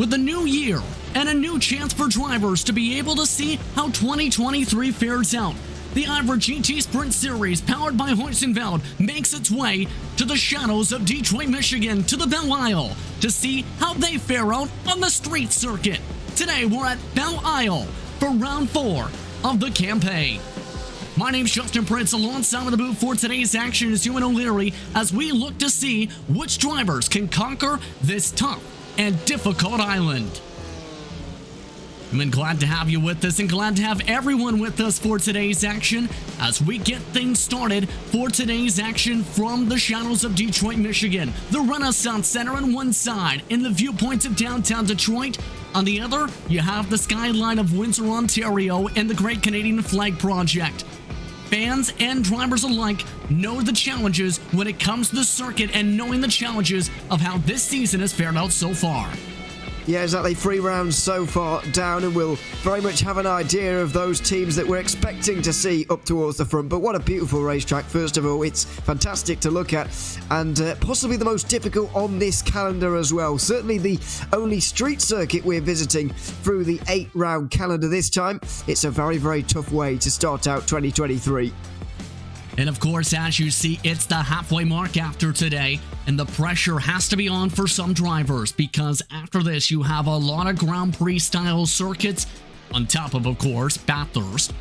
With a new year and a new chance for drivers to be able to see how 2023 fares out, the IVRA GT Sprint Series, powered by Heusinkveld, makes its way to the shadows of Detroit, Michigan, to the Belle Isle, to see how they fare out on the street circuit. Today, we're at Belle Isle for round 4 of the campaign. My name's Justin Prince. Alongside of the booth for today's action is Ewan O'Leary, as we look to see which drivers can conquer this tough and difficult island. I'm glad to have you with us and glad to have everyone with us for today's action as we get things started for today's action from the shadows of Detroit, Michigan. The Renaissance Center on one side and the viewpoints of downtown Detroit. On the other, you have the skyline of Windsor, Ontario and the Great Canadian Flag Project. Fans and drivers alike know the challenges when it comes to the circuit and knowing the challenges of how this season has fared out so far. Yeah, exactly. 3 rounds so far down, and we'll very much have an idea of those teams that we're expecting to see up towards the front. But what a beautiful racetrack. First of all, it's fantastic to look at, and possibly the most difficult on this calendar as well. Certainly the only street circuit we're visiting through the 8-round calendar this time. It's a very, very tough way to start out 2023. And of course, as you see, it's the halfway mark after today, and the pressure has to be on for some drivers because after this, you have a lot of Grand Prix style circuits on top of course, Bathurst.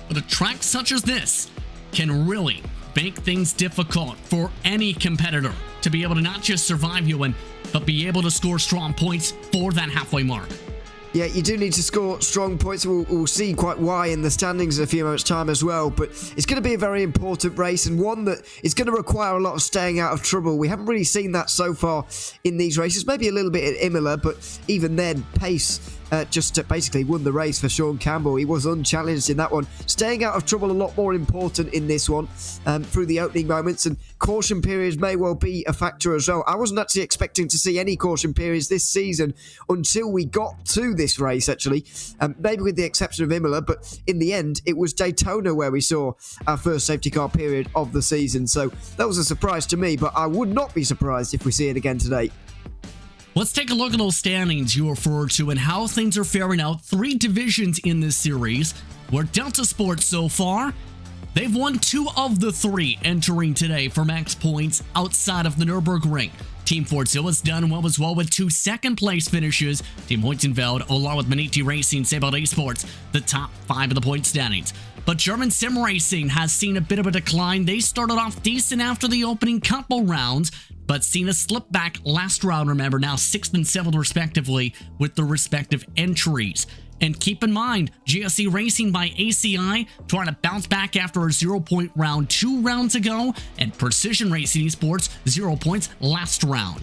But a track such as this can really make things difficult for any competitor to be able to not just survive, Ewan, but be able to score strong points for that halfway mark. Yeah, you do need to score strong points. We'll see quite why in the standings in a few moments' time as well. But it's going to be a very important race and one that is going to require a lot of staying out of trouble. We haven't really seen that so far in these races. Maybe a little bit at Imola, but even then, pace just basically won the race for Sean Campbell. He was unchallenged in that one. Staying out of trouble a lot more important in this one through the opening moments, and caution periods may well be a factor as well. I wasn't actually expecting to see any caution periods this season until we got to this race, actually. Maybe with the exception of Imola, but in the end, it was Daytona where we saw our first safety car period of the season. So that was a surprise to me, but I would not be surprised if we see it again today. Let's take a look at those standings you referred to and how things are faring out. 3 divisions in this series, where Delta Sports so far, they've won 2 of the 3 entering today for max points outside of the Nürburgring. Team Forza has done well as well with 2 second-place finishes. Team Heusinkveld, along with Maniti Racing, Sebald Esports, the top 5 of the point standings. But German Sim Racing has seen a bit of a decline. They started off decent after the opening couple rounds, but seen a slip back last round, remember, now 6th and 7th respectively with the respective entries. And keep in mind, GSE Racing by ACI trying to bounce back after a 0-point round 2 rounds ago, and Precision Racing Esports 0 points last round.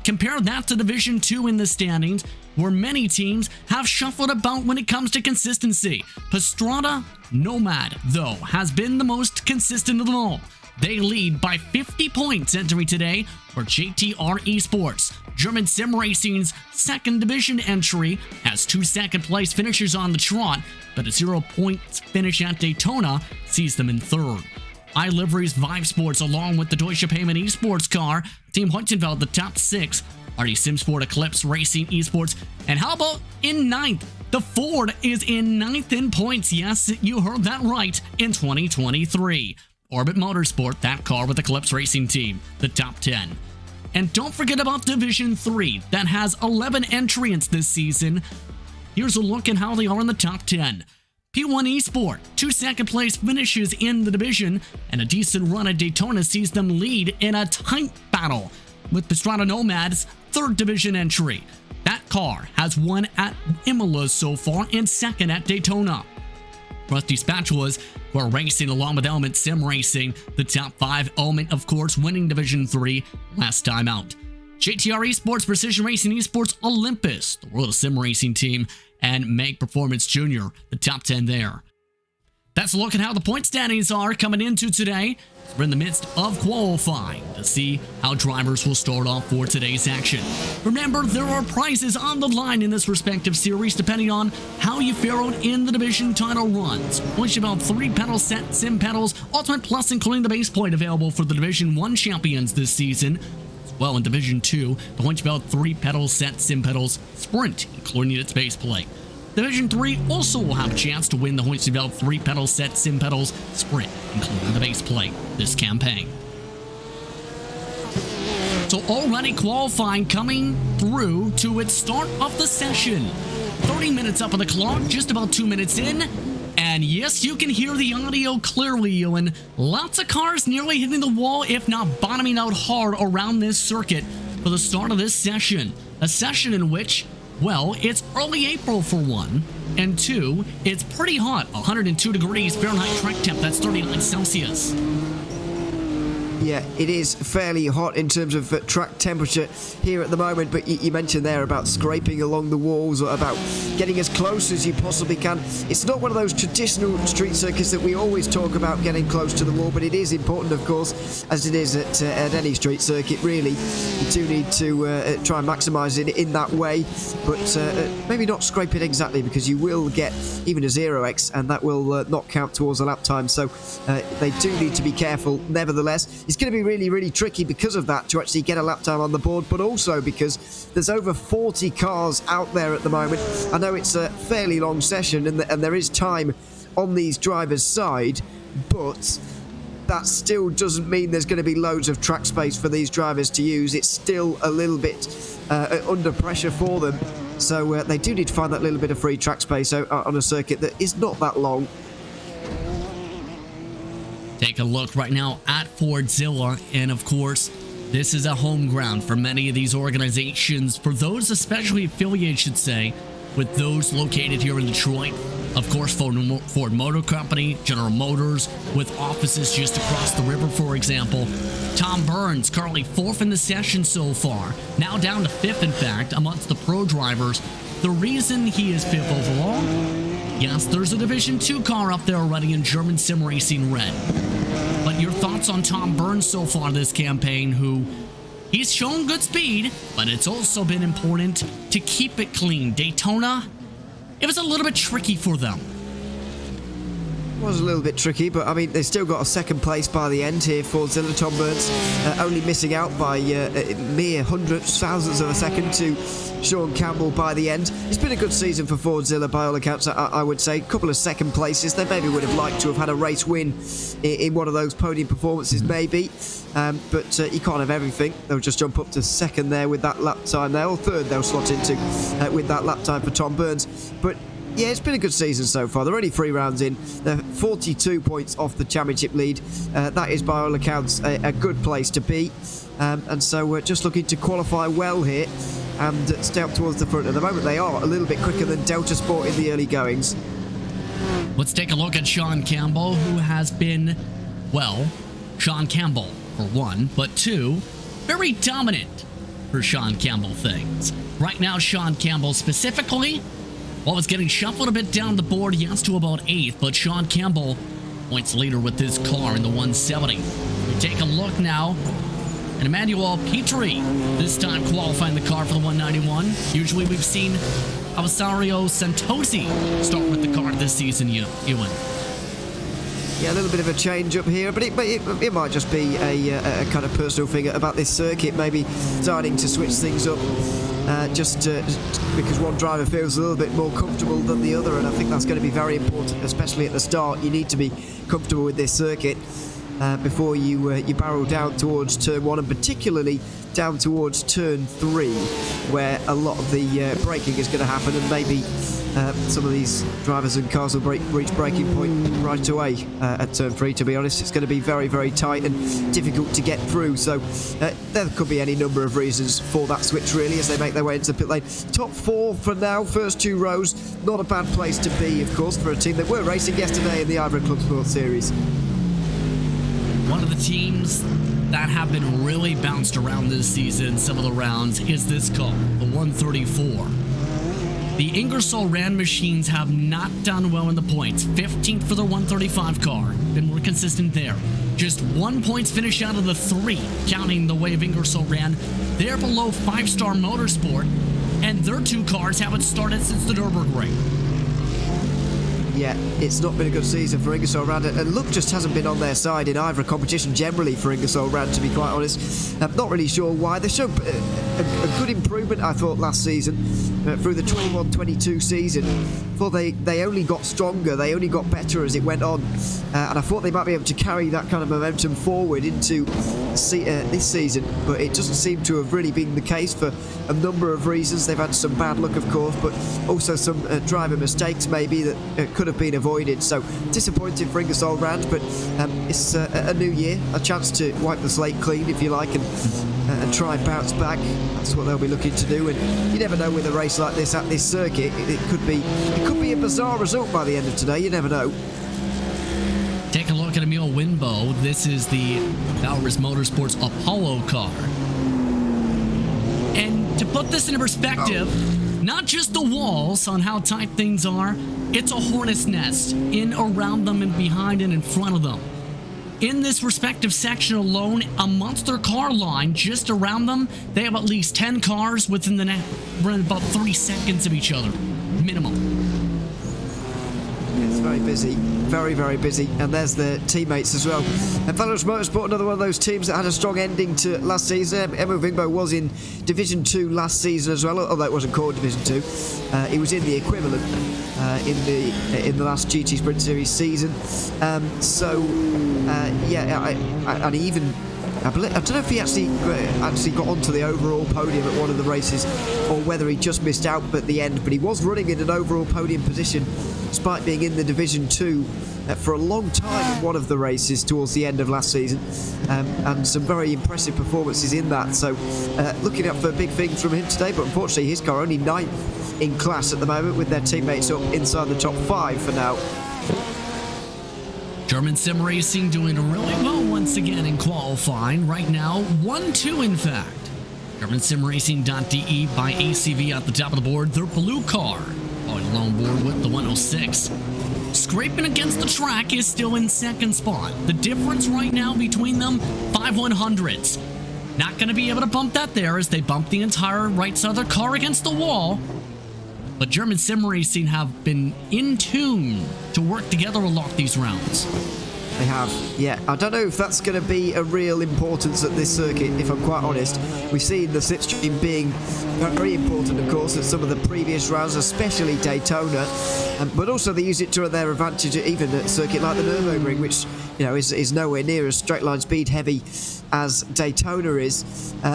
Compare that to Division 2 in the standings, where many teams have shuffled about when it comes to consistency. Pastrana Nomad, though, has been the most consistent of them all. They lead by 50 points entering today for JTR Esports. German Sim Racing's 2nd division entry has 2 second-place finishers on the trot, but a 0-point finish at Daytona sees them in 3rd. iLivery's Vive Sports, along with the Deutsche Payment Esports car, Team Heusinkveld, the top 6, RD SimSport Eclipse Racing Esports, and how about in 9th? The Ford is in 9th in points. Yes, you heard that right, in 2023. Orbit Motorsport, that car with Eclipse Racing Team, the top 10. And don't forget about Division 3, that has 11 entrants this season. Here's a look at how they are in the top 10. P1 Esport, 2 second-place finishes in the division, and a decent run at Daytona sees them lead in a tight battle with Pastrana Nomad's 3rd division entry. That car has won at Imola so far and 2nd at Daytona. Rusty Spatulas were racing along with Element Sim Racing, the top 5. Element, of course, winning Division 3 last time out. JTR Esports, Precision Racing Esports, Olympus, the World of Sim Racing team, and Meg Performance Jr., the top 10 there. That's a look at how the point standings are coming into today. We're in the midst of qualifying to see how drivers will start off for today's action. Remember, there are prizes on the line in this respective series depending on how you fare out in the division title runs. Once you have 3 pedal set sim pedals, Ultimate Plus including the base point available for the Division 1 champions this season. Well, in Division 2, the Heusinkveld 3-pedal set sim pedals sprint, including its base plate. Division 3 also will have a chance to win the Heusinkveld 3-pedal set sim pedals sprint, including the base plate, this campaign. So already qualifying coming through to its start of the session. 30 minutes up on the clock, just about 2 minutes in. And yes, you can hear the audio clearly, Ewan. Lots of cars nearly hitting the wall, if not bottoming out hard around this circuit for the start of this session. A session in which, well, it's early April for one, and two, it's pretty hot, 102 degrees Fahrenheit track temp, that's 39 Celsius. Yeah, it is fairly hot in terms of track temperature here at the moment, but you mentioned there about scraping along the walls or about getting as close as you possibly can. It's not one of those traditional street circuits that we always talk about getting close to the wall, but it is important, of course, as it is at any street circuit, really. You do need to try and maximise it in that way, but maybe not scrape it exactly, because you will get even a 0x, and that will not count towards the lap time, so they do need to be careful nevertheless. It's going to be really, really tricky because of that to actually get a lap time on the board, but also because there's over 40 cars out there at the moment. I know it's a fairly long session and there is time on these drivers' side, but that still doesn't mean there's going to be loads of track space for these drivers to use. It's still a little bit under pressure for them, so they do need to find that little bit of free track space on a circuit that is not that long. Take a look right now at Fordzilla, and of course, this is a home ground for many of these organizations, for those especially affiliated, should say, with those located here in Detroit. Of course, Ford Motor Company, General Motors, with offices just across the river, for example. Tom Burns, currently 4th in the session so far, now down to 5th, in fact, amongst the pro drivers. The reason he is 5th overall? Yes, there's a Division 2 car up there already in German Sim Racing Red. But your thoughts on Tom Burns so far this campaign, who he's shown good speed, but it's also been important to keep it clean. Daytona, it was a little bit tricky for them. Was a little bit tricky, but I mean, they still got a second place by the end here for Zilla. Tom Burns only missing out by mere hundredths, thousandths of a second to Sean Campbell by the end. It's been a good season for Fordzilla by all accounts, I would say. A couple of second places. They maybe would have liked to have had a race win in one of those podium performances, maybe. But you can't have everything. They'll just jump up to second there with that lap time there, or third they'll slot into with that lap time for Tom Burns. But yeah, it's been a good season so far. They're only 3 rounds in. They're 42 points off the championship lead. That is, by all accounts, a good place to be. And so we're just looking to qualify well here and stay up towards the front. At the moment, they are a little bit quicker than Delta Sport in the early goings. Let's take a look at Sean Campbell, who has been, well, Sean Campbell for one, but two, very dominant for Sean Campbell things. Right now, Sean Campbell specifically, well, it's getting shuffled a bit down the board. He has to about 8th, but Sean Campbell points leader with this car in the 170. We take a look now at Emmanuel Petrie, this time qualifying the car for the 191. Usually we've seen Avisario Santosi start with the car this season, Ewan. Yeah, a little bit of a change up here, but it might just be a kind of personal thing about this circuit, maybe starting to switch things up just because one driver feels a little bit more comfortable than the other, and I think that's going to be very important, especially at the start. You need to be comfortable with this circuit before you barrel down towards turn 1, and particularly down towards turn 3, where a lot of the braking is going to happen, and maybe some of these drivers and cars will reach braking point right away at turn 3. To be honest, it's going to be very, very tight and difficult to get through, so there could be any number of reasons for that switch, really, as they make their way into the pit lane. Top 4 for now, first 2 rows, not a bad place to be, of course, for a team that were racing yesterday in the IVRA Club Sport Series. One of the teams that have been really bounced around this season, some of the rounds, is this car, the 134. The Ingersoll Rand machines have not done well in the points. 15th for the 135 car. Been more consistent there. Just 1 points finish out of the 3, counting the way of Ingersoll Rand. They're below 5-Star Motorsport, and their 2 cars haven't started since the Nürburgring. Yeah, it's not been a good season for Ingersoll Rand, and luck just hasn't been on their side in IVRA competition generally for Ingersoll Rand, to be quite honest. I'm not really sure why. They showed a good improvement, I thought, last season through the 21-22 season. I thought they only got stronger, they only got better as it went on, and I thought they might be able to carry that kind of momentum forward into this season, but it doesn't seem to have really been the case for a number of reasons. They've had some bad luck, of course, but also some driver mistakes maybe that could have been avoided. So disappointing for Ingersoll Rand, but it's a new year, a chance to wipe the slate clean, if you like, and try and bounce back. That's what they'll be looking to do. And you never know with a race like this at this circuit, it could be a bizarre result by the end of today. You never know. Take a look at Emil Winbo. This is the Bowers Motorsports Apollo car. And to put this into perspective, not just the walls on how tight things are, it's a hornet's nest in, around them, and behind and in front of them. In this respective section alone, amongst their car line, just around them, they have at least 10 cars within about 3 seconds of each other, minimum. It's very busy, very, very busy, and there's their teammates as well. And Valorous Motorsport, another one of those teams that had a strong ending to last season. Emil Vingbo was in Division 2 last season as well, although it wasn't called Division 2. He was in the equivalent in the last GT Sprint Series season. And he even... I don't know if he actually got onto the overall podium at one of the races, or whether he just missed out at the end, but he was running in an overall podium position despite being in the Division 2 for a long time in one of the races towards the end of last season, and some very impressive performances in that. So looking up for big things from him today, but unfortunately his car only 9th in class at the moment, with their teammates up inside the top 5 for now. German Sim Racing doing really well once again in qualifying. Right now, 1-2 in fact. German Sim Racing.de by ACV at the top of the board. Their blue car, following along board with the 106. Scraping against the track is still in second spot. The difference right now between them, 5 100s. Not going to be able to bump that there as they bump the entire right side of their car against the wall. But German Sim Racing have been in tune to work together a lot these rounds. They have, yeah. I don't know if that's going to be a real importance at this circuit, if I'm quite honest. We've seen the slipstream being very important, of course, at some of the previous rounds, especially Daytona. But also they use it to their advantage, even at a circuit like the Nürburgring, which, you know, is nowhere near as straight line speed heavy as Daytona is.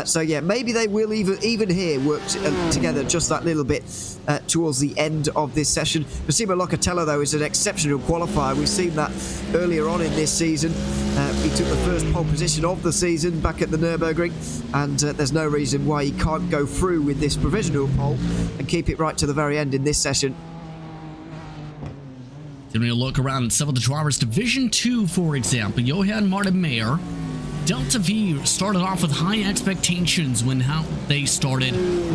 So yeah, maybe they will even here work together just that little bit towards the end of this session. Massimo Locatello, though, is an exceptional qualifier. We've seen that earlier on in this season. He took the first pole position of the season back at the Nürburgring, and there's no reason why he can't go through with this provisional pole and keep it right to the very end in this session. Taking a look around at some of the drivers. Division 2, for example, Johan Martin Mayer. Delta V started off with high expectations when they started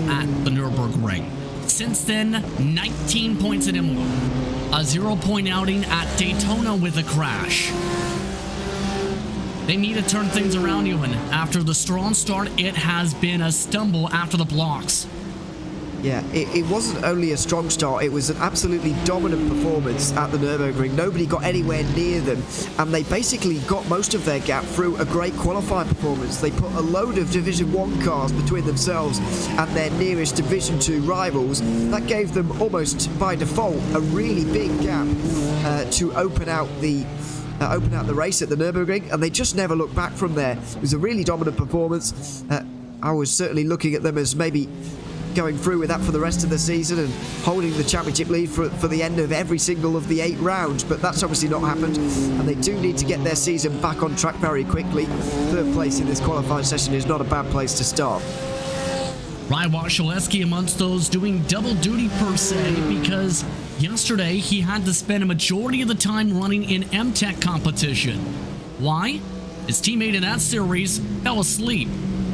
at the Nürburgring. Since then, 19 points at Imola, a 0-point outing at Daytona with a crash. They need to turn things around, Ewan. After the strong start, it has been a stumble after the blocks. Yeah, it wasn't only a strong start, it was an absolutely dominant performance at the Nürburgring. Nobody got anywhere near them, and they basically got most of their gap through a great qualifying performance. They put a load of Division 1 cars between themselves and their nearest Division 2 rivals. That gave them almost by default a really big gap to open out the race at the Nürburgring, and they just never looked back from there. It was a really dominant performance. I was certainly looking at them as maybe going through with that for the rest of the season and holding the championship lead for the end of every single of the 8 rounds, but that's obviously not happened, and they do need to get their season back on track very quickly. 3rd place in this qualifying session is not a bad place to start. Ryan Wasilewski amongst those doing double duty per se, because yesterday he had to spend a majority of the time running in MTech competition. Why? His teammate in that series fell asleep.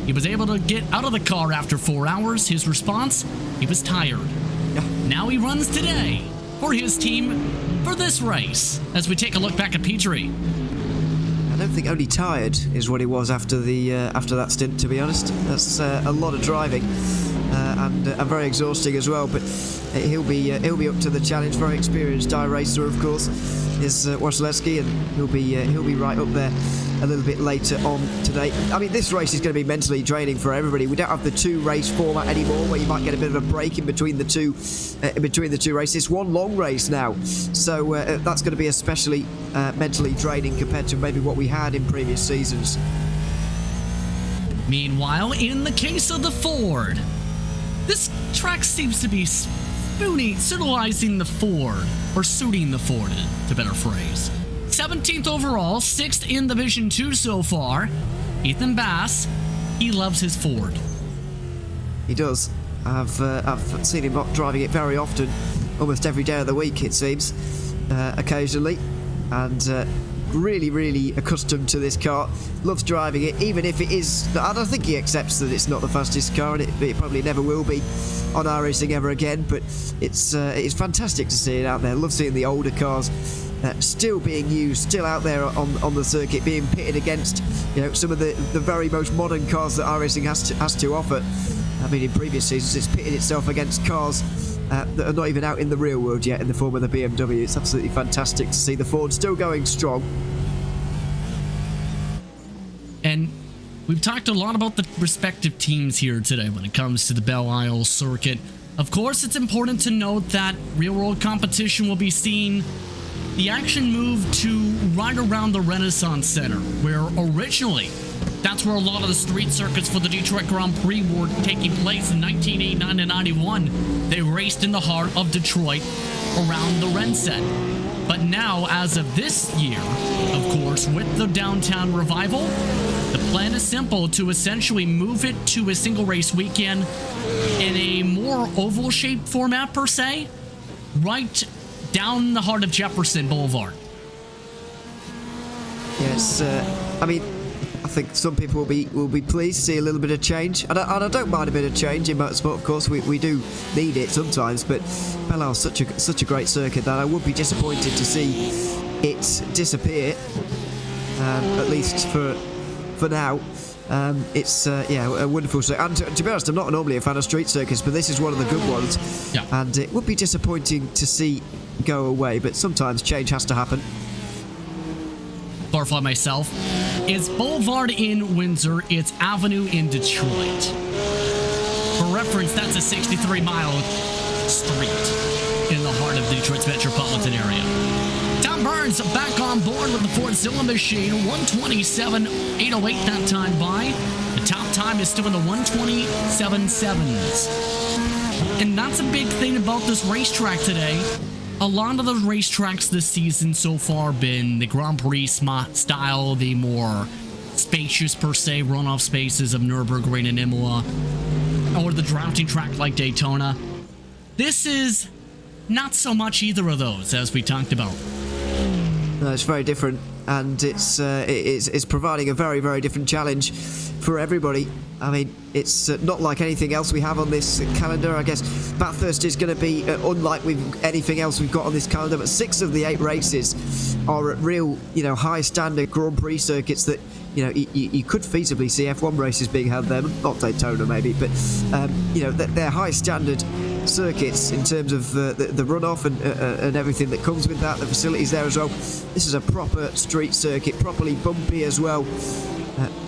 He was able to get out of the car after 4 hours. His response? He was tired. Now he runs today for his team for this race. As we take a look back at Petrie. I don't think only tired is what he was after that stint, to be honest. That's a lot of driving. and very exhausting as well. But he'll be up to the challenge. Very experienced racer, of course, is Wasilewski, and he'll be right up there a little bit later on today. I mean, this race is going to be mentally draining for everybody. We don't have the 2 race format anymore, where you might get a bit of a break in between the two races. It's one long race now, so that's going to be especially mentally draining compared to maybe what we had in previous seasons. Meanwhile, in the case of the Ford, this track seems to be suiting the Ford, or suiting the Ford, to better phrase. 17th overall, 6th in Division 2 so far. Ethan Bass, he loves his Ford. He does. I've seen him not driving it very often, almost every day of the week it seems, occasionally, and really accustomed to this car. Loves driving it, even if it is. I don't think he accepts that it's not the fastest car, and it probably never will be on iRacing ever again. But it's fantastic to see it out there. Love seeing the older cars still being used, still out there on the circuit, being pitted against some of the very most modern cars that iRacing has to offer. I mean, in previous seasons, it's pitted itself against cars that are not even out in the real world yet in the form of the BMW. It's absolutely fantastic to see the Ford still going strong. And we've talked a lot about the respective teams here today when it comes to the Belle Isle circuit. Of course, it's important to note that real-world competition will be seeing the action move to right around the Renaissance Center, where originally that's where a lot of the street circuits for the Detroit Grand Prix were taking place in 1989 and 91. They raced in the heart of Detroit around the Renset. But now, as of this year, of course, with the downtown revival, the plan is simple: to essentially move it to a single race weekend in a more oval-shaped format, per se, right down the heart of Jefferson Boulevard. Yes, I mean, I think some people will be pleased to see a little bit of change, and I don't mind a bit of change in motorsport. Of course, we do need it sometimes, but Belle Isle's such a great circuit that I would be disappointed to see it disappear, at least for now. It's a wonderful circuit, and to be honest, I'm not normally a fan of street circuits, but this is one of the good ones. Yeah. And it would be disappointing to see go away, but sometimes change has to happen. Clarify myself. It's Boulevard in Windsor, it's Avenue in Detroit. For reference, that's a 63-mile street in the heart of Detroit's metropolitan area. Tom Burns back on board with the Fordzilla machine, 127.808 that time by. The top time is still in the 127.7s. And that's a big thing about this racetrack today. A lot of the racetracks this season so far been the Grand Prix style, the more spacious per se runoff spaces of Nürburgring and Imola, or the drafting track like Daytona. This is not so much either of those, as we talked about. No, it's very different, and it's providing a very different challenge for everybody. I mean, it's not like anything else we have on this calendar. I guess Bathurst is going to be unlike anything else we've got on this calendar, but 6 of the 8 races are at real, high standard Grand Prix circuits that, you could feasibly see F1 races being held there. Not Daytona maybe, but, they're high standard circuits in terms of the runoff and everything that comes with that, the facilities there as well. This is a proper street circuit, properly bumpy as well.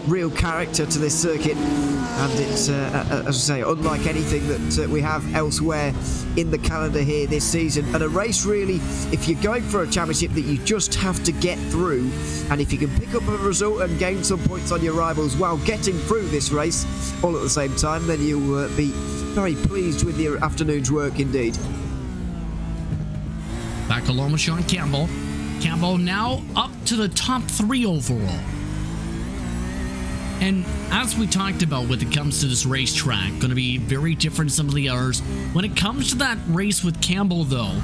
Real character to this circuit, and it's as I say, unlike anything that we have elsewhere in the calendar here this season. And a race really, if you're going for a championship that you just have to get through, and if you can pick up a result and gain some points on your rivals while getting through this race all at the same time, then you'll be very pleased with your afternoon's work indeed. Back along with Sean Campbell. Campbell now up to the top 3 overall. And as we talked about when it comes to this racetrack, going to be very different than some of the others. When it comes to that race with Campbell, though,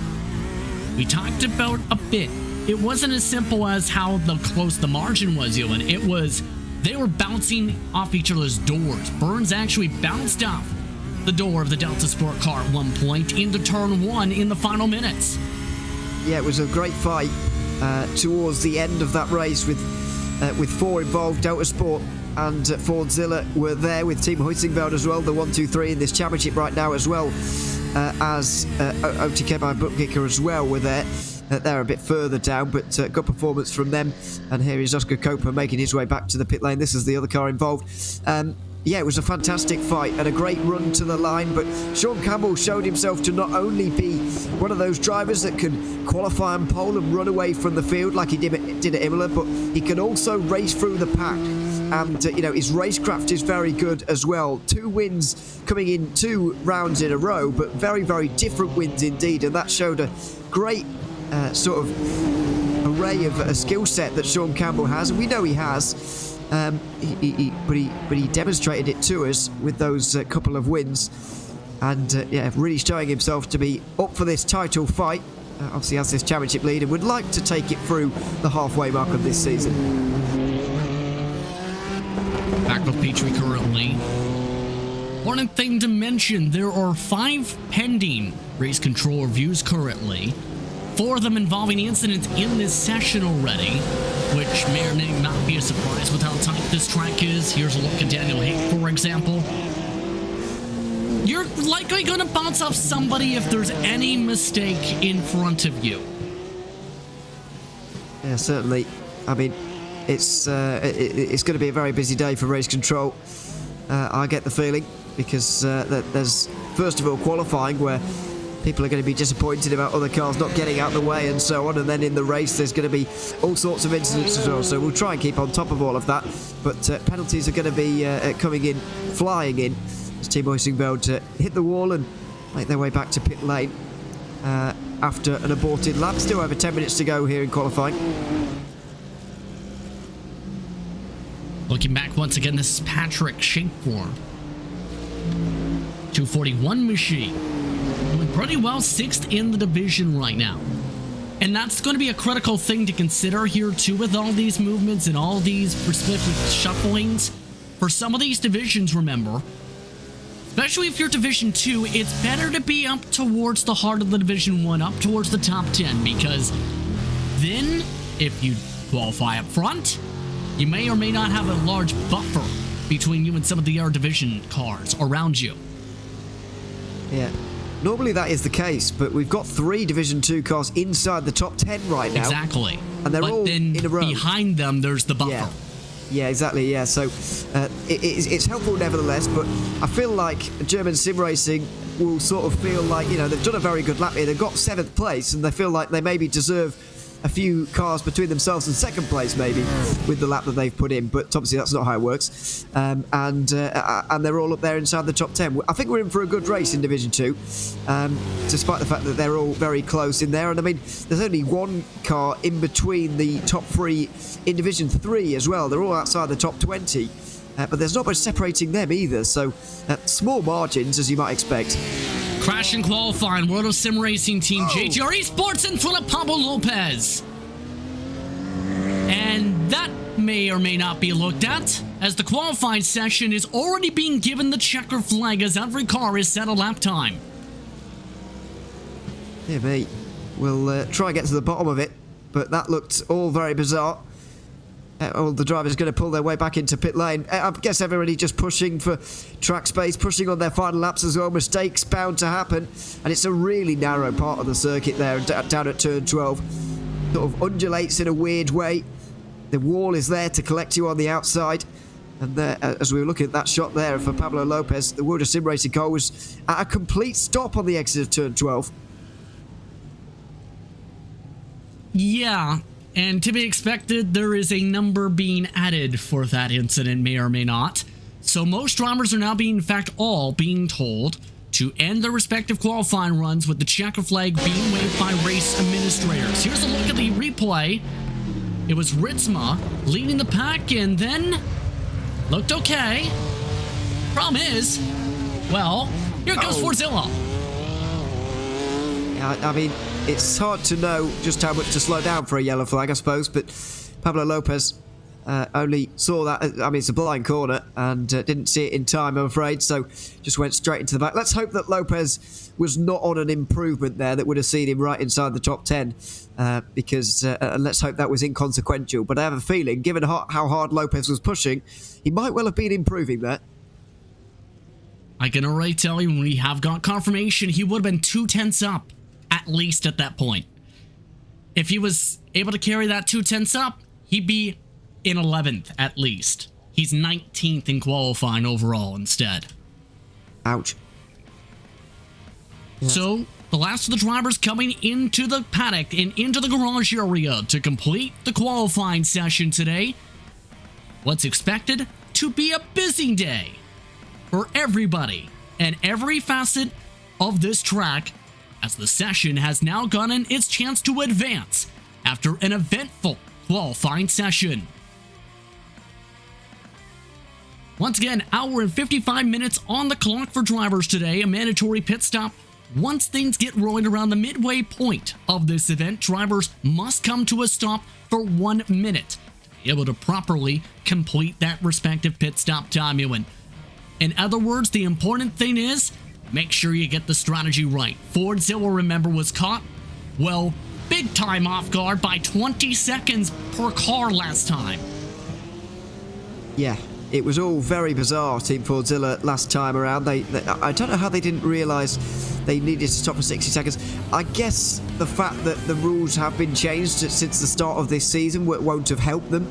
we talked about a bit. It wasn't as simple as how close the margin was, Ewan. It was, they were bouncing off each other's doors. Burns actually bounced off the door of the Delta Sport car at one point into turn 1 in the final minutes. Yeah, it was a great fight towards the end of that race with 4 involved. Delta Sport and Fordzilla were there with Team Heusinkveld as well, the 1, 2, 3 in this championship right now, as well as OTK by Bookkicker as well were there. They're a bit further down, but good performance from them. And here is Oscar Coper making his way back to the pit lane. This is the other car involved. Yeah, it was a fantastic fight and a great run to the line, but Sean Campbell showed himself to not only be one of those drivers that can qualify on pole and run away from the field like he did at Imola, but he can also race through the pack. And, you know, his racecraft is very good as well. 2 wins coming in 2 rounds in a row, but very, very different wins indeed. And that showed a great sort of array of a skill set that Sean Campbell has, and we know he has. But he demonstrated it to us with those couple of wins, and yeah, really showing himself to be up for this title fight. Obviously has this championship lead and would like to take it through the halfway mark of this season. Back with Petrie currently. Important thing to mention, there are 5 pending race control reviews currently. 4 of them involving incidents in this session already, which may or may not be a surprise with how tight this track is. Here's a look at Daniel Haight, for example. You're likely going to bounce off somebody if there's any mistake in front of you. Yeah, certainly. I mean, it's going to be a very busy day for race control. I get the feeling, because there's, first of all, qualifying, where people are going to be disappointed about other cars not getting out of the way and so on, and then in the race there's going to be all sorts of incidents as well, so we'll try and keep on top of all of that. But penalties are going to be coming in, flying in, as Team Heusinkveld hit the wall and make their way back to pit lane after an aborted lap. Still over 10 minutes to go here in qualifying. Looking back once again, this is Patrick Shapeform. 241 machine. Doing pretty well, 6th in the division right now. And that's going to be a critical thing to consider here too, with all these movements and all these respective shufflings. For some of these divisions, remember, especially if you're Division 2, it's better to be up towards the heart of the Division 1, up towards the top 10, because then, if you qualify up front, you may or may not have a large buffer between you and some of the other division cars around you. Yeah. Normally that is the case, but we've got 3 Division 2 cars inside the top 10 right now. Exactly. And they're all in a row. Behind them, there's the buffer. Yeah, exactly, yeah. So it's helpful nevertheless, but I feel like German sim racing will sort of feel like, you know, they've done a very good lap here. They've got 7th place, and they feel like they maybe deserve a few cars between themselves and 2nd place maybe with the lap that they've put in, but obviously that's not how it works. And they're all up there inside the top 10. I think we're in for a good race in Division 2, despite the fact that they're all very close in there. And I mean, there's only 1 car in between the top 3 in Division 3 as well. They're all outside the top 20, but there's not much separating them either, so small margins as you might expect. Crash and qualifying, World of Sim Racing Team, JGR Sports in front of Pablo Lopez. And that may or may not be looked at, as the qualifying session is already being given the checker flag as every car is set a lap time. Yeah, mate. We'll try and get to the bottom of it, but that looked all very bizarre. All the drivers are going to pull their way back into pit lane. I guess everybody just pushing for track space, pushing on their final laps as well. Mistakes bound to happen. And it's a really narrow part of the circuit there, down at turn 12. Sort of undulates in a weird way. The wall is there to collect you on the outside. And there, as we were looking at that shot there for Pablo Lopez, the World of Sim Racing car was at a complete stop on the exit of turn 12. Yeah. And to be expected, there is a number being added for that incident, may or may not. So most drivers are now being, in fact, all being told to end their respective qualifying runs with the checker flag being waved by race administrators. Here's a look at the replay. It was Ritzma leading the pack and then looked okay. Problem is, well, here goes Fordzilla. I mean, it's hard to know just how much to slow down for a yellow flag, I suppose, but Pablo Lopez Only saw that, I mean, it's a blind corner, and didn't see it in time, I'm afraid, so just went straight into the back. Let's hope that Lopez was not on an improvement there that would have seen him right inside the top 10, because let's hope that was inconsequential. But I have a feeling, given how hard Lopez was pushing, he might well have been improving there. I can already tell you, we have got confirmation he would have been 2/10 up, at least at that point. If he was able to carry that 2/10 up, he'd be in 11th at least. He's 19th in qualifying overall instead. Ouch. Yeah. So, the last of the drivers coming into the paddock and into the garage area to complete the qualifying session today. What's expected to be a busy day for everybody and every facet of this track, as the session has now gotten its chance to advance after an eventful qualifying session. Once again, hour and 55 minutes on the clock for drivers today, a mandatory pit stop. Once things get rolling around the midway point of this event, drivers must come to a stop for 1 minute to be able to properly complete that respective pit stop time. In other words, the important thing is, make sure you get the strategy right. Fordzilla, remember, was caught, well, big time off guard by 20 seconds per car last time. Yeah, it was all very bizarre, Team Fordzilla, last time around. I don't know how they didn't realise they needed to stop for 60 seconds. I guess the fact that the rules have been changed since the start of this season won't have helped them.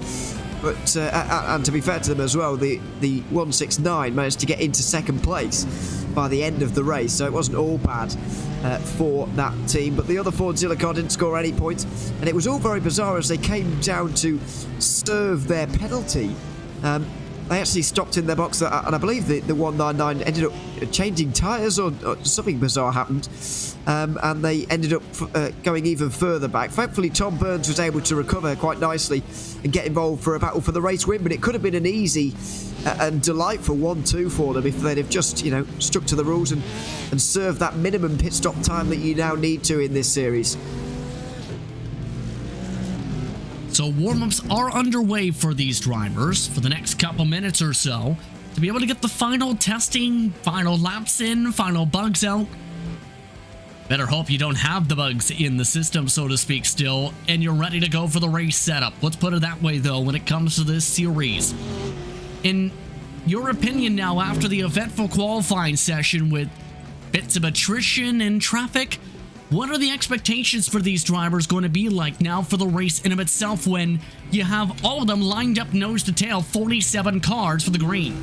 But, and to be fair to them as well, the 169 managed to get into second place by the end of the race, so it wasn't all bad for that team. But the other Fordzilla car didn't score any points, and it was all very bizarre as they came down to serve their penalty. They actually stopped in their box, and I believe the 199 ended up changing tyres, or something bizarre happened, and they ended up going even further back. Thankfully, Tom Burns was able to recover quite nicely and get involved for a battle for the race win, but it could have been an easy and delightful 1-2 for them if they'd have just, stuck to the rules and served that minimum pit stop time that you now need to in this series. So warm-ups are underway for these drivers for the next couple minutes or so to be able to get the final testing, final laps in, final bugs out. Better hope you don't have the bugs in the system, so to speak, still, and you're ready to go for the race setup. Let's put it that way, though, when it comes to this series. In your opinion now, after the eventful qualifying session with bits of attrition and traffic, what are the expectations for these drivers going to be like now for the race in of itself when you have all of them lined up nose to tail, 47 cars for the green?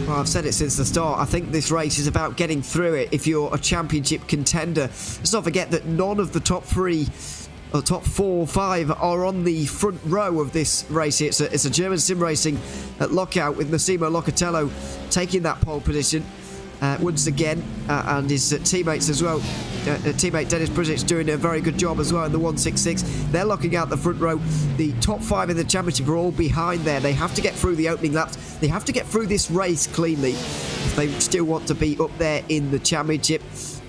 Well, I've said it since the start. I think this race is about getting through it if you're a championship contender. Let's not forget that none of the top 3 or top 4 or 5 are on the front row of this race. It's a German sim racing at Lockout with Massimo Locatello taking that pole position once again, and his teammates as well. Teammate Dennis Brzic doing a very good job as well in the 166. They're locking out the front row. The top 5 in the championship are all behind there. They have to get through the opening laps. They have to get through this race cleanly if they still want to be up there in the championship.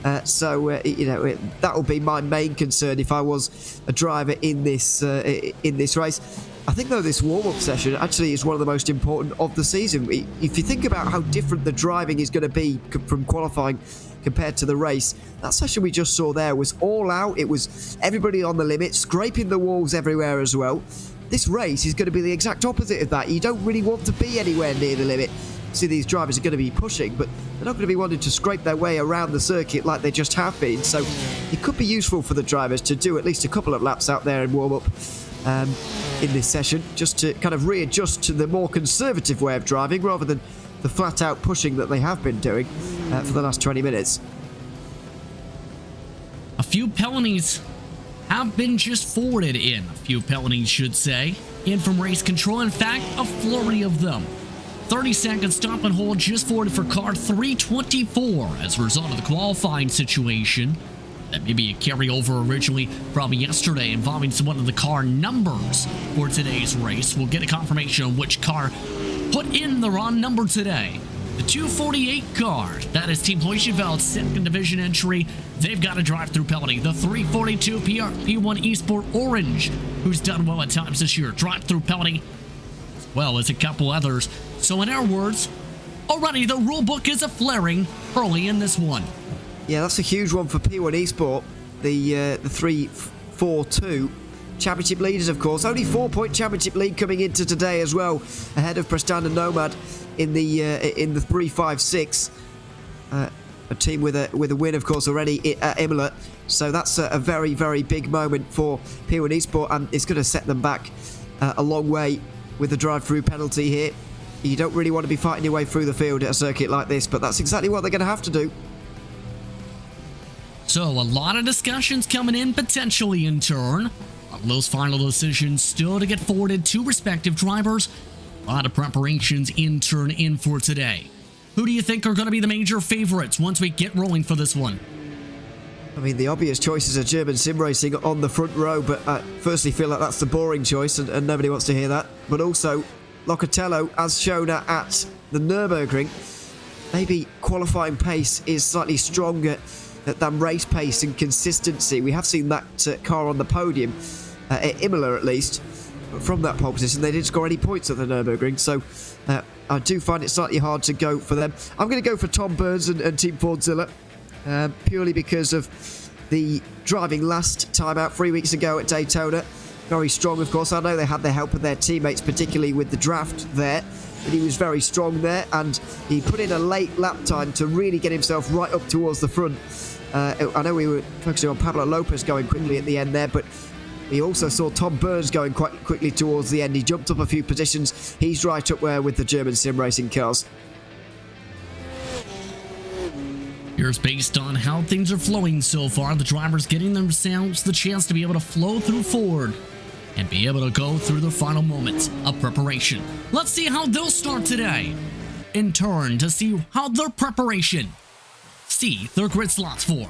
That will be my main concern if I was a driver in this race. I think, though, this warm-up session actually is one of the most important of the season. If you think about how different the driving is going to be from qualifying compared to the race, that session we just saw there was all out. It was everybody on the limit, scraping the walls everywhere as well. This race is going to be the exact opposite of that. You don't really want to be anywhere near the limit. See, these drivers are going to be pushing, but they're not going to be wanting to scrape their way around the circuit like they just have been. So it could be useful for the drivers to do at least a couple of laps out there and warm up in this session, just to kind of readjust to the more conservative way of driving rather than the flat-out pushing that they have been doing for the last 20 minutes. A few penalties have been just forwarded in. A few penalties, should say, in from race control. In fact, a flurry of them. 30-second stop and hold just forwarded for car 324 as a result of the qualifying situation. That may be a carryover originally from yesterday involving one of the car numbers for today's race. We'll get a confirmation on which car put in the wrong number today. The 248 car, that is Team Heusinkveld's second division entry. They've got a drive-through penalty. The 342 P1 Esport Orange, who's done well at times this year, drive-through penalty. well as a couple others. So in our words, already the rulebook is a-flaring early in this one. Yeah, that's a huge one for P1 Esport. The 3-4-2 championship leaders, of course. Only 4-point championship lead coming into today as well, ahead of Prestanda Nomad in the 3-5-6. A team with a win, of course, already at Imola. So that's a very, very big moment for P1 Esport, and it's going to set them back a long way with the drive-through penalty here. You don't really want to be fighting your way through the field at a circuit like this, but that's exactly what they're going to have to do. So a lot of discussions coming in potentially in turn. Those final decisions still to get forwarded to respective drivers. A lot of preparations in turn in for today. Who do you think are going to be the major favorites once we get rolling for this one? I mean, the obvious choices are German sim racing on the front row, but I firstly feel like that's the boring choice and nobody wants to hear that. But also, Locatello, as shown at the Nürburgring, maybe qualifying pace is slightly stronger than race pace and consistency. We have seen that car on the podium, at Imola at least. But from that pole position, they didn't score any points at the Nürburgring, so I do find it slightly hard to go for them. I'm going to go for Tom Burns and Team Fordzilla, purely because of the driving last time out 3 weeks ago at Daytona. Very strong, of course. I know they had the help of their teammates, particularly with the draft there, but he was very strong there, and he put in a late lap time to really get himself right up towards the front. I know we were focusing on Pablo Lopez going quickly at the end there, but we also saw Tom Burns going quite quickly towards the end. He jumped up a few positions. He's right up there with the German sim racing cars. Here's based on how things are flowing so far. The drivers getting themselves the chance to be able to flow through forward and be able to go through the final moments of preparation. Let's see how they'll start today. In turn, to see how their preparation see their grid slots for.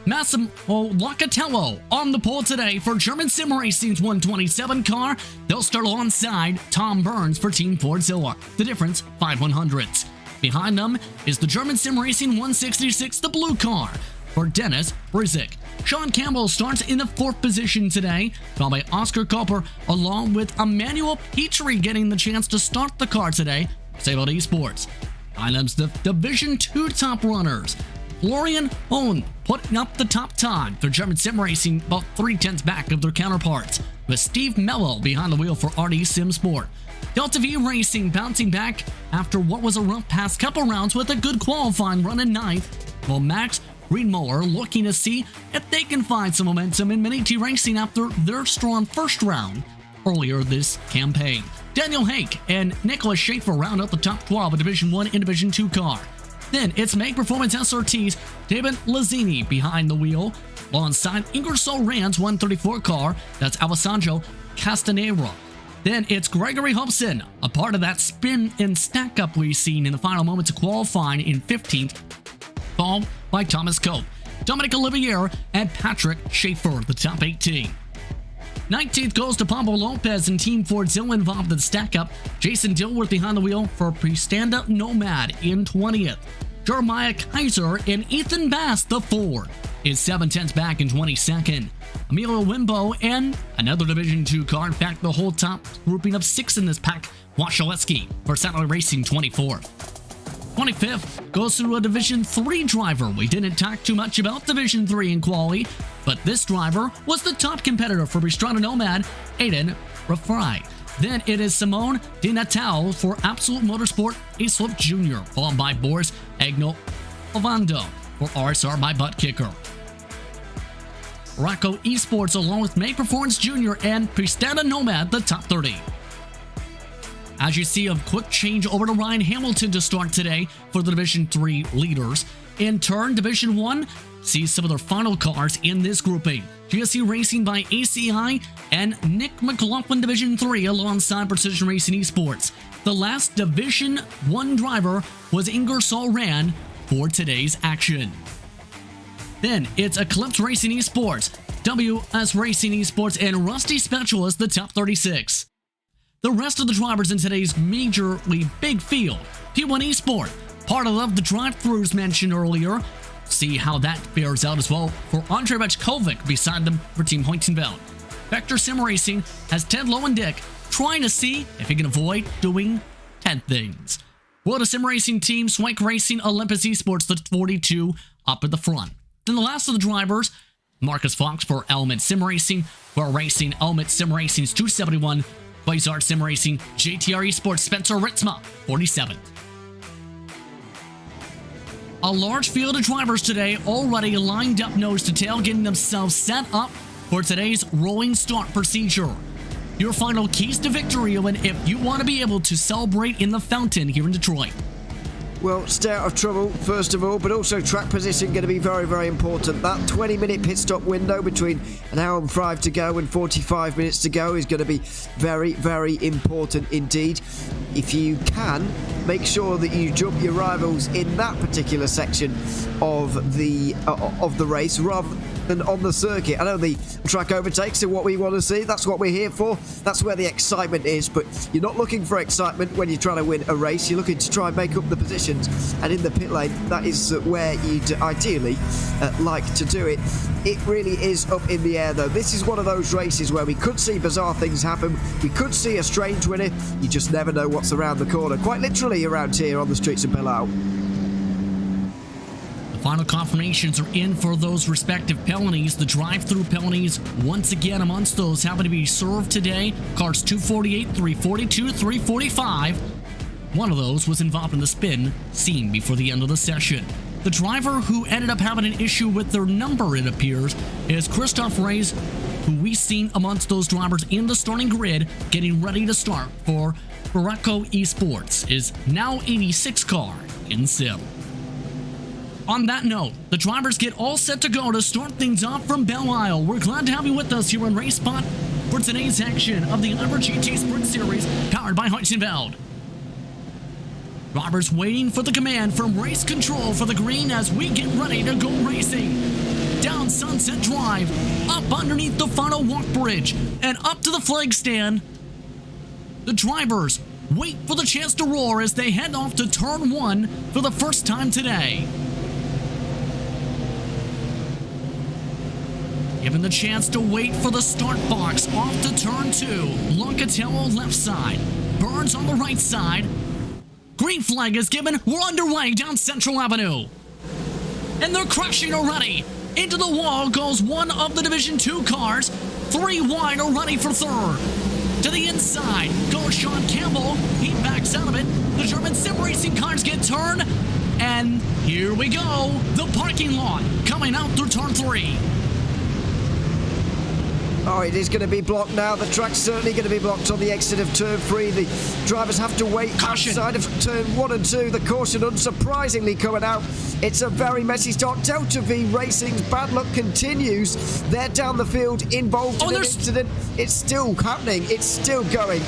Massimo Locatello on the pole today for German Sim Racing's 127 car. They'll start alongside Tom Burns for Team Fordzilla. The difference, 5/100ths. Behind them is the German Sim Racing 166, the blue car, for Dennis Brizik. Sean Campbell starts in the 4th position today, followed by Oscar Koper, along with Emmanuel Petrie getting the chance to start the car today. Sable Esports. Behind them's the Division 2 top runners. Florian Hohn putting up the top time for German Sim Racing, about 3/10ths back of their counterparts, with Steve Mello behind the wheel for RD Sim Sport. Delta V Racing bouncing back after what was a rough past couple rounds with a good qualifying run in 9th, while Max Greenmoller looking to see if they can find some momentum in Mini T Racing after their strong first round earlier this campaign. Daniel Hake and Nicholas Schaefer round out the top 12 of Division 1 and Division 2 car. Then it's Make Performance SRT's David Lazzini behind the wheel, alongside Ingersoll Rand's 134 car, that's Alessandro Castanera. Then it's Gregory Hobson, a part of that spin and stack up we've seen in the final moments of qualifying in 15th, followed by Thomas Cope, Dominic Olivier, and Patrick Schaefer, the top 18. 19th goes to Pablo Lopez and Team Fordzilla involved in the stack-up. Jason Dilworth behind the wheel for Prestanda Nomad in 20th. Jeremiah Kaiser and Ethan Bass, the 4, is 7/10ths back in 22nd. Emilio Wimbo and another Division 2 car, in fact the whole top grouping of 6 in this pack, Wachaleski for Satellite Racing 24th. 25th goes through a Division 3 driver. We didn't talk too much about Division 3 in quali, but this driver was the top competitor for Prestanda Nomad, Aiden Rafrai. Then it is Simone Di Natale for Absolute Motorsport Aslip Jr., followed by Boris Agno Ovando for RSR by Butt Kicker. Rocco Esports along with May Performance Jr. and Prestanda Nomad, the top 30. As you see, a quick change over to Ryan Hamilton to start today for the Division 3 leaders. In turn, Division 1 sees some of their final cars in this grouping. GSC Racing by ACI and Nick McLaughlin Division 3 alongside Precision Racing Esports. The last Division 1 driver was Ingersoll Rand for today's action. Then it's Eclipse Racing Esports, WS Racing Esports, and Rusty Specialist, the top 36. The rest of the drivers in today's majorly big field. P1 Esport, part of the drive-thrus mentioned earlier. See how that fares out as well for Andrei Vechkovic beside them for Team Heusinkveld. Vector Sim Racing has Ted Lowendick, trying to see if he can avoid doing 10 things. World of Sim Racing team, Swank Racing, Olympus Esports, the 42 up at the front. Then the last of the drivers, Marcus Fox for Element Sim Racing, for Racing, Element Sim Racing's 271, Quasar Sim Racing, JTR Esports, Spencer Ritzma, 47. A large field of drivers today already lined up nose to tail, getting themselves set up for today's rolling start procedure. Your final keys to victory, and if you want to be able to celebrate in the fountain here in Detroit. Well, stay out of trouble, first of all, but also track position going to be very, very important. That 20-minute pit stop window between an hour and 5 to go and 45 minutes to go is going to be very, very important indeed. If you can, make sure that you jump your rivals in that particular section of the race rather than on the circuit. I know the track overtakes are what we want to see. That's what we're here for. That's where the excitement is. But you're not looking for excitement when you're trying to win a race. You're looking to try and make up the positions. And in the pit lane, that is where you'd ideally like to do it. It really is up in the air, though. This is one of those races where we could see bizarre things happen. We could see a strange winner. You just never know what's around the corner. Quite literally around here on the streets of Belle. Final confirmations are in for those respective penalties. The drive-through penalties, once again amongst those, happen to be served today. Cars 248, 342, 345. One of those was involved in the spin seen before the end of the session. The driver who ended up having an issue with their number, it appears, is Christoph Reyes, who we've seen amongst those drivers in the starting grid getting ready to start for Barreco Esports, is now 86 car in Sim. On that note, the drivers get all set to go to start things off from Belle Isle. We're glad to have you with us here on RaceSpot for today's action of the IVRA GT Sprint Series powered by Heusinkveld. Drivers waiting for the command from race control for the green as we get ready to go racing. Down Sunset Drive, up underneath the final walk bridge, and up to the flag stand. The drivers wait for the chance to roar as they head off to turn 1 for the first time today. Given the chance to wait for the start box off to turn 2. Locatello left side. Burns on the right side. Green flag is given. We're underway down Central Avenue. And they're crashing already. Into the wall goes one of the Division 2 cars. 3 wide already for third. To the inside goes Sean Campbell. He backs out of it. The German sim racing cars get turned. And here we go. The parking lot coming out through turn 3. Oh, it is going to be blocked now. The track's certainly going to be blocked on the exit of turn 3. The drivers have to wait outside of turn 1 and 2. The caution unsurprisingly coming out. It's a very messy start. Delta V Racing's bad luck continues. They're down the field involved in an incident. It's still happening. It's still going.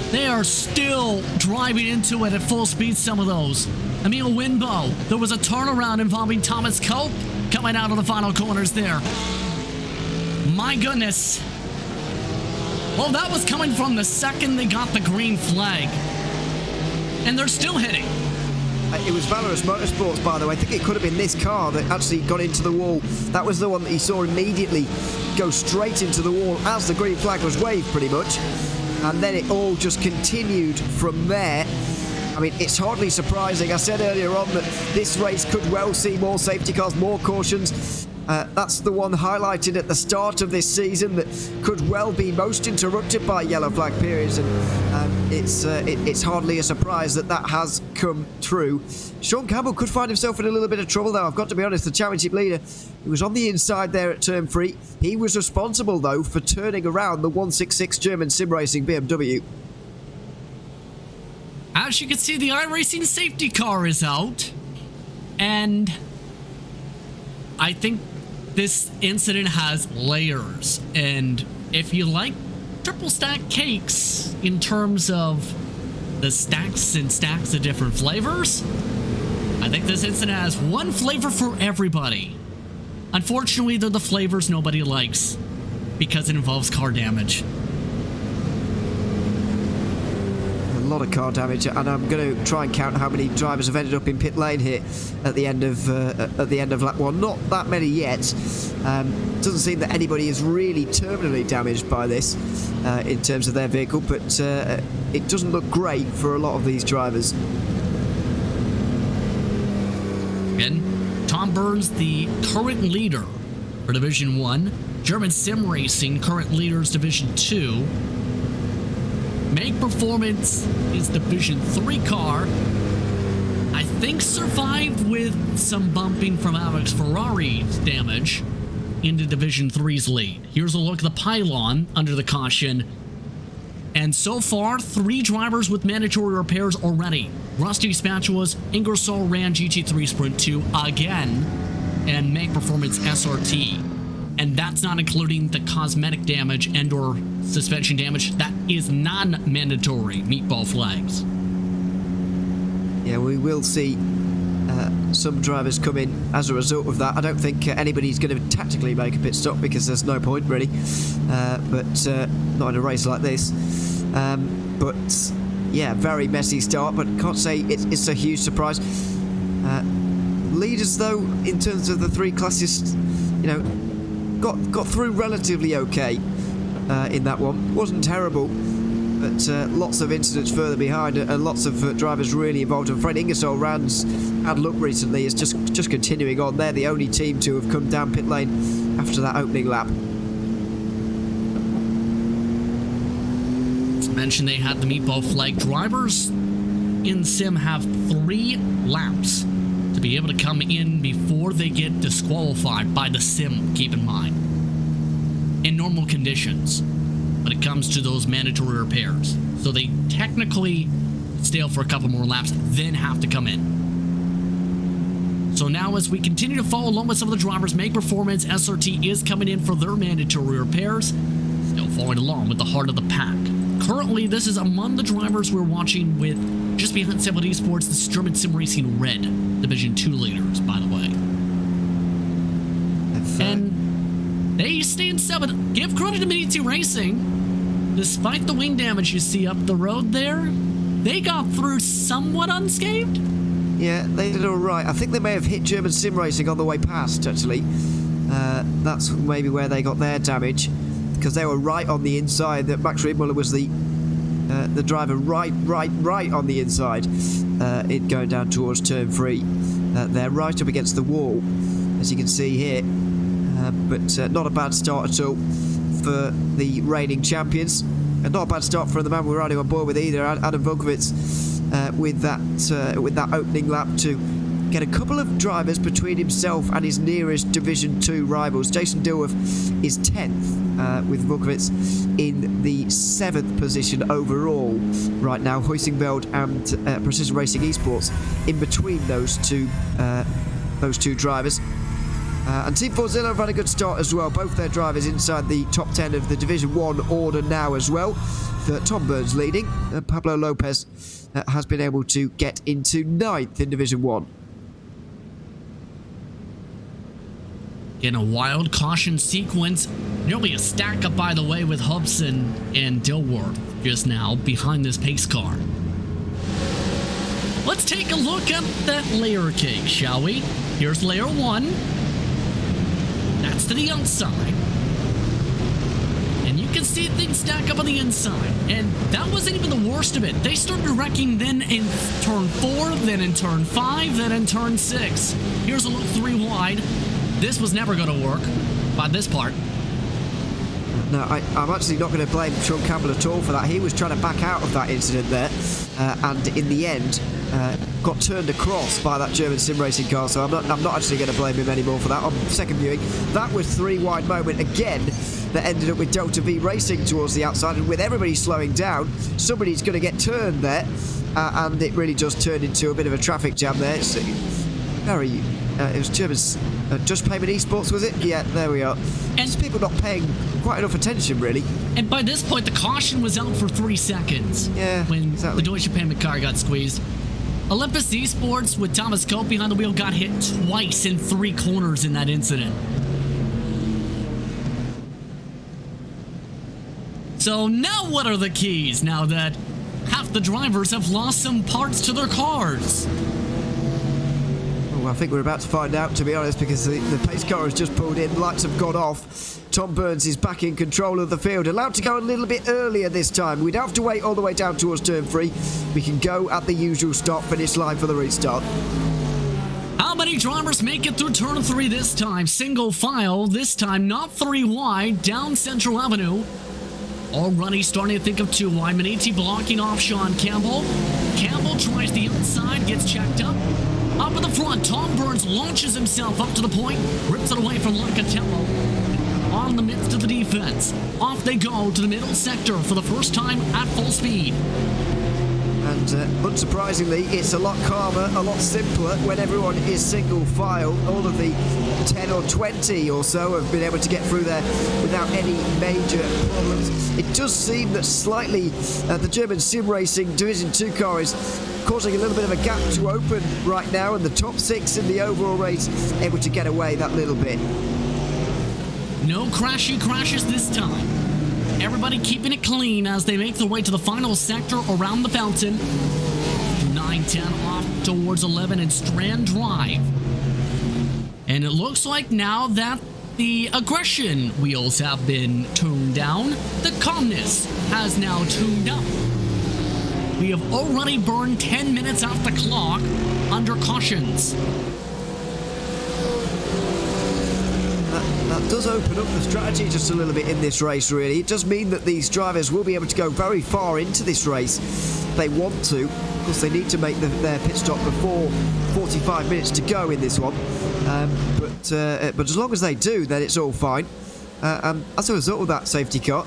They are still driving into it at full speed, some of those. Emil Winbo. There was a turnaround involving Thomas Cope coming out of the final corners there. My goodness. Well, that was coming from the second they got the green flag. And they're still hitting. It was Valorous Motorsports, by the way. I think it could have been this car that actually got into the wall. That was the one that he saw immediately go straight into the wall as the green flag was waved, pretty much. And then it all just continued from there. I mean, it's hardly surprising. I said earlier on that this race could well see more safety cars, more cautions. That's the one highlighted at the start of this season that could well be most interrupted by yellow flag periods, and it's hardly a surprise that that has come true. Sean Campbell could find himself in a little bit of trouble, though. I've got to be honest, the championship leader, he was on the inside there at turn 3. He was responsible, though, for turning around the 166 German sim racing BMW. As you can see, the iRacing safety car is out, and I think this incident has layers, and if you like triple stack cakes in terms of the stacks and stacks of different flavors, I think this incident has one flavor for everybody. Unfortunately, they're the flavors nobody likes because it involves car damage. lot of car damage, and I'm going to try and count how many drivers have ended up in pit lane here at the end of lap 1. Not that many yet. Doesn't seem that anybody is really terminally damaged by this in terms of their vehicle, but it doesn't look great for a lot of these drivers. And Tom Burns, the current leader for Division 1. German Sim Racing, current leaders Division 2. Make Performance is Division 3 car. I think survived with some bumping from Alex Ferrari's damage into Division 3's lead. Here's a look at the pylon under the caution. And so far, 3 drivers with mandatory repairs already. Rusty Spatulas, Ingersoll Rand GT3 Sprint 2 again, and Make Performance SRT. And that's not including the cosmetic damage and or suspension damage. That is non-mandatory meatball flags. Yeah, we will see some drivers come in as a result of that. I don't think anybody's going to tactically make a pit stop because there's no point really, but not in a race like this. But yeah, very messy start, but can't say it's a huge surprise. Leaders though, in terms of the 3 classes, you know, got through relatively okay in that one. Wasn't terrible, but lots of incidents further behind, and lots of drivers really involved. I'm afraid Ingersoll Rand's had luck recently is just continuing on. They're the only team to have come down pit lane after that opening lap. As mentioned, they had the meatball flag. Drivers in Sim have 3 laps to be able to come in before they get disqualified by the Sim, keep in mind, in normal conditions when it comes to those mandatory repairs. So they technically stay out for a couple more laps, then have to come in. So now as we continue to follow along with some of the drivers, Make Performance SRT is coming in for their mandatory repairs, still following along with the heart of the pack. Currently, this is among the drivers we're watching with just behind Heusinkveld Esports, this German Sim Racing Red, Division 2 leaders, by the way. And they stay in 7th. Give credit to Mini-2 Racing. Despite the wing damage you see up the road there, they got through somewhat unscathed. Yeah, they did all right. I think they may have hit German Sim Racing on the way past, actually. That's maybe where they got their damage, because they were right on the inside. That Max Riedmuller was the driver right on the inside, it going down towards turn 3. They're right up against the wall, as you can see here, but not a bad start at all for the reigning champions, and not a bad start for the man we're riding on board with either, Adam Vukovic, with that opening lap to get a couple of drivers between himself and his nearest Division 2 rivals. Jason Dilworth is 10th, with Vukovic in the 7th position overall right now. Heusinkveld and Precision Racing Esports in between those two drivers. And Team Forzilla have had a good start as well. Both their drivers inside the top 10 of the Division 1 order now as well. Tom Burns leading. Pablo Lopez has been able to get into 9th in Division 1. In a wild caution sequence, nearly a stack up, by the way, with Hobson and Dilworth just now behind this pace car. Let's take a look at that layer cake, shall we? Here's layer 1. That's to the outside. And you can see things stack up on the inside. And that wasn't even the worst of it. They started wrecking then in turn 4, then in turn 5, then in turn 6. Here's a look 3 wide. This was never going to work by this part. No, I'm actually not going to blame Sean Campbell at all for that. He was trying to back out of that incident there, and in the end got turned across by that German Sim Racing car, so I'm not actually going to blame him anymore for that. On second viewing, that was 3 wide moment again that ended up with Delta V Racing towards the outside, and with everybody slowing down, somebody's going to get turned there, and it really just turned into a bit of a traffic jam there. It's very... it was German's Just Payment Esports, was it? Yeah, there we are. And just people not paying quite enough attention, really. And by this point, the caution was out for 3 seconds. Yeah, when exactly. the Deutsche Payment car got squeezed. Olympus Esports with Thomas Cope behind the wheel got hit twice in 3 corners in that incident. So now what are the keys now that half the drivers have lost some parts to their cars. I think we're about to find out, to be honest, because the pace car has just pulled in, lights have gone off. Tom Burns is back in control of the field, allowed to go a little bit earlier this time. We'd have to wait all the way down towards turn 3. We can go at the usual start-finish line for the restart. How many drivers make it through turn 3 this time? Single file, this time not 3 wide, down Central Avenue. Already starting to think of 2 wide. Maniti blocking off Sean Campbell. Campbell tries the outside, gets checked up. Up in the front, Tom Burns launches himself up to the point, rips it away from Locatello. On the midst of the defense, off they go to the middle sector for the first time at full speed. And unsurprisingly, it's a lot calmer, a lot simpler when everyone is single file. All of the 10 or 20 or so have been able to get through there without any major problems. It does seem that slightly the German sim racing Division 2 car is causing a little bit of a gap to open right now, and the top 6 in the overall race able to get away that little bit. No crashy crashes this time. Everybody keeping it clean as they make their way to the final sector around the fountain. 9-10 off towards 11 and Strand Drive. And it looks like now that the aggression wheels have been tuned down, the calmness has now tuned up. We have already burned 10 minutes off the clock under cautions. That does open up the strategy just a little bit in this race, really. It does mean that these drivers will be able to go very far into this race if they want to. Of course, they need to make their pit stop before 45 minutes to go in this one. But as long as they do, then it's all fine. And as a result of that safety car,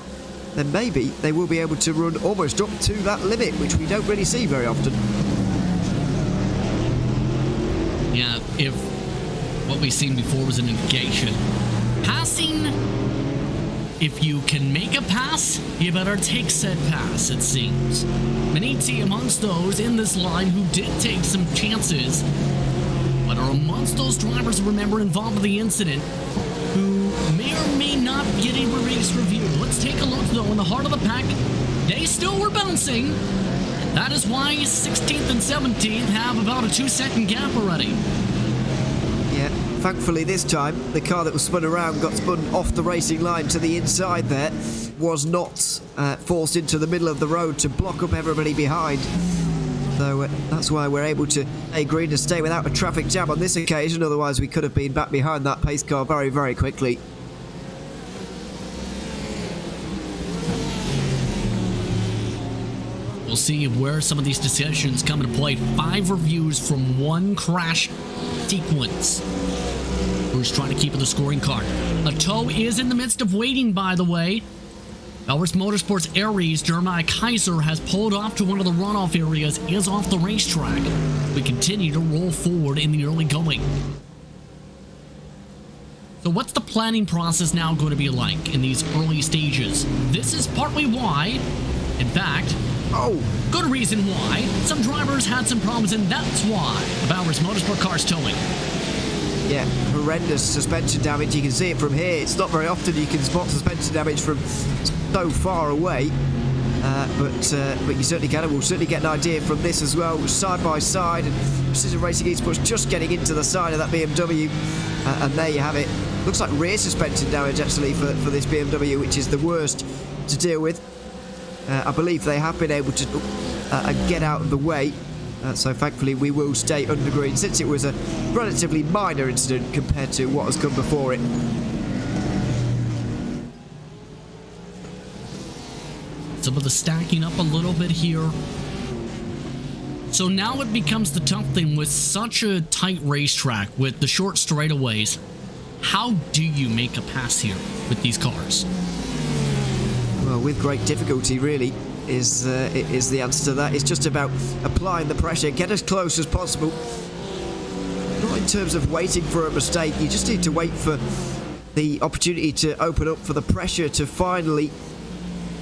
then maybe they will be able to run almost up to that limit, which we don't really see very often. Yeah, if what we've seen before was an indication. Passing, if you can make a pass, you better take said pass, it seems. Maniti amongst those in this line who did take some chances, but are amongst those drivers, remember, involved in the incident, who may or may not get a race review. Let's take a look, though, in the heart of the pack. They still were bouncing. That is why 16th and 17th have about a 2-second gap already. Yeah, thankfully this time, the car that was spun around got spun off the racing line to the inside there, was not forced into the middle of the road to block up everybody behind. So that's why we're able to agree to stay without a traffic jam on this occasion, otherwise we could have been back behind that pace car very, very quickly. We'll see where some of these decisions come into play. 5 reviews from 1 crash sequence. Who's trying to keep the scoring card? A tow is in the midst of waiting, by the way. Bellers Motorsports Aries Jeremiah Kaiser has pulled off to one of the runoff areas, is off the racetrack. We continue to roll forward in the early going. So what's the planning process now going to be like in these early stages? This is partly why, in fact, good reason why, some drivers had some problems, and that's why the Bowers Motorsport car's towing. Yeah, horrendous suspension damage. You can see it from here. It's not very often you can spot suspension damage from so far away. But you certainly can, and we'll certainly get an idea from this as well. Side by side, and Precision Racing Esports just getting into the side of that BMW. And there you have it. Looks like rear suspension damage, actually, for this BMW, which is the worst to deal with. I believe they have been able to get out of the way. So thankfully we will stay under green, since it was a relatively minor incident compared to what has come before it. Some of the stacking up a little bit here. So now it becomes the tough thing with such a tight racetrack with the short straightaways. How do you make a pass here with these cars? Well, with great difficulty, really, is the answer to that. It's just about applying the pressure, get as close as possible. Not in terms of waiting for a mistake, you just need to wait for the opportunity to open up, for the pressure to finally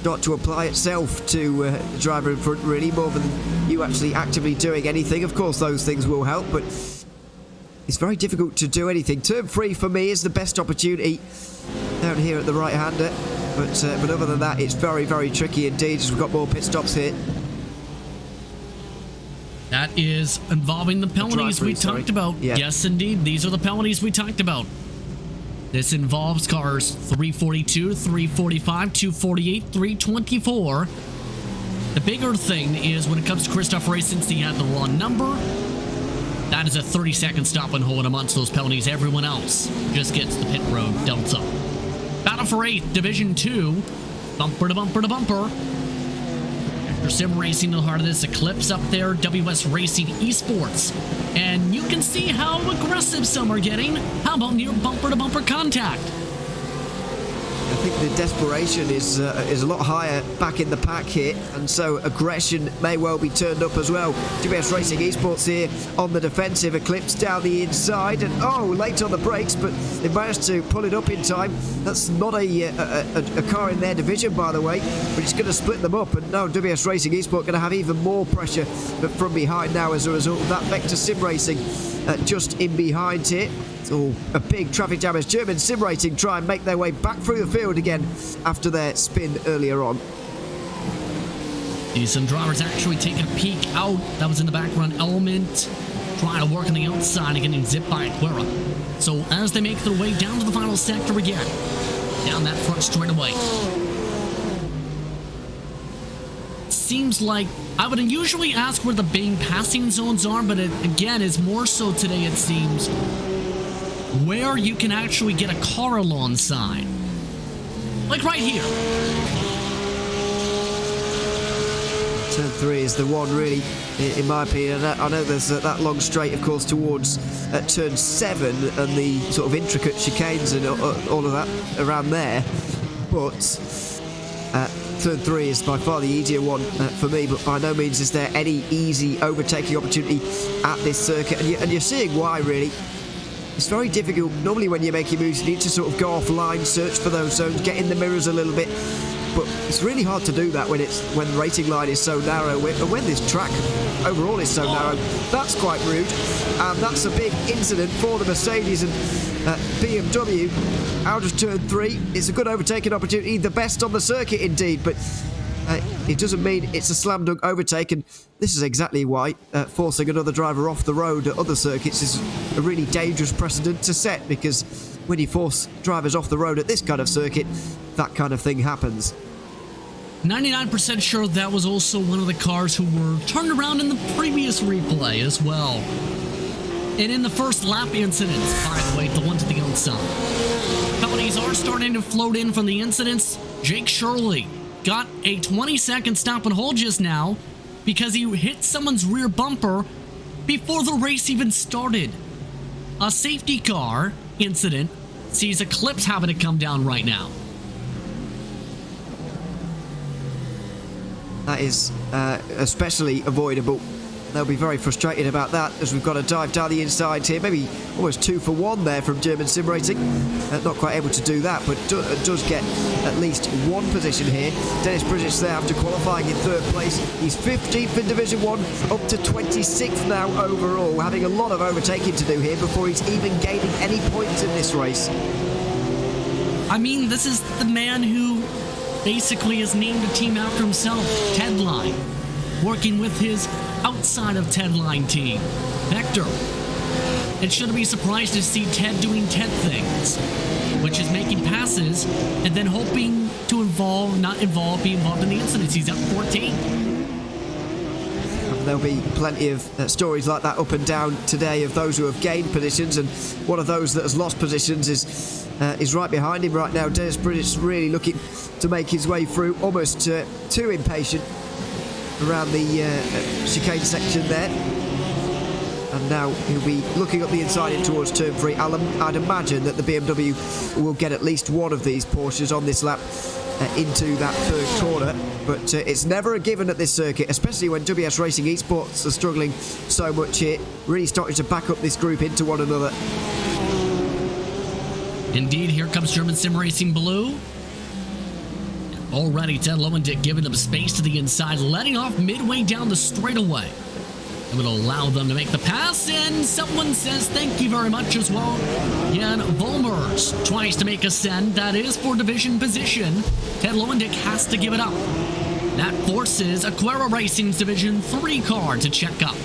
start to apply itself to the driver in front, really, more than you actually actively doing anything. Of course, those things will help, but it's very difficult to do anything. Turn 3 for me is the best opportunity down here at the right-hander. But other than that, it's very, very tricky indeed, as we've got more pit stops here. That is involving the penalties we talked about. Yeah. Yes, indeed. These are the penalties we talked about. This involves cars 342, 345, 248, 324. The bigger thing is when it comes to Christopher Ray, since he had the wrong number, that is a 30-second stop and hold amongst those penalties. Everyone else just gets the pit road delta. Battle for 8th, Division 2. Bumper to bumper to bumper. After sim racing, the heart of this Eclipse up there, WS Racing Esports. And you can see how aggressive some are getting. How about near bumper to bumper contact? I think the desperation is a lot higher back in the pack here, and so aggression may well be turned up as well. WS Racing Esports here on the defensive, Eclipse down the inside, and late on the brakes, but they managed to pull it up in time. That's not a car in their division, by the way, but it's going to split them up, and now WS Racing Esports going to have even more pressure from behind now as a result of that Vector Sim Racing just in behind here. So a big traffic jam as German Sim Racing try and make their way back through the field again after their spin earlier on. See some drivers actually taking a peek out. That was in the background element, trying to work on the outside and getting zipped by IVRA. So as they make their way down to the final sector again, down that front straightaway. Seems like I would usually ask where the main passing zones are, but it again is more so today, it seems, where you can actually get a car alongside. Like right here. Turn 3 is the one, really, in my opinion. I know there's that long straight, of course, towards turn 7 and the sort of intricate chicanes and all of that around there. But turn 3 is by far the easier one for me, but by no means is there any easy overtaking opportunity at this circuit. And you're seeing why, really. It's very difficult. Normally when you're making moves, you need to sort of go offline, search for those zones, get in the mirrors a little bit. But it's really hard to do that when the racing line is so narrow, and when this track overall is so narrow. That's quite rude, and that's a big incident for the Mercedes and BMW out of turn 3. It's a good overtaking opportunity, the best on the circuit indeed, but it doesn't mean it's a slam dunk overtake, and this is exactly why forcing another driver off the road at other circuits is a really dangerous precedent to set, because when you force drivers off the road at this kind of circuit, that kind of thing happens. 99% sure that was also one of the cars who were turned around in the previous replay as well. And in the first lap incidents, by the way, the one to the outside. Penalties are starting to float in from the incidents. Jake Shirley got a 20-second stop and hold just now because he hit someone's rear bumper before the race even started. A safety car incident sees Eclipse having to come down right now. That is especially avoidable. They'll be very frustrated about that, as we've got to dive down the inside here. Maybe almost 2 for 1 there from German Sim Racing. Not quite able to do that, but does get at least 1 position here. Dennis Bridges there after qualifying in 3rd place. He's 15th in Division 1, up to 26th now overall. Having a lot of overtaking to do here before he's even gaining any points in this race. I mean, this is the man who basically has named a team after himself, Tedline, working with his outside of Tedline team, Vector. It shouldn't be surprised to see Ted doing Ted things, which is making passes and then hoping to be involved in the incidents. He's up 14. There'll be plenty of stories like that up and down today of those who have gained positions, and one of those that has lost positions is right behind him right now. Dennis Bridges really looking to make his way through, almost too impatient around the chicane section there. And now he'll be looking up the inside in towards turn 3. I'd imagine that the BMW will get at least one of these Porsches on this lap into that 3rd corner, but it's never a given at this circuit, especially when WS Racing Esports are struggling so much here, really starting to back up this group into one another. Indeed, here comes German Sim Racing Blue. Already Ted Lowendick giving them space to the inside, letting off midway down the straightaway. It would allow them to make the pass, and someone says thank you very much as well. Jan Volmers tries to make a send. That is for division position. Ted Lowendick has to give it up. That forces IVRA Racing's Division 3 car to check up.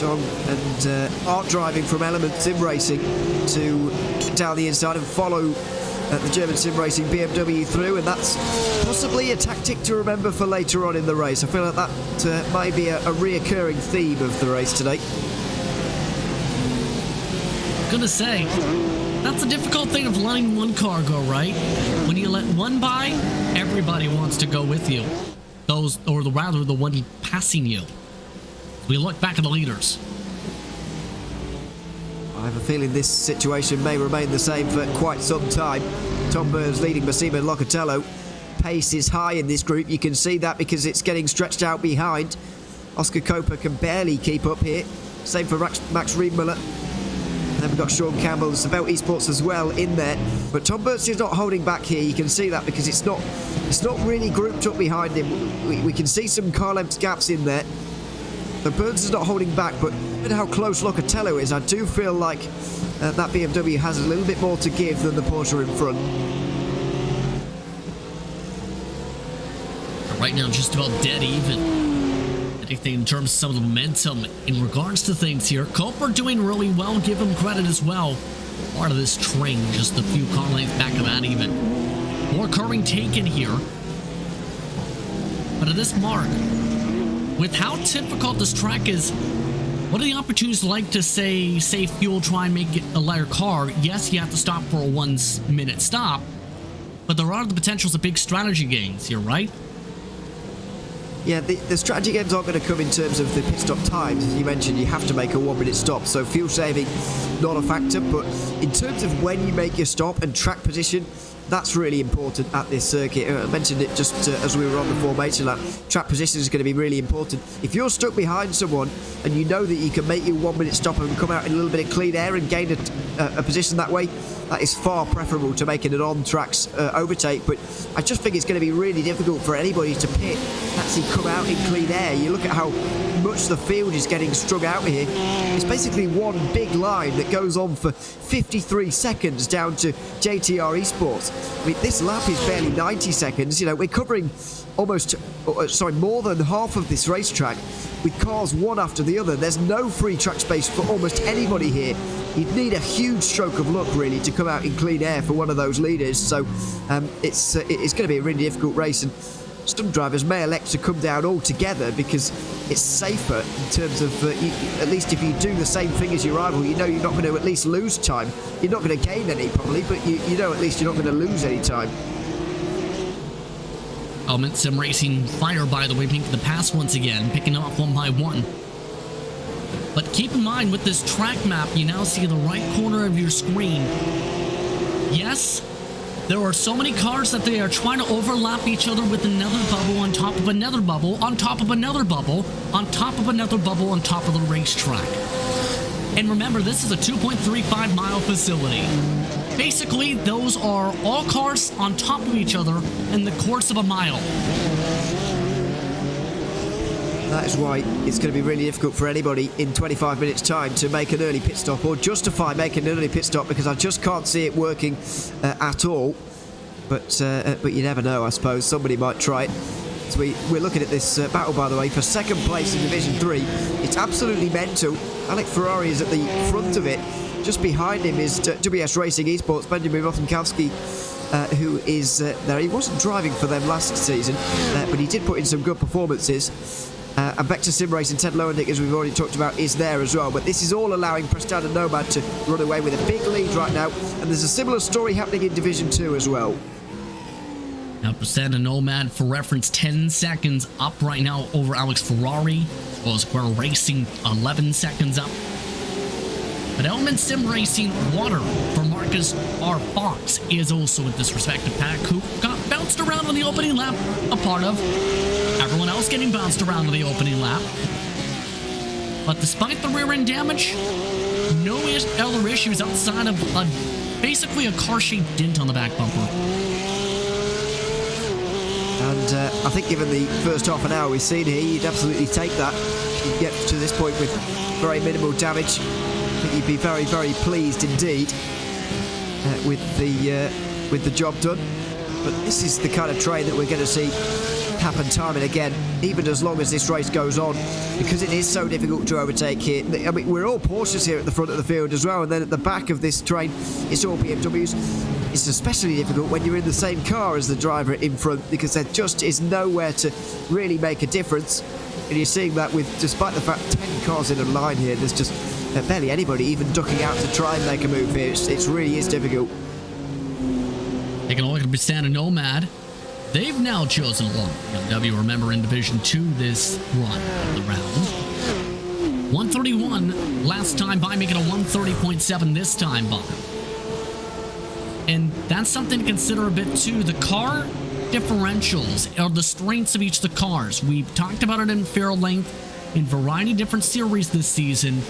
Dong and art driving from Element Sim Racing to get down the inside and follow the German Sim Racing BMW through, and that's possibly a tactic to remember for later on in the race. I feel like that might be a reoccurring theme of the race today. Gonna say, that's the difficult thing of letting one car go, right? When you let one by, everybody wants to go with you. Those, or rather the one passing you. We look back at the leaders. I have a feeling this situation may remain the same for quite some time. Tom Burns leading Massimo and Locatello. Pace is high in this group. You can see that because it's getting stretched out behind. Oscar Coper can barely keep up here. Same for Max Riedmuller. And then we've got Sean Campbell, the Belle Esports as well in there. But Tom Burns is not holding back here. You can see that because it's not really grouped up behind him. We can see some car length gaps in there. So Burns is not holding back, but look at how close Locatello is. I do feel like that BMW has a little bit more to give than the Porsche in front. Right now, just about dead even. Anything in terms of some of the momentum in regards to things here. Cooper doing really well, give him credit as well. Part of this train, just a few car lengths back of that even. More carring taken here. But at this mark, with how difficult this track is, what are the opportunities like to say, save fuel, try and make it a lighter car? Yes, you have to stop for a 1 minute stop, but there are the potentials of big strategy gains here, right? Yeah, the strategy gains aren't going to come in terms of the pit stop times. As you mentioned, you have to make a 1 minute stop, so fuel saving, not a factor, but in terms of when you make your stop and track position, that's really important at this circuit. I mentioned it just as we were on the formation lap. Track position is going to be really important. If you're stuck behind someone and you know that you can make your 1 minute stop and come out in a little bit of clean air and gain a position that way, that is far preferable to making an on-tracks overtake. But I just think it's going to be really difficult for anybody to pit and actually come out in clean air. You look at how much the field is getting strung out here. It's basically one big line that goes on for 53 seconds down to JTR Esports. I mean, this lap is barely 90 seconds. You know, we're covering more than half of this racetrack with cars one after the other. There's no free track space for almost anybody here. You'd need a huge stroke of luck, really, to come out in clean air for one of those leaders. So it's going to be a really difficult race, and stunt drivers may elect to come down altogether because it's safer in terms of, at least if you do the same thing as your rival, you know you're not going to at least lose time. You're not going to gain any, probably, but you know at least you're not going to lose any time. Element Sim Racing fire, by the way, making the pass once again, picking off one by one. But keep in mind, with this track map, you now see the right corner of your screen. Yes, there are so many cars that they are trying to overlap each other with another bubble on top of another bubble, on top of another bubble, on top of another bubble, on top of the racetrack. And remember, this is a 2.35 mile facility. Basically, those are all cars on top of each other in the course of a mile. That is why it's going to be really difficult for anybody in 25 minutes time to make an early pit stop or justify making an early pit stop, because I just can't see it working at all. But you never know, I suppose. Somebody might try it. So we're looking at this battle, by the way, for second place in Division 3. It's absolutely mental. Alec Ferrari is at the front of it. Just behind him is WS Racing Esports, Benjamin Rotankowski, who is there. He wasn't driving for them last season, but he did put in some good performances. And Vector Sim Racing, Ted Lowendick, as we've already talked about, is there as well. But this is all allowing Prestana Nomad to run away with a big lead right now. And there's a similar story happening in Division 2 as well. Now, Prestana Nomad, for reference, 10 seconds up right now over Alex Ferrari, as well as Guerra Racing, 11 seconds up. But Element Sim Racing Water for Marcus R. Fox is also in this respective pack, who got bounced around on the opening lap, a part of everyone else getting bounced around on the opening lap. But despite the rear end damage, no other issues outside of basically a car-shaped dent on the back bumper. And I think given the first half an hour we've seen here, you'd absolutely take that. You'd get to this point with very minimal damage. I think you'd be very, very pleased indeed with the job done. But this is the kind of train that we're going to see happen time and again, even as long as this race goes on, because it is so difficult to overtake here. I mean, we're all Porsches here at the front of the field as well, and then at the back of this train, it's all BMWs. It's especially difficult when you're in the same car as the driver in front, because there just is nowhere to really make a difference. And you're seeing that with, despite the fact 10 cars in a line here, there's just barely anybody even ducking out to try and make a move here. It really is difficult. Taking a look at Bastana Nomad. They've now chosen along BMW, remember, in Division 2 this run of the round. 131 last time by, making a 130.7 this time by. And that's something to consider a bit too. The car differentials are the strengths of each of the cars. We've talked about it in fair length in a variety of different series this season.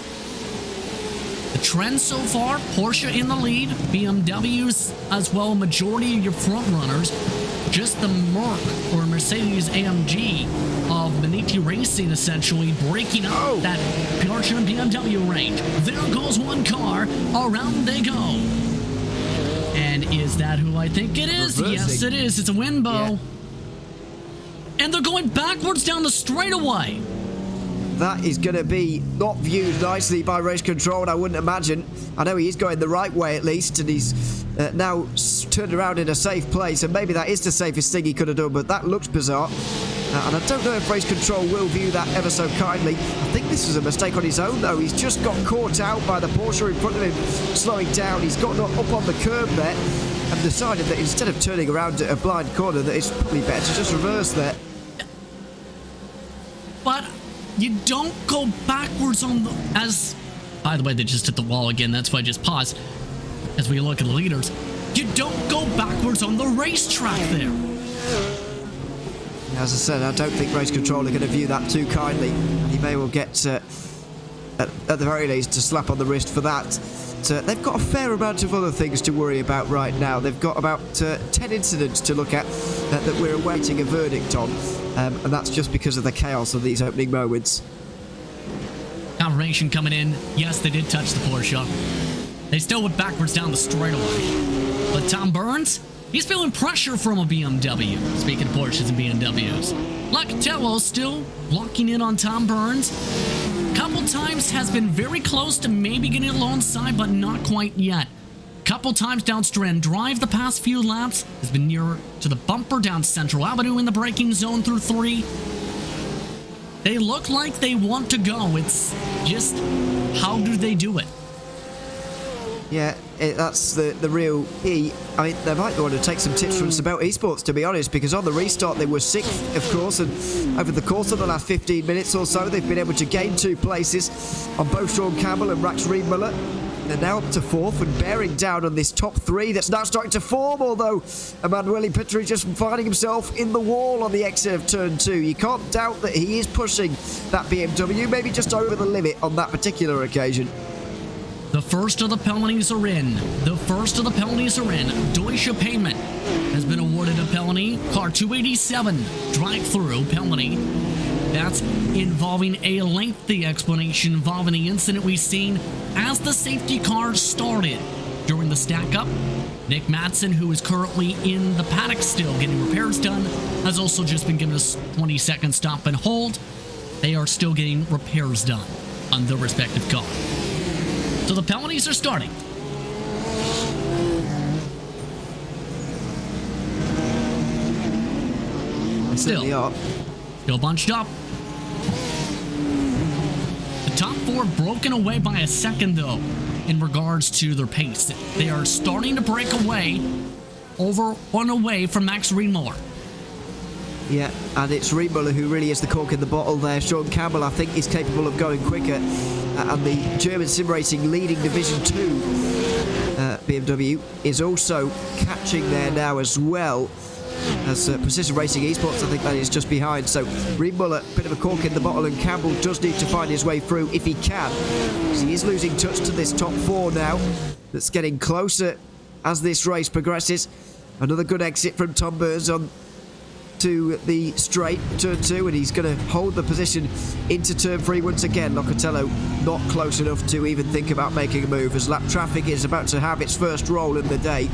The trend so far, Porsche in the lead, BMWs as well, majority of your front runners. Just the Merc or Mercedes AMG of Maniti Racing essentially breaking up that Porsche and BMW range. There goes one car, around they go. And is that who I think it is? Reversing. Yes, it is. It's a Winbo. Yeah. And they're going backwards down the straightaway. That is going to be not viewed nicely by race control, and I wouldn't imagine. I know he is going the right way at least, and he's now turned around in a safe place, and maybe that is the safest thing he could have done, but that looks bizarre. And I don't know if race control will view that ever so kindly. I think this was a mistake on his own, though. He's just got caught out by the Porsche in front of him, slowing down. He's got up on the curb there and decided that instead of turning around at a blind corner, that it's probably better to just reverse there. But you don't go backwards on the... As... By the way, they just hit the wall again. That's why I just paused. As we look at the leaders, you don't go backwards on the racetrack there. As I said, I don't think race control are going to view that too kindly. He may well get, at the very least, a slap on the wrist for that. They've got a fair amount of other things to worry about right now. They've got about 10 incidents to look at that we're awaiting a verdict on. And that's just because of the chaos of these opening moments. Confirmation coming in. Yes, they did touch the Porsche. They still went backwards down the straightaway. But Tom Burns, he's feeling pressure from a BMW. Speaking of Porsches and BMWs. Locatello still locking in on Tom Burns. Couple times has been very close to maybe getting a low inside, but not quite yet. Couple times down Strand Drive the past few laps has been near to the bumper down Central Avenue in the braking zone through 3. They look like they want to go. It's just, how do they do it? Yeah, that's the real key. I mean, they might want to take some tips from Belle Esports, to be honest, because on the restart they were 6th, of course, and over the course of the last 15 minutes or so, they've been able to gain 2 places on both Sean Campbell and Rax Riedmuller. They're now up to 4th and bearing down on this top 3 that's now starting to form, although Emanuele Pittri just finding himself in the wall on the exit of turn 2. You can't doubt that he is pushing that BMW, maybe just over the limit on that particular occasion. The first of the penalties are in. Deutsche Payment has been awarded a penalty. Car 287 drive-through penalty. That's involving a lengthy explanation involving the incident we've seen as the safety car started during the stack-up. Nick Madsen, who is currently in the paddock still getting repairs done, has also just been given a 20-second stop and hold. They are still getting repairs done on their respective car. So the penalties are starting. Still bunched up. The top 4 broken away by a second, though, in regards to their pace. They are starting to break away away from Max Riedmuller. Yeah, and it's Riedmuller who really is the cork in the bottle there. Sean Campbell, I think, is capable of going quicker. And the German Sim Racing leading Division 2 BMW is also catching there now as well. As Precision Racing Esports, I think that is just behind. So Riedmuller, bit of a cork in the bottle, and Campbell does need to find his way through if he can. So he is losing touch to this top 4 now. That's getting closer as this race progresses. Another good exit from Tom Burns on to the straight, turn 2, and he's going to hold the position into turn 3 once again. Locatello not close enough to even think about making a move as lap traffic is about to have its first roll in the day.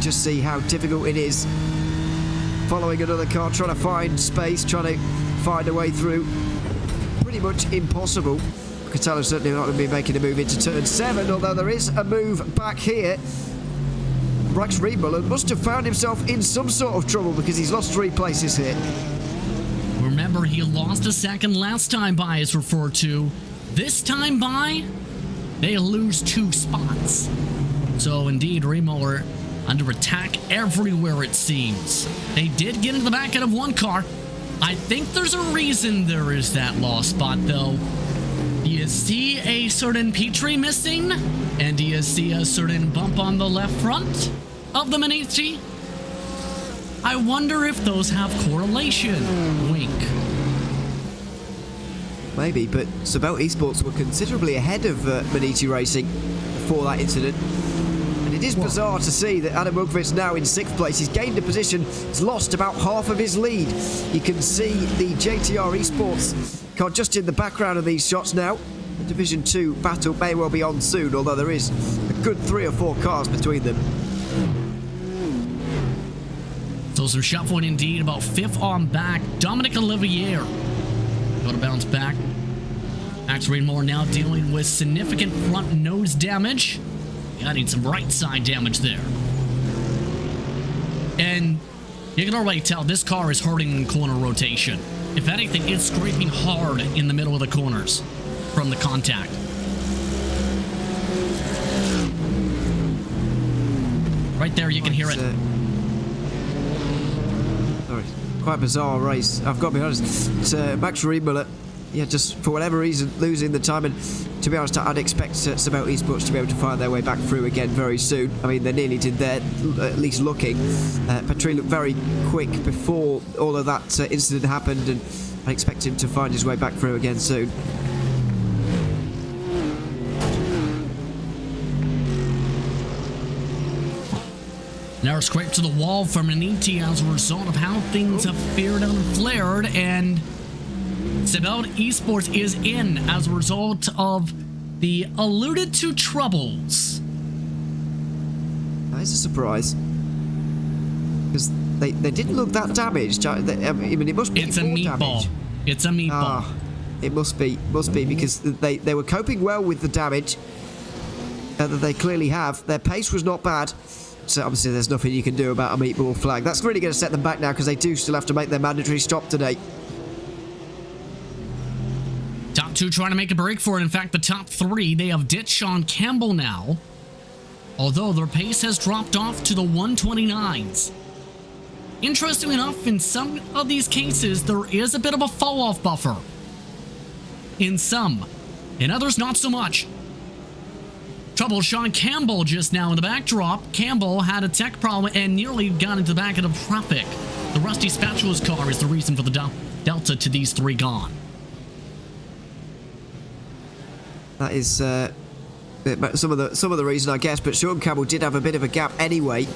just see how difficult it is. Following another car, trying to find space, trying to find a way through. Pretty much impossible. Catalan's certainly not going to be making a move into turn 7, although there is a move back here. Max Riedmuller must have found himself in some sort of trouble because he's lost 3 places here. Remember, he lost a second last time by, is referred to. This time by, they lose 2 spots. So indeed, Riedmuller under attack everywhere, it seems. They did get into the back end of 1 car. I think there's a reason there is that lost spot, though. Do you see a certain Petrie missing? And do you see a certain bump on the left front of the Manitti? I wonder if those have correlation. Wink. Maybe, but Belle Esports were considerably ahead of Manitti Racing before that incident. And it is bizarre to see that Adam Mugvit's now in 6th place. He's gained a position, he's lost about half of his lead. You can see the JTR Esports car just in the background of these shots now. The Division 2 battle may well be on soon, although there is a good 3 or 4 cars between them. So some shuffling indeed, about 5th on back. Dominic Olivier got to bounce back. Max Riedmuller now dealing with significant front nose damage. Yeah, I need some right side damage there. And you can already tell this car is hurting in corner rotation. If anything, it's scraping hard in the middle of the corners from the contact. Right there, you can hear it. Sorry, quite bizarre race. I've got to be honest. It's Max Riedmuller, yeah, just for whatever reason losing the time, and to be honest, I'd expect Belle Esports to be able to find their way back through again very soon. I mean, they nearly did there, at least looking. Petrie looked very quick before all of that incident happened, and I expect him to find his way back through again soon. Now a scrape to the wall for Manitti as a result of how things have fared and flared, and Belle Esports is in as a result of the alluded to troubles. That is a surprise, because they didn't look that damaged. I mean, it must be. It's a meatball. Damage. It's a meatball. It must be because they were coping well with the damage that they clearly have. Their pace was not bad. So obviously there's nothing you can do about a meatball flag. That's really going to set them back now because they do still have to make their mandatory stop today. Top 2 trying to make a break for it. In fact, the top 3, they have ditched Sean Campbell now. Although their pace has dropped off to the 129s. Interestingly enough, in some of these cases, there is a bit of a fall-off buffer. In some. In others, not so much. Trouble Sean Campbell just now in the backdrop. Campbell had a tech problem and nearly got into the back end of traffic. The rusty spatula's car is the reason for the delta to these 3 gone. That is some of the reason, I guess. But Sean Campbell did have a bit of a gap anyway.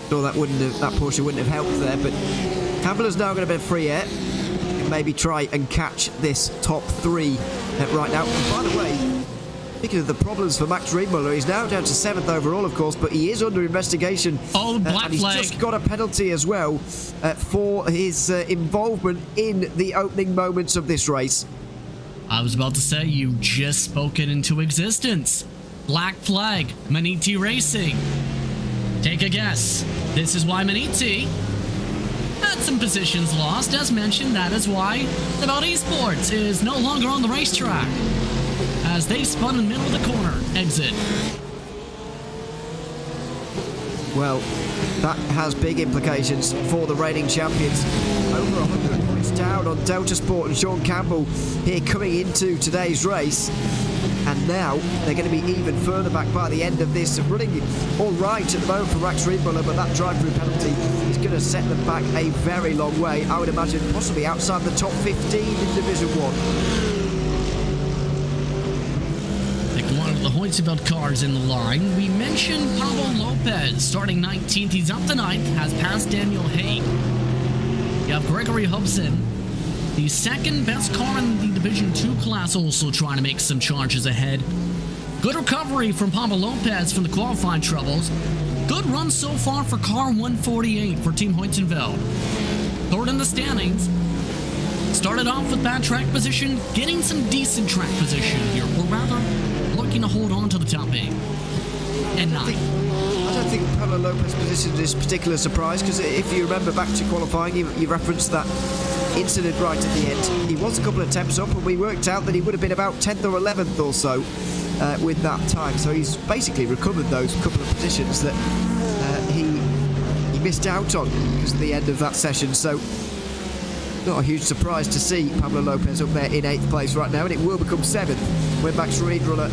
So that portion wouldn't have helped there. But Campbell is now going to be free air. Maybe try and catch this top 3 right now. And by the way, speaking of the problems for Max Riedmuller, he's now down to 7th overall, of course, but he is under investigation. Oh, black and he's flag. just got a penalty as well for his involvement in the opening moments of this race. I was about to say, you just spoke it into existence. Black flag, Manitti Racing. Take a guess. This is why Manitti had some positions lost. As mentioned, that is why Belle Esports is no longer on the racetrack, as they spun in the middle of the corner exit. Well, that has big implications for the reigning champions. Over 100 points down on Delta Sport and Sean Campbell here coming into today's race. And now they're going to be even further back by the end of this. Running all right at the moment for Max Riedmuller, but that drive-through penalty is going to set them back a very long way. I would imagine possibly outside the top 15 in Division 1. The Heusinkveld cars in the line. We mentioned Pablo Lopez starting 19th. He's up to 9th, has passed Daniel Haig. You have Gregory Hobson, the second best car in the Division 2 class, also trying to make some charges ahead. Good recovery from Pablo Lopez from the qualifying troubles. Good run so far for car 148 for Team Heusinkveld. Third in the standings. Started off with bad track position, getting some decent track position here, or rather, looking to hold on to the top 8. And 9. I don't think Pablo Lopez's position is a particular surprise, because if you remember back to qualifying, you referenced that incident right at the end. He was a couple of attempts up, and we worked out that he would have been about 10th or 11th or so with that time. So he's basically recovered those couple of positions that he missed out on because of the end of that session. So not a huge surprise to see Pablo Lopez up there in 8th place right now, and it will become 7th when Max Riedruller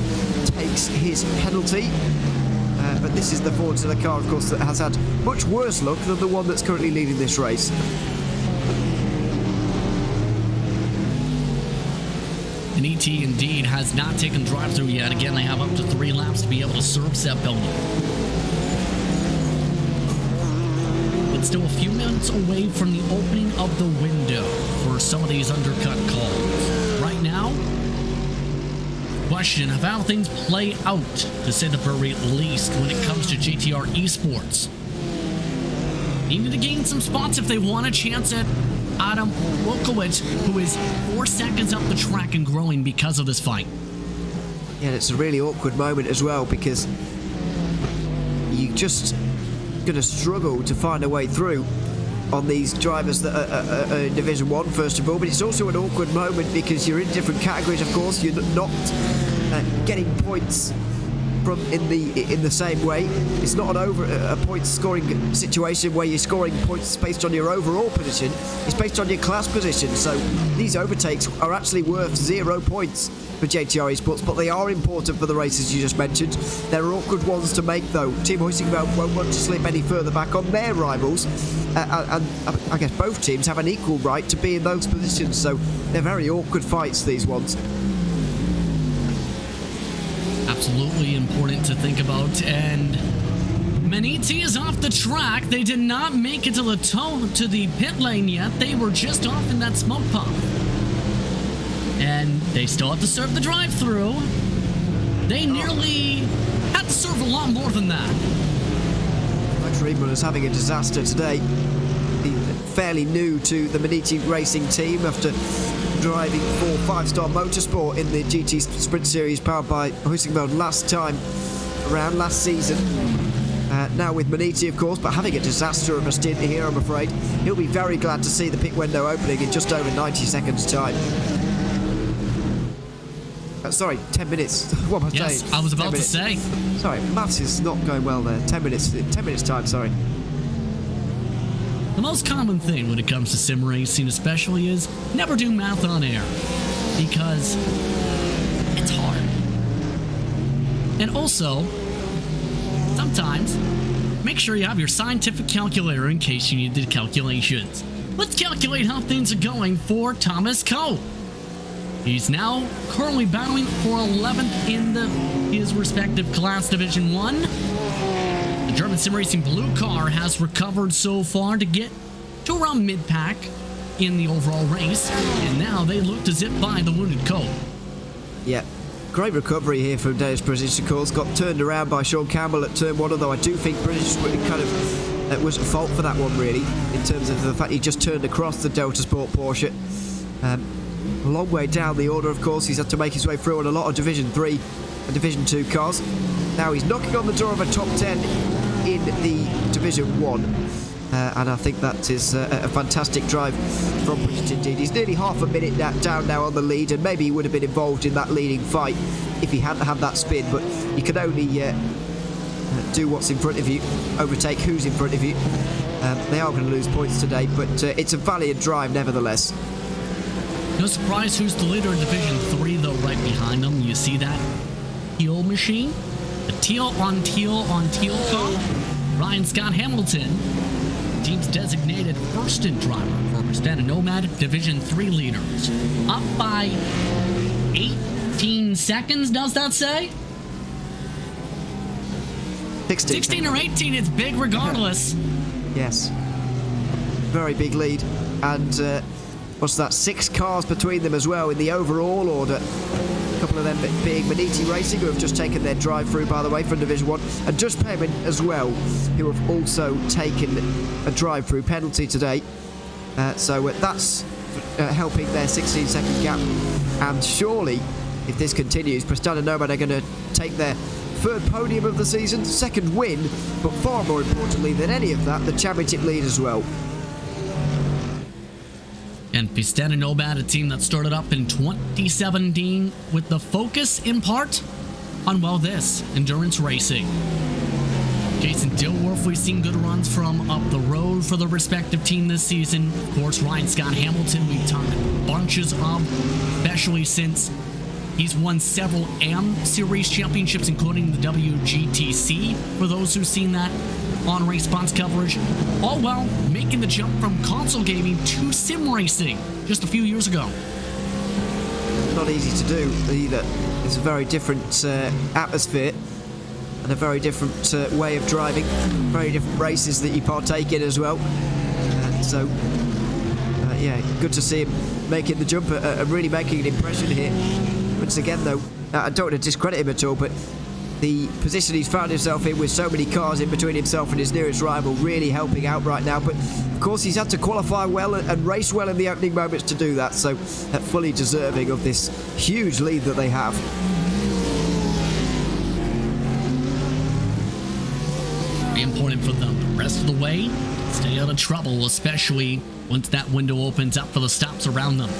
takes his penalty. But this is the forward to the car, of course, that has had much worse luck than the one that's currently leading this race. And ET indeed has not taken drive-through yet. Again, they have up to 3 laps to be able to serve Belle. But still a few minutes away from the opening of the window for some of these undercut calls. Right now, question of how things play out, to say the very least, when it comes to GTR Esports. Needed to gain some spots if they want a chance at Adam Wilkowicz, who is 4 seconds up the track and growing because of this fight. Yeah, and it's a really awkward moment as well, because you're just going to struggle to find a way through on these drivers that are in Division 1, first of all, but it's also an awkward moment because you're in different categories, of course. You're not getting points from in the same way. It's not a point scoring situation where you're scoring points based on your overall position. It's based on your class position. So these overtakes are actually worth 0 points for GTR Esports, but they are important for the races you just mentioned. They're awkward ones to make, though. Team Heusinkveld won't want to slip any further back on their rivals, and I guess both teams have an equal right to be in those positions, so they're very awkward fights, these ones. Absolutely important to think about. And Maniti is off the track. They did not make it to the pit lane yet. They were just off in that smoke pump. And they still have to serve the drive-through. They nearly had to serve a lot more than that. Max Riedruller is having a disaster today. He's fairly new to the Maniti racing team after driving for 5-Star Motorsport in the GT Sprint Series powered by Heusinkveld last season. Now with Maniti, of course, but having a disaster of a stint here, I'm afraid. He'll be very glad to see the pit window opening in just over 90 seconds' time. Sorry, 10 minutes. What am I saying? Yes, I was about to say. Sorry, maths is not going well there. 10 minutes time, sorry. The most common thing when it comes to sim racing especially is never do math on air, because it's hard. And also, sometimes, make sure you have your scientific calculator in case you need the calculations. Let's calculate how things are going for Thomas Coe. He's now currently battling for 11th in his respective class, Division 1. The German sim racing blue car has recovered so far to get to around mid-pack in the overall race, and now they look to zip by the wounded Coe. Yeah, great recovery here from Dennis British, of course. Got turned around by Sean Campbell at turn 1, although I do think British kind of was at fault for that one, really, in terms of the fact he just turned across the Delta Sport Porsche. A long way down the order, of course. He's had to make his way through on a lot of Division 3 and Division 2 cars. Now he's knocking on the door of a top 10 in the Division 1. And I think that is a fantastic drive from British indeed. He's nearly half a minute down now on the lead, and maybe he would have been involved in that leading fight if he hadn't had that spin. But you can only do what's in front of you, overtake who's in front of you. They are going to lose points today, but it's a valiant drive nevertheless. No surprise who's the leader in Division 3, though, right behind them. You see that teal machine? The teal on teal car? Ryan Scott Hamilton, team's designated first-in driver for Standard Nomad Division 3 leaders. Up by 18 seconds, does that say? 16 or 18, it's big regardless. Yes. Very big lead. And what's that? 6 cars between them as well in the overall order. couple of them being Maniti Racing, who have just taken their drive-through, by the way, from Division 1, and Just Payment as well, who have also taken a drive-through penalty today. So that's helping their 16-second gap. And surely, if this continues, Prestana Nomad are going to take their third podium of the season, second win, but far more importantly than any of that, the championship lead as well. And Prestana Nomad, a team that started up in 2017 with the focus in part on, well, this, endurance racing. Jason Dilworth, we've seen good runs from up the road for the respective team this season. Of course, Ryan Scott Hamilton, we've talked bunches of, especially since he's won several AM Series championships, including the WGTC, for those who've seen that on RaceSpot's coverage. All while making the jump from console gaming to sim racing just a few years ago. Not easy to do either. It's a very different atmosphere and a very different way of driving. Very different races that you partake in as well. Yeah, good to see him making the jump and really making an impression here. Once again, though, I don't want to discredit him at all, but the position he's found himself in with so many cars in between himself and his nearest rival really helping out right now. But of course, he's had to qualify well and race well in the opening moments to do that, so fully deserving of this huge lead that they have. Very important for them the rest of the way. Stay out of trouble, especially once that window opens up for the stops around them.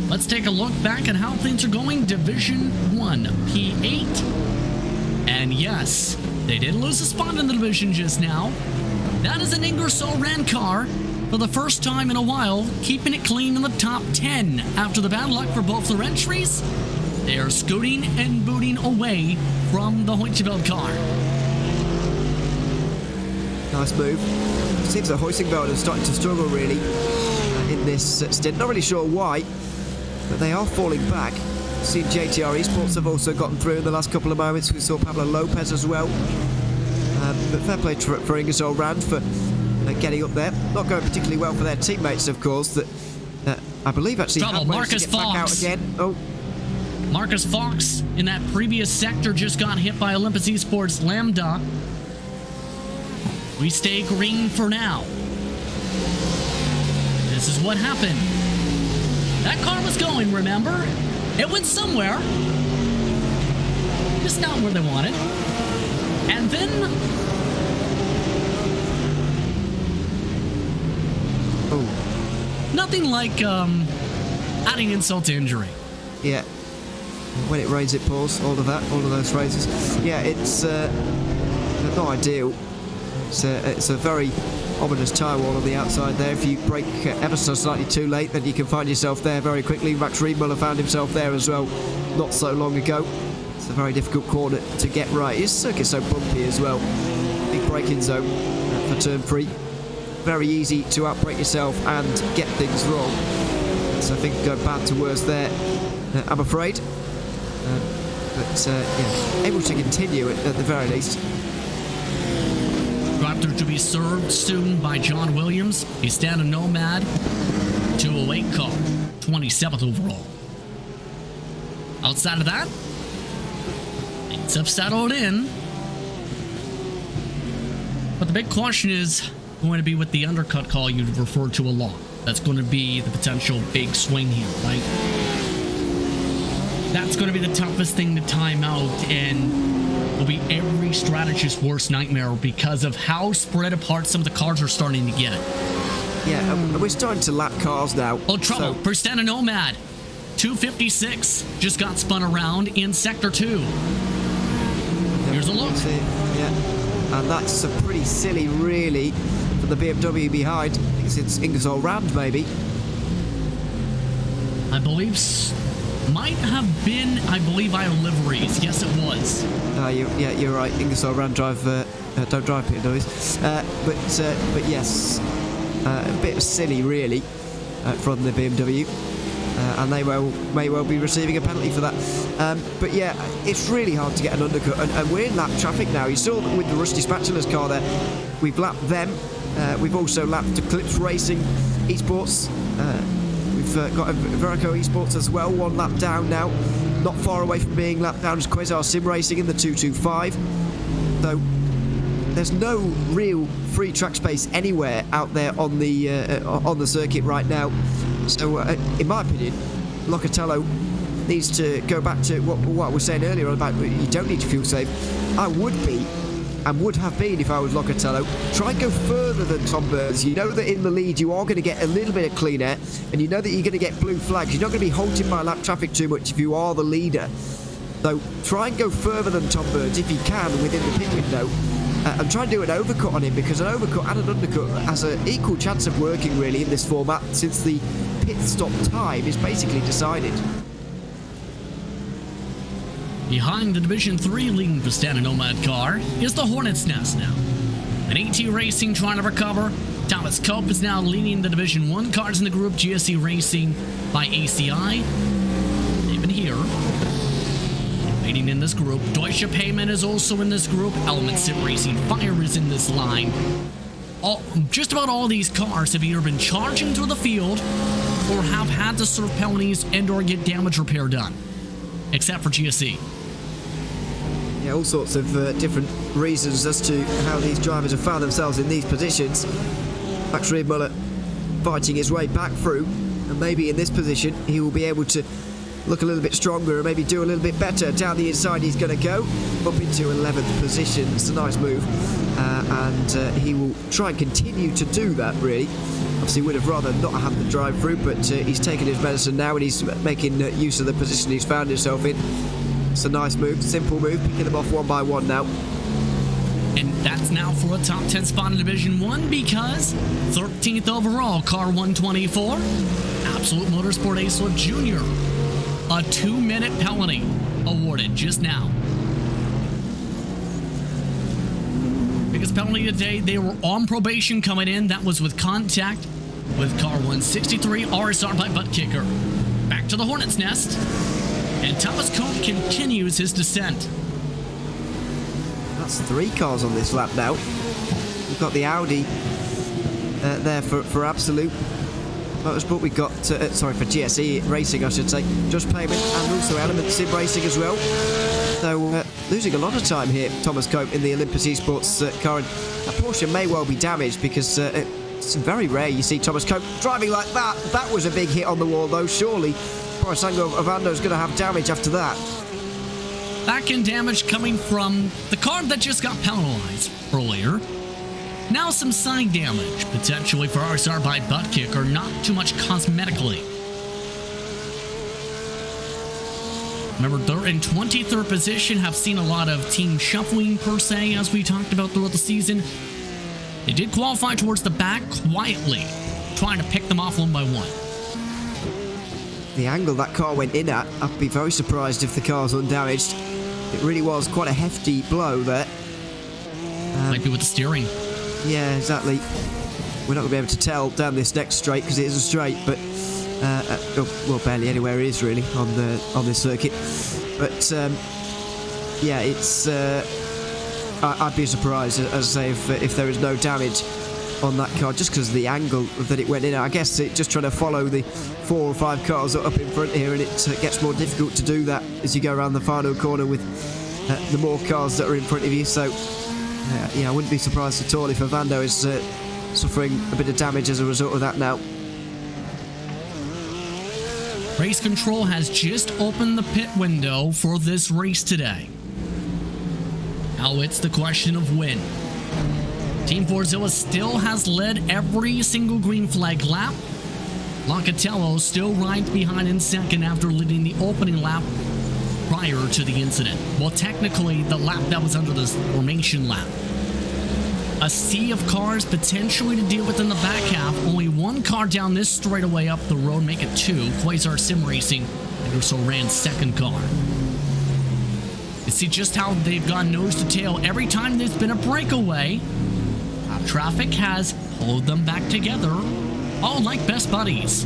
Let's take a look back at how things are going. Division 1, P8. And yes, they did lose a spot in the division just now. That is an Ingersoll Rand car for the first time in a while, keeping it clean in the top 10. After the bad luck for both their entries, they are scooting and booting away from the Heusinkveld car. Nice move. Seems that Heusinkveld is starting to struggle really in this stint. Not really sure why, but they are falling back. Seen JTR Esports have also gotten through in the last couple of moments. We saw Pablo Lopez as well. But fair play for Ingersoll Rand for getting up there. Not going particularly well for their teammates, of course. That I believe actually have managed to get back out again. Oh, Marcus Fox in that previous sector just got hit by Olympus Esports Lambda. We stay green for now. This is what happened. That car was going, remember? It went somewhere. Just not where they wanted. And then... oh. Nothing like adding insult to injury. Yeah. When it rains, it pours. All of those phrases. Yeah, it's not ideal. It's a very ominous tyre wall on the outside there. If you brake ever so slightly too late, then you can find yourself there very quickly. Max Riedmuller found himself there as well not so long ago. It's a very difficult corner to get right. His circuit's so bumpy as well. Big braking zone for turn 3. Very easy to outbrake yourself and get things wrong. So I think go bad to worse there, I'm afraid. Yeah, able to continue at the very least. Drive-through to be served soon by John Williams. Prestana Nomad, 208 car, 27th overall. Outside of that, things have settled in. But the big question is going to be with the undercut call you referred to a lot. That's going to be the potential big swing here, right? That's going to be the toughest thing to time out, and will be every strategist's worst nightmare because of how spread apart some of the cars are starting to get. Yeah, we're starting to lap cars now. Oh, trouble. Prestana Nomad, 256, just got spun around in Sector 2. Here's a look. Yeah, and that's pretty silly, really, for the BMW behind. I think it's Ingersoll Rand, maybe. I believe might have been, I believe, our liveries. Yes, it was. You're right. Ingersoll Rand don't drive PMWs. But yes, a bit silly, really, from the BMW. And they may well be receiving a penalty for that. But yeah, it's really hard to get an undercut. And we're in lap traffic now. You saw with the Rusty Spatula's car there, we've lapped them. We've also lapped Eclipse Racing Esports. we've got Verico Esports as well, 1 lap down now. Not far away from being lapped down as Quasar Sim Racing in the 225. Though there's no real free track space anywhere out there on the circuit right now. So, in my opinion, Locatello needs to go back to what I was saying earlier about you don't need to fuel save. I would be, and would have been if I was Locatello. Try and go further than Tom Burns. You know that in the lead you are going to get a little bit of clean air, and you know that you're going to get blue flags. You're not going to be halted by lap traffic too much if you are the leader. So try and go further than Tom Burns if you can within the pit window. And try and do an overcut on him, because an overcut and an undercut has an equal chance of working really in this format, since the pit stop time is basically decided. Behind the Division 3 leading Pistana Nomad car is the Hornet's Nest now. And AT Racing trying to recover. Thomas Cope is now leading the Division 1 cars in the group. GSE Racing by ACI. They've been here. Waiting in this group. Deutsche Payment is also in this group. Element Sim Racing Fire is in this line. Just about all these cars have either been charging through the field or have had to serve penalties and or get damage repair done. Except for GSE. Yeah, all sorts of different reasons as to how these drivers have found themselves in these positions. Max Riedmuller fighting his way back through, and maybe in this position he will be able to look a little bit stronger and maybe do a little bit better. Down the inside he's going to go up into 11th position. It's a nice move, and he will try and continue to do that really. Obviously would have rather not have the drive through, but he's taken his medicine now and he's making use of the position he's found himself in. It's a nice move, simple move, picking them off one by one now. And that's now for a top 10 spot in Division 1, because 13th overall, car 124, Absolute Motorsport Ace Jr. A 2-minute penalty awarded just now. Biggest penalty today, they were on probation coming in. That was with contact with car 163, RSR by butt kicker. Back to the Hornet's Nest. And Thomas Cope continues his descent. That's 3 cars on this lap now. We've got the Audi there for Absolute Motorsport. We've got, for GSE Racing, I should say. Just Payment and also Element Sim Racing as well. So, losing a lot of time here, Thomas Cope in the Olympus Esports car. And that Porsche may well be damaged, because it's very rare you see Thomas Cope driving like that. That was a big hit on the wall, though. Surely Sango Ovando is going to have damage after that. Back in damage coming from the car that just got penalized earlier. Now some side damage, potentially for RSR by butt kicker, not too much cosmetically. Remember, they're in 23rd position, have seen a lot of team shuffling per se, as we talked about throughout the season. They did qualify towards the back quietly, trying to pick them off one by one. The angle that car went in at, I'd be very surprised if the car's undamaged. It really was quite a hefty blow there. Might be with the steering. Yeah, exactly. We're not going to be able to tell down this next straight because it isn't straight, but well, barely anywhere it is really on this circuit. But yeah, it's I'd be surprised, as I say, if there is no damage on that car, just because of the angle that it went in at. I guess it just trying to follow the 4 or 5 cars up in front here, and it gets more difficult to do that as you go around the final corner with the more cars that are in front of you. So yeah, I wouldn't be surprised at all if Ovando is suffering a bit of damage as a result of that now. Race Control has just opened the pit window for this race today. Now it's the question of when. Team Forzilla still has led every single green flag lap. Locatello still right behind in second after leading the opening lap prior to the incident. Well, technically, the lap that was under the formation lap. A sea of cars potentially to deal with in the back half. Only 1 car down this straightaway up the road, make it 2. Quasar Sim Racing and also Rand's second car. You see just how they've gone nose to tail every time there's been a breakaway. Traffic has pulled them back together, all like best buddies.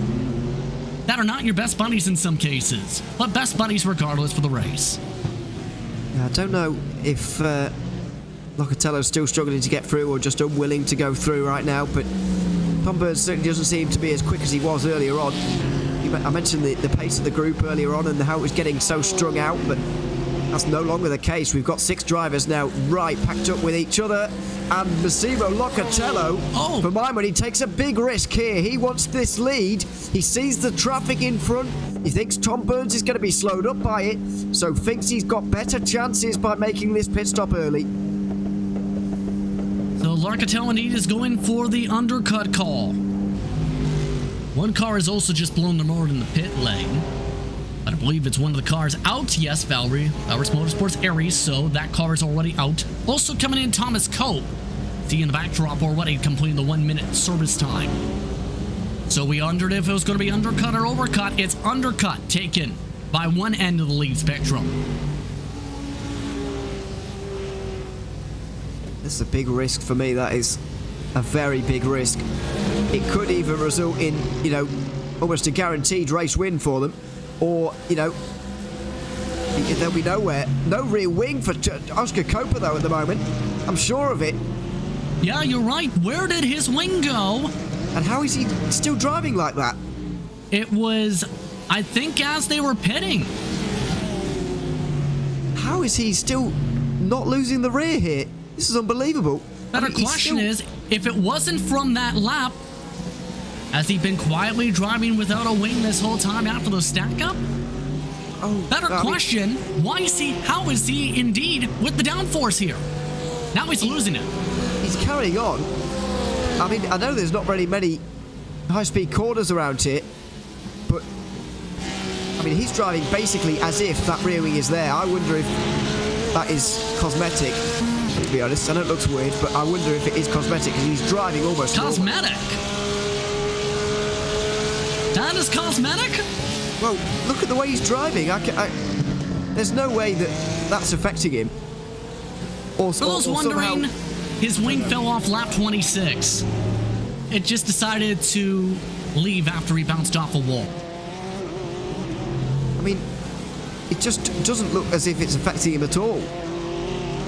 That are not your best buddies in some cases, but best buddies regardless for the race. Yeah, I don't know if Locatello's still struggling to get through or just unwilling to go through right now, but Tom Burns certainly doesn't seem to be as quick as he was earlier on. I mentioned the pace of the group earlier on and how it was getting so strung out, but that's no longer the case. We've got 6 drivers now right packed up with each other, and Massimo Locatello, for my money, takes a big risk here. He wants this lead. He sees the traffic in front. He thinks Tom Burns is going to be slowed up by it, so thinks he's got better chances by making this pit stop early. So Locatello indeed is going for the undercut call. One car has also just blown their motor in the pit lane. I believe it's one of the cars out. Yes, Valerie. Race Motorsports Aries, so that car is already out. Also coming in, Thomas Cope. See in the backdrop already completing the 1-minute service time. So we wondered if it was going to be undercut or overcut. It's undercut, taken by one end of the lead spectrum. This is a big risk for me. That is a very big risk. It could even result in, you know, almost a guaranteed race win for them. Or, you know, there'll be nowhere. No rear wing for Oscar Copa, though, at the moment. I'm sure of it. Yeah, you're right. Where did his wing go? And how is he still driving like that? It was, I think, as they were pitting. How is he still not losing the rear here? This is unbelievable. Better question is, if it wasn't from that lap, has he been quietly driving without a wing this whole time after the stack up? Better question, why is he, how is he indeed with the downforce here? Now he's losing it. He's carrying on. I mean, I know there's not very many high-speed corners around here, but I mean, he's driving basically as if that rear wing is there. I wonder if that is cosmetic, to be honest. I know it looks weird, but I wonder if it is cosmetic because he's driving almost cosmetic. That is cosmetic? Well, look at the way he's driving. There's no way that that's affecting him. For those wondering, his wing fell off lap 26. It just decided to leave after he bounced off a wall. I mean, it just doesn't look as if it's affecting him at all.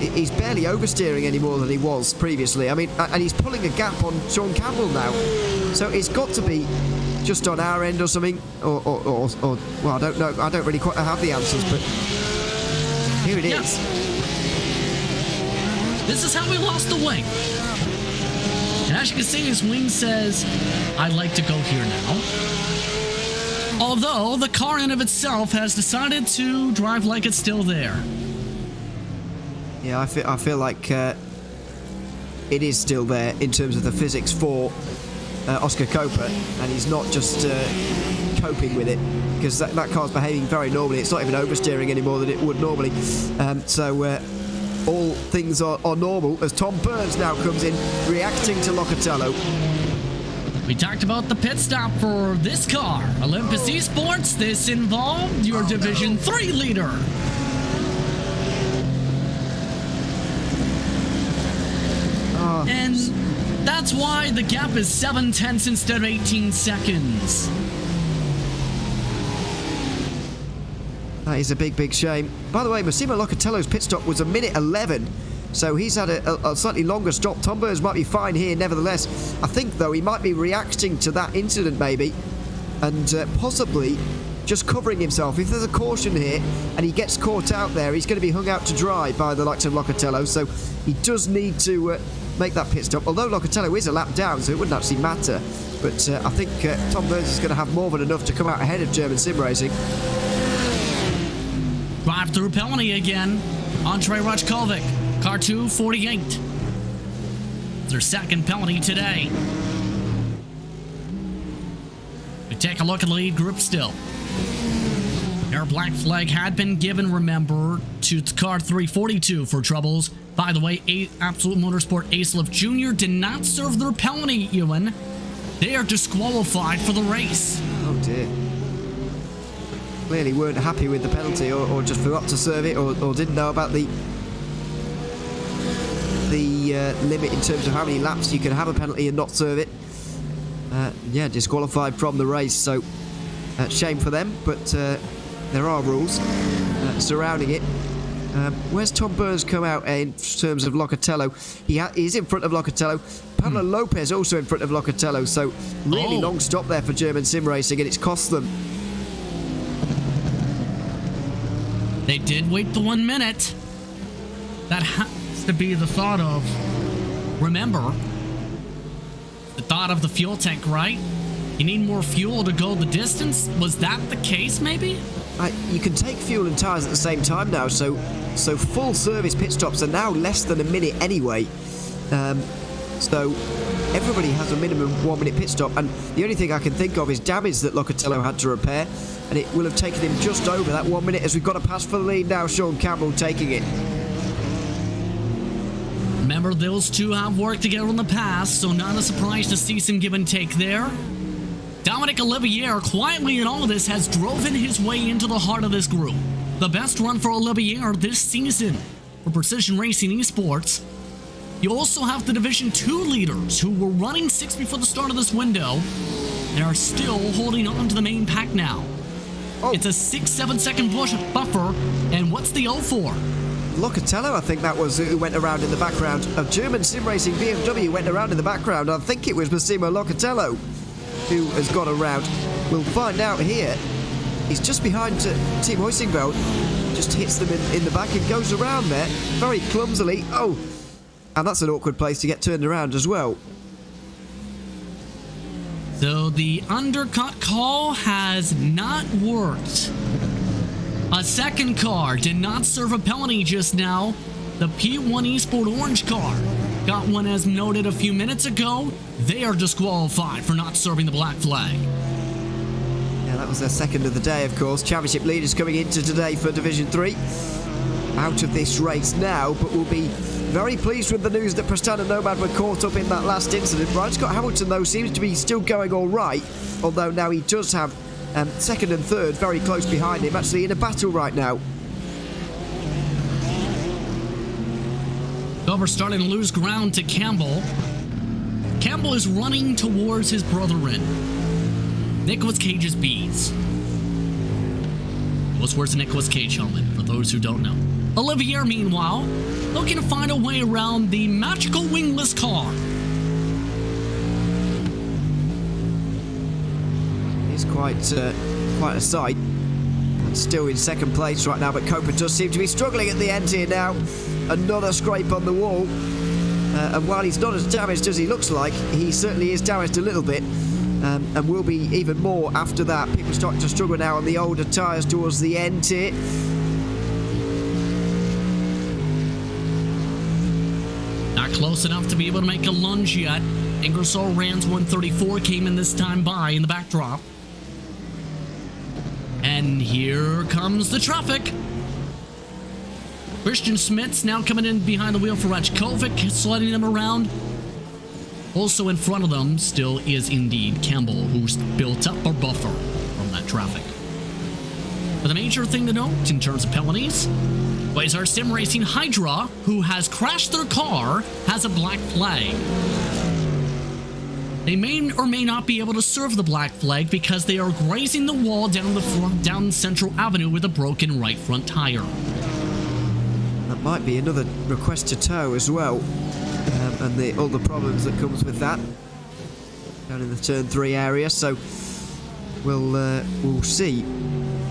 He's barely oversteering any more than he was previously. I mean, and he's pulling a gap on Sean Campbell now. So it's got to be just on our end or something, or well, I don't know. I don't really quite have the answers, but here it is. This is how he lost the wing. And as you can see, his wing says, I'd like to go here now. Although the car in of itself has decided to drive like it's still there. Yeah, I feel like it is still there in terms of the physics for Oscar Copa, and he's not just coping with it, because that car's behaving very normally. It's not even oversteering any more than it would normally. All things are normal as Tom Burns now comes in, reacting to Locatello. We talked about the pit stop for this car. Olympus Esports, this involved your Division 3 leader. And that's why the gap is 7/10 instead of 18 seconds. That is a big shame. By the way, Massimo Locatello's pit stop was 1:11, so he's had a slightly longer stop. Tom Burns might be fine here nevertheless. I think, though, he might be reacting to that incident maybe, and possibly just covering himself. If there's a caution here and he gets caught out there, he's going to be hung out to dry by the likes of Locatello, so he does need to make that pit stop, although Locatello is a lap down, so it wouldn't actually matter. But I think Tom Burns is going to have more than enough to come out ahead of German sim racing. Drive-through penalty again. Andre Rajkovic, car 248. Their second penalty today. We take a look at the lead group still. Their black flag had been given, remember, to car 342 for troubles. By the way, Absolute Motorsport Acelif Jr. did not serve their penalty, Ewan. They are disqualified for the race. Oh dear. Clearly weren't happy with the penalty, or just forgot to serve it, or didn't know about the limit in terms of how many laps you can have a penalty and not serve it. Yeah, disqualified from the race, so shame for them, but there are rules surrounding it. Where's Tom Burns come out in terms of Locatello? He's in front of Locatello. Pablo Lopez also in front of Locatello. So really long stop there for German sim racing, and it's cost them. They did wait the 1 minute. That has to be the thought of, remember, the thought of the fuel tank, right? You need more fuel to go the distance? Was that the case, maybe? You can take fuel and tyres at the same time now, so full service pit stops are now less than a minute anyway. So everybody has a minimum 1 minute pit stop, and the only thing I can think of is damage that Locatello had to repair, and it will have taken him just over that 1 minute as we've got a pass for the lead now. Sean Campbell taking it. Remember, those two have worked together in the past, so not a surprise to see some give and take there. Dominic Olivier, quietly in all of this, has driven his way into the heart of this group. The best run for Olivier this season for Precision Racing Esports. You also have the Division 2 leaders who were running 6 before the start of this window and are still holding on to the main pack now. It's a 6-7 second buffer, and what's the 0 for? Locatello, I think that was who went around in the background. Of German sim racing BMW went around in the background. I think it was Massimo Locatello who has got around. We'll find out here. He's just behind Team Heusinkveld. Just hits them in the back and goes around there very clumsily. Oh, and that's an awkward place to get turned around as well. So the undercut call has not worked. A second car did not serve a penalty just now. The P1 Esport orange car got one, as noted a few minutes ago. They are disqualified for not serving the black flag. Yeah, that was their second of the day, of course. Championship leaders coming into today for Division 3. Out of this race now, but we'll be very pleased with the news that Prestana Nomad were caught up in that last incident. Brian Scott Hamilton, though, seems to be still going all right, although now he does have second and third very close behind him, actually in a battle right now. We're starting to lose ground to Campbell. Campbell is running towards his brethren, Nicolas Cage's bees. What's worse than Nicolas Cage helmet, for those who don't know. Olivier, meanwhile, looking to find a way around the magical wingless car. It's quite a sight. Still in second place right now, but Copa does seem to be struggling at the end here now. Another scrape on the wall. And while he's not as damaged as he looks like, he certainly is damaged a little bit. And will be even more after that. People starting to struggle now on the older tyres towards the end here. Not close enough to be able to make a lunge yet. Ingersoll Rand's 134 came in this time by in the backdrop. And here comes the traffic. Christian Smith's now coming in behind the wheel for Rajkovic, sliding them around. Also in front of them still is indeed Campbell, who's built up a buffer from that traffic. But the major thing to note in terms of penalties was our sim racing Hydra, who has crashed their car, has a black flag. They may or may not be able to serve the black flag because they are grazing the wall down Central Avenue with a broken right front tire. That might be another request to tow as well, and all the problems that comes with that down in the turn 3 area. So we'll see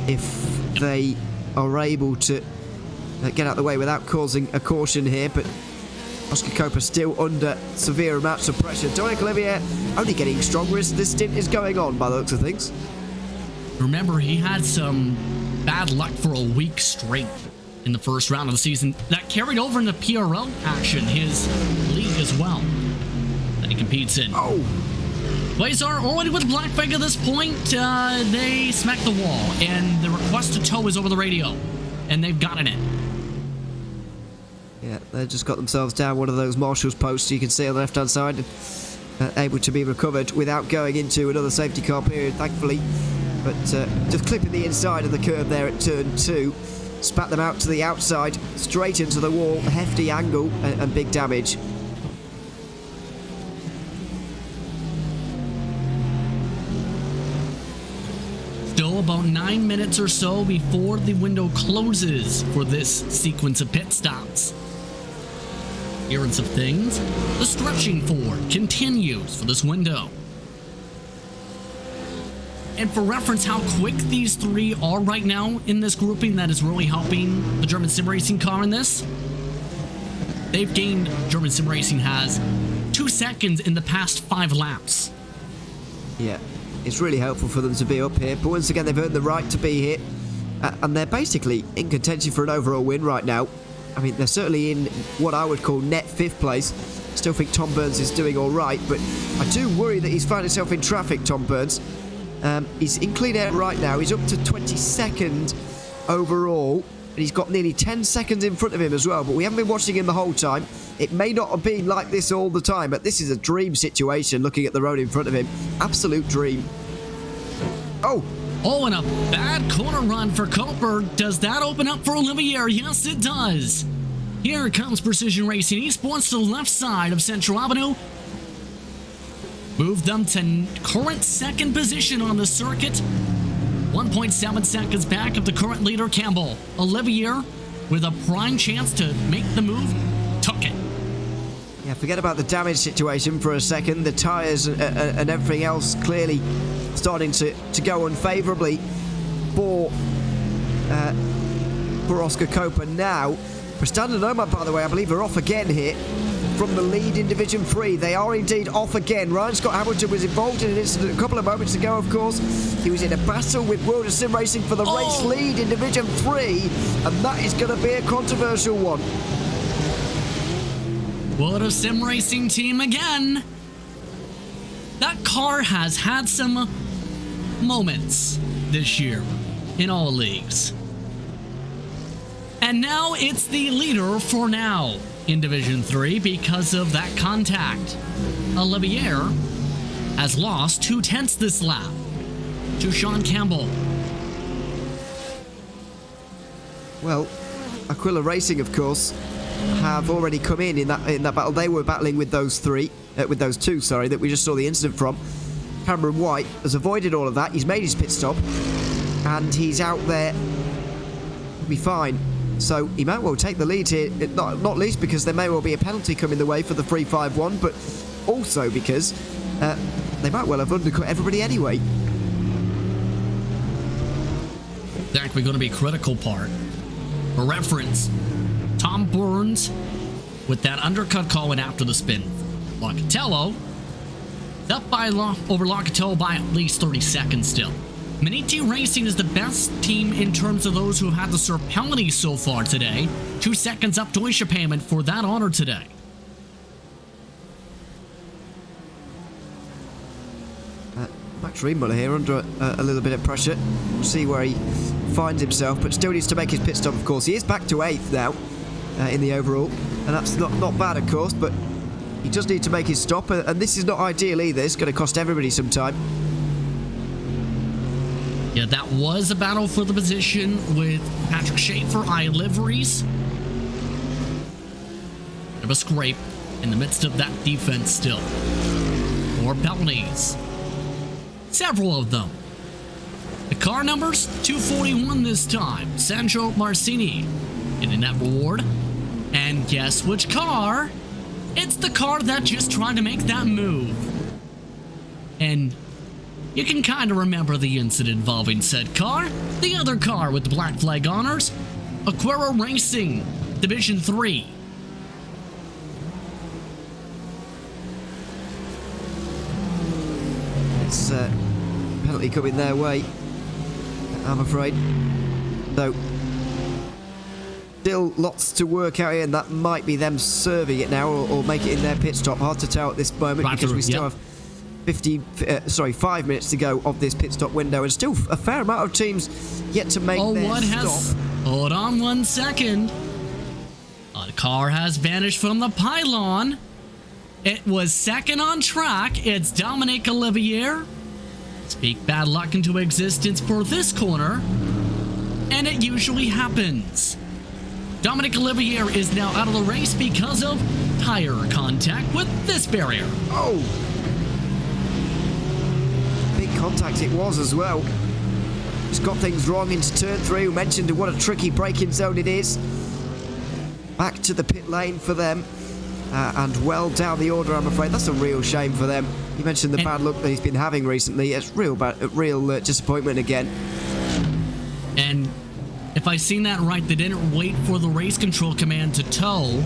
if they are able to get out of the way without causing a caution here, but Oscar Copa still under severe amounts of pressure. Dominic Olivier only getting stronger as this stint is going on by the looks of things. Remember, he had some bad luck for a week straight in the first round of the season. That carried over in the PRL action, his league as well, that he competes in. Oh! Quasar already with black flag at this point. They smack the wall, and the request to tow is over the radio, and they've gotten it. Yeah, they just got themselves down one of those marshals posts you can see on the left-hand side, and able to be recovered without going into another safety car period, thankfully. But just clipping the inside of the curb there at turn 2, spat them out to the outside, straight into the wall, hefty angle and big damage. Still about 9 minutes or so before the window closes for this sequence of pit stops. Appearance of things, the stretching forward continues for this window. And for reference, how quick these three are right now in this grouping, that is really helping the German Sim Racing car in this. They've gained, German Sim Racing has 2 seconds in the past 5 laps. Yeah, it's really helpful for them to be up here, but once again, they've earned the right to be here, and they're basically in contention for an overall win right now. I mean, they're certainly in what I would call net 5th place. Still think Tom Burns is doing all right, but I do worry that he's found himself in traffic, Tom Burns. He's in clean air right now. He's up to 22nd overall, and he's got nearly 10 seconds in front of him as well, but we haven't been watching him the whole time. It may not have been like this all the time, but this is a dream situation looking at the road in front of him. Absolute dream. Oh, and a bad corner run for Cooper. Does that open up for Olivier? Yes, it does. Here comes Precision Racing Esports to the left side of Central Avenue. Move them to current 2nd position on the circuit. 1.7 seconds back of the current leader, Campbell. Olivier, with a prime chance to make the move, took it. Yeah, forget about the damage situation for a second. The tyres and everything else clearly starting to go unfavourably for Oscar Coper now. Preston and Omar, by the way, I believe are off again here from the lead in Division 3. They are indeed off again. Ryan Scott Hamilton was involved in an incident a couple of moments ago, of course. He was in a battle with World of Sim Racing for the race lead in Division 3, and that is going to be a controversial one. World of Sim Racing team again. That car has had some moments this year in all leagues. And now it's the leader for now in Division 3 because of that contact. Olivier has lost 2/10 this lap to Sean Campbell. Well, Aquila Racing, of course, have already come in that battle. They were battling with those two, that we just saw the incident from. Cameron White has avoided all of that. He's made his pit stop, and he's out there. He'll be fine. So he might well take the lead here, not least because there may well be a penalty coming the way for the 351, but also because they might well have undercut everybody anyway. Exactly, going to be a critical part. For reference, Tom Burns with that undercut call in after the spin. Locatello up by over Locatello by at least 30 seconds still. Maniti Racing is the best team in terms of those who have had the Sir penalty so far today. 2 seconds up Deutsche payment for that honor today. Max Riemüller here under a little bit of pressure. We'll see where he finds himself, but still needs to make his pit stop, of course. He is back to 8th now in the overall, and that's not bad, of course, but he does need to make his stop, and this is not ideal either. It's going to cost everybody some time. Yeah, that was a battle for the position with Patrick Schaefer, I Liveries. Bit of a scrape in the midst of that defense still. More penalties. Several of them. The car numbers, 241 this time. Sancho Marcini getting that reward. And guess which car? It's the car that just tried to make that move. And you can kind of remember the incident involving said car. The other car with the black flag honors. IVRA Racing, Division 3. It's penalty coming their way, I'm afraid. So, still lots to work out here, and that might be them serving it now or make it in their pit stop. Hard to tell at this moment because we still have 5 minutes to go of this pit stop window, and still a fair amount of teams yet to make their stop. Hold on 1 second. A car has vanished from the pylon. It was second on track. It's Dominic Olivier. Speak bad luck into existence for this corner, and it usually happens. Dominic Olivier is now out of the race because of tire contact with this barrier. Oh! Big contact it was as well. He's got things wrong into turn 3. We mentioned what a tricky braking zone it is. Back to the pit lane for them. And well down the order, I'm afraid. That's a real shame for them. You mentioned the bad luck that he's been having recently. It's real disappointment again. And if I seen that right, they didn't wait for the race control command to tow.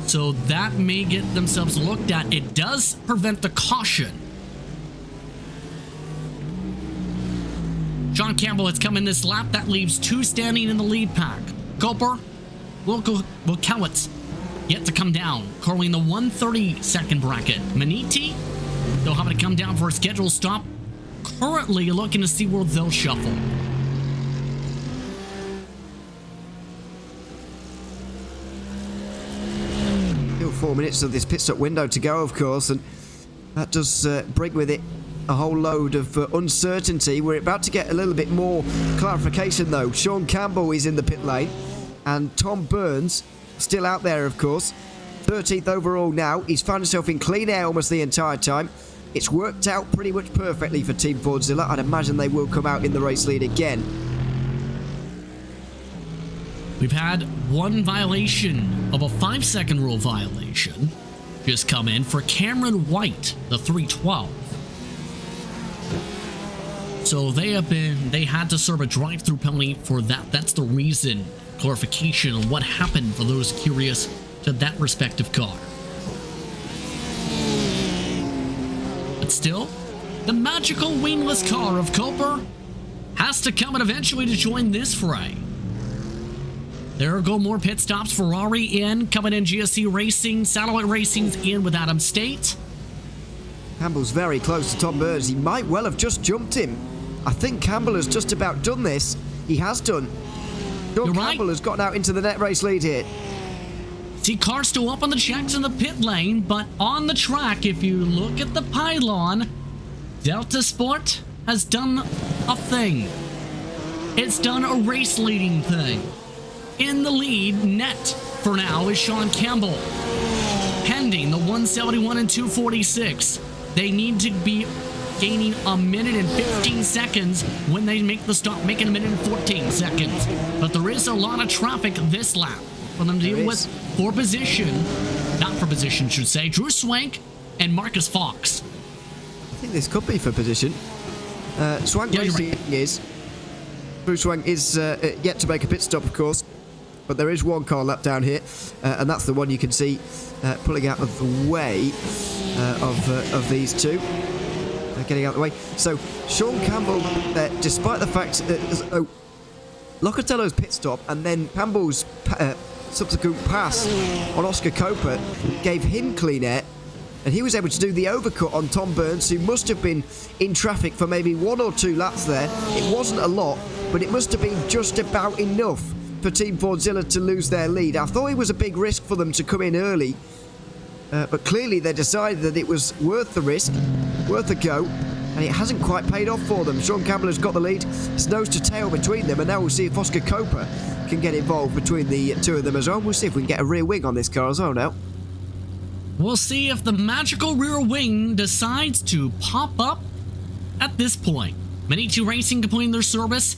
So that may get themselves looked at. It does prevent the caution. Sean Campbell has come in this lap. That leaves 2 standing in the lead pack. Cooper, Wilkowitz yet to come down, curling the 130-second bracket. Maniti, they'll have to come down for a scheduled stop. Currently looking to see where they'll shuffle. Still 4 minutes of this pit stop window to go, of course, and that does bring with it a whole load of uncertainty. We're about to get a little bit more clarification, though. Sean Campbell is in the pit lane, and Tom Burns still out there, of course. 13th overall now. He's found himself in clean air almost the entire time. It's worked out pretty much perfectly for Team Fordzilla. I'd imagine they will come out in the race lead again. We've had one violation of a 5-second rule violation just come in for Cameron White, the 312. So they had to serve a drive-through penalty for that. That's the reason. Clarification on what happened for those curious to that respective car. But still, the magical wingless car of Cooper has to come and eventually to join this fray. There go more pit stops. Ferrari in, coming in GSC Racing, Satellite Racing's in with Adam State. Campbell's very close to Tom Burns. He might well have just jumped him. I think Campbell has just about done this. He has done. Sean Campbell has gotten out into the net race lead here. See, cars still up on the checks in the pit lane, but on the track, if you look at the pylon, Delta Sport has done a thing. It's done a race leading thing. In the lead, net for now, is Sean Campbell. Pending the 171 and 246. They need to be gaining a minute and 15 seconds when they make the stop, making a minute and 14 seconds. But there is a lot of traffic this lap for them to deal with for position. Not for position, should say. Drew Swank and Marcus Fox. I think this could be for position. Swank Racing is. Drew Swank is yet to make a pit stop, of course. But there is one car lap down here, and that's the one you can see pulling out of the way of these two. Getting out of the way. So Sean Campbell, despite the fact that Locatello's pit stop and then Campbell's subsequent pass on Oscar Copa gave him clean air, and he was able to do the overcut on Tom Burns, who must have been in traffic for maybe 1 or 2 laps there. It wasn't a lot, but it must have been just about enough for Team Fordzilla to lose their lead. I thought it was a big risk for them to come in early, but clearly they decided that it was worth the risk, worth a go, and it hasn't quite paid off for them. Sean Campbell has got the lead. It's nose to tail between them, and now we'll see if Oscar Copa can get involved between the two of them as well. We'll see if we can get a rear wing on this car as well now. We'll see if the magical rear wing decides to pop up at this point. Manitou Racing completing their service.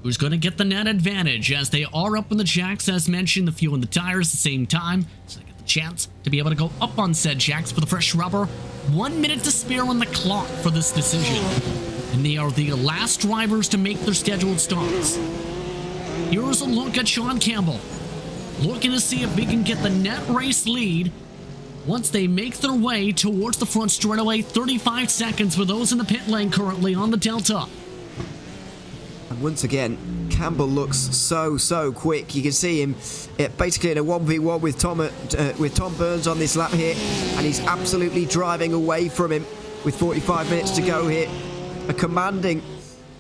Who's going to get the net advantage as they are up on the jacks, as mentioned, the fuel and the tires at the same time. So they get the chance to be able to go up on said jacks for the fresh rubber. 1 minute to spare on the clock for this decision. And they are the last drivers to make their scheduled stops. Here's a look at Sean Campbell. Looking to see if he can get the net race lead once they make their way towards the front straightaway. 35 seconds for those in the pit lane currently on the Delta. And once again, Campbell looks so quick. You can see him basically in a 1v1 with Tom Burns on this lap here, and he's absolutely driving away from him with 45 minutes to go here. A commanding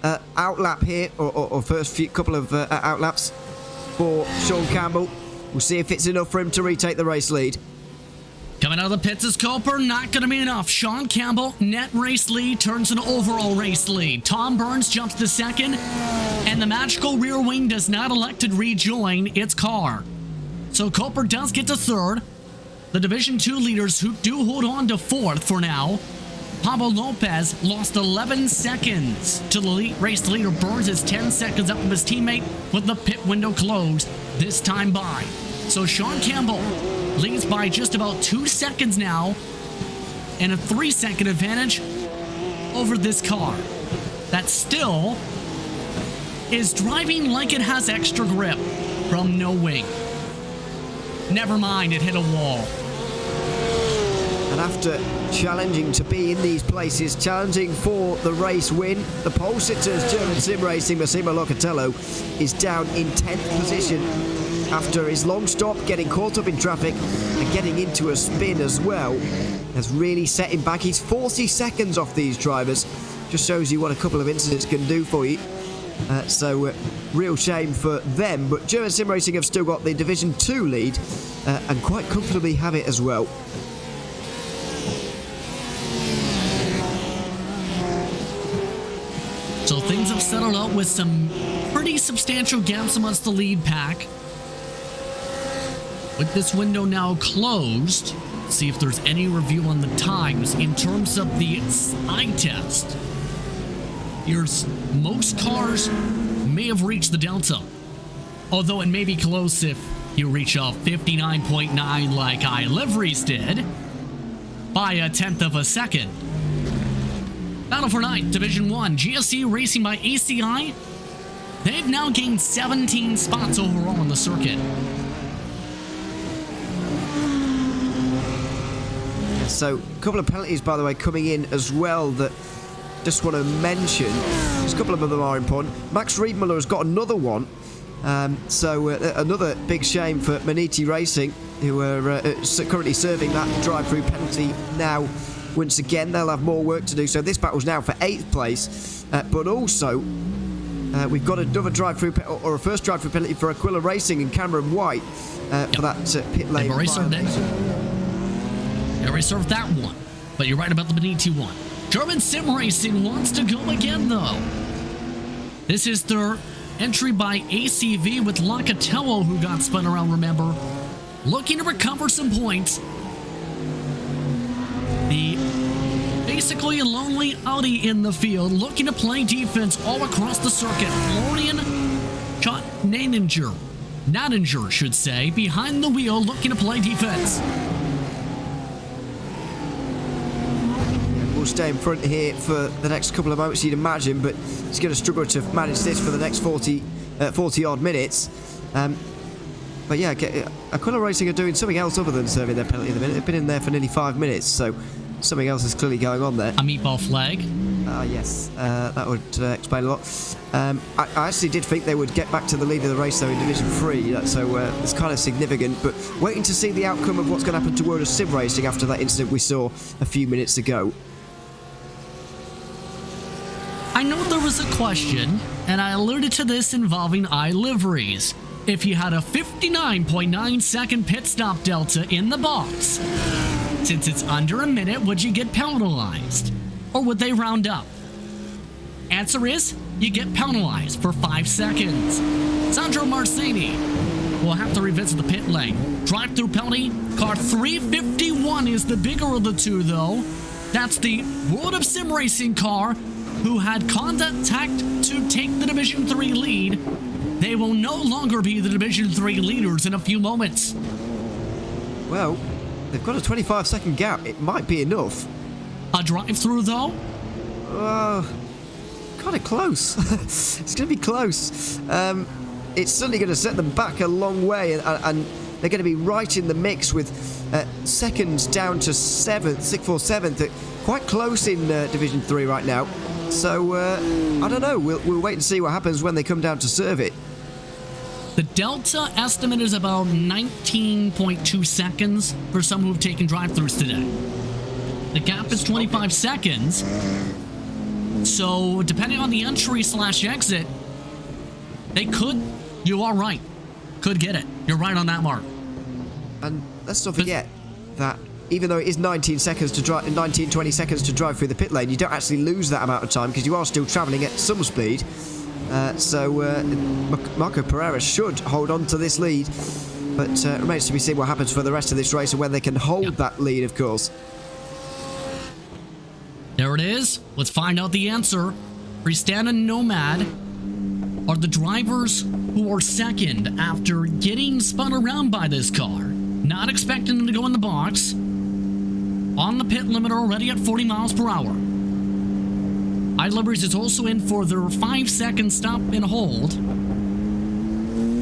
outlap here, or first few couple of outlaps for Sean Campbell. We'll see if it's enough for him to retake the race lead. Coming out of the pits is Cooper, not going to be enough. Sean Campbell, net race lead, turns an overall race lead. Tom Burns jumps to second, and the magical rear wing does not elect to rejoin its car. So Cooper does get to third. The Division 2 leaders who do hold on to fourth for now Pablo Lopez lost 11 seconds to the race leader. Burns is 10 seconds up from his teammate with the pit window closed this time by. So Sean Campbell leads by just about 2 seconds now and a 3-second advantage over this car that still is driving like it has extra grip from no wing. Never mind, it hit a wall. And after challenging to be in these places, challenging for the race win, the pole sitters German sim racing Massimo Locatello is down in 10th position after his long stop, getting caught up in traffic and getting into a spin as well. Has really set him back. He's 40 seconds off these drivers. Just shows you what a couple of incidents can do for you. Real shame for them, but German sim racing have still got the Division 2 lead and quite comfortably have it as well. So things have settled out with some pretty substantial gaps amongst the lead pack. With this window now closed, see if there's any review on the times in terms of the eye test. Here's most cars may have reached the delta, although it may be close if you reach a 59.9 like iLiveries did by a 1/10 of a second. Battle for 9th, Division 1, GSE racing by ACI. They've now gained 17 spots overall on the circuit. So, a couple of penalties, by the way, coming in as well that just want to mention. Just a couple of them are important. Max Riedmuller has got another one. Another big shame for Maniti Racing, who are currently serving that drive-through penalty now. Once again, they'll have more work to do. So this battle's now for 8th place. But also, we've got another drive-through or a first drive-through penalty for Aquila Racing and Cameron White for that pit lane. They've already served it. They already served that one. But you're right about the Beniti one. German Sim Racing wants to go again, though. This is their entry by ACV with Locatello, who got spun around, remember. Looking to recover some points. The basically a lonely Audi in the field, looking to play defense all across the circuit. Florian Nadinger should say, behind the wheel, looking to play defense. Will stay in front here for the next couple of moments, you'd imagine, but he's going to struggle to manage this for the next 40 odd minutes. But yeah, Aquila Racing are doing something else other than serving their penalty at the minute. They've been in there for nearly 5 minutes, so something else is clearly going on there. A meatball flag. Yes, that would explain a lot. I actually did think they would get back to the lead of the race, though, in Division 3, so it's kind of significant. But waiting to see the outcome of what's going to happen to World of Sim Racing after that incident we saw a few minutes ago. I know there was a question, and I alluded to this involving iLiveries. If you had a 59.9 second pit stop delta in the box, since it's under a minute, would you get penalized? Or would they round up? Answer is, you get penalized for 5 seconds. Sandro Marcini will have to revisit the pit lane. Drive-through penalty, car 351 is the bigger of the two, though. That's the World of Sim Racing car who had contact to take the Division 3 lead. They will no longer be the Division 3 leaders in a few moments. Well, they've got a 25-second gap. It might be enough. A drive-through, though? Kind of close. It's going to be close. It's certainly going to set them back a long way, and they're going to be right in the mix with seconds down to 6th or 7th. Quite close in Division 3 right now. So, I don't know. We'll wait and see what happens when they come down to serve it. The delta estimate is about 19.2 seconds for some who've taken drive-thrus today. The gap is 25 seconds. So, depending on the entry/exit, they could, you are right, could get it. You're right on that mark. And let's not forget that even though it is 19 seconds to drive, 20 seconds to drive through the pit lane, you don't actually lose that amount of time because you are still travelling at some speed. Marco Pereira should hold on to this lead, but it remains to be seen what happens for the rest of this race and when they can hold that lead, of course. There it is. Let's find out the answer. Freestand and Nomad are the drivers who are second after getting spun around by this car. Not expecting them to go in the box. On the pit limiter already at 40 miles per hour. iLiberties is also in for their 5-second stop and hold.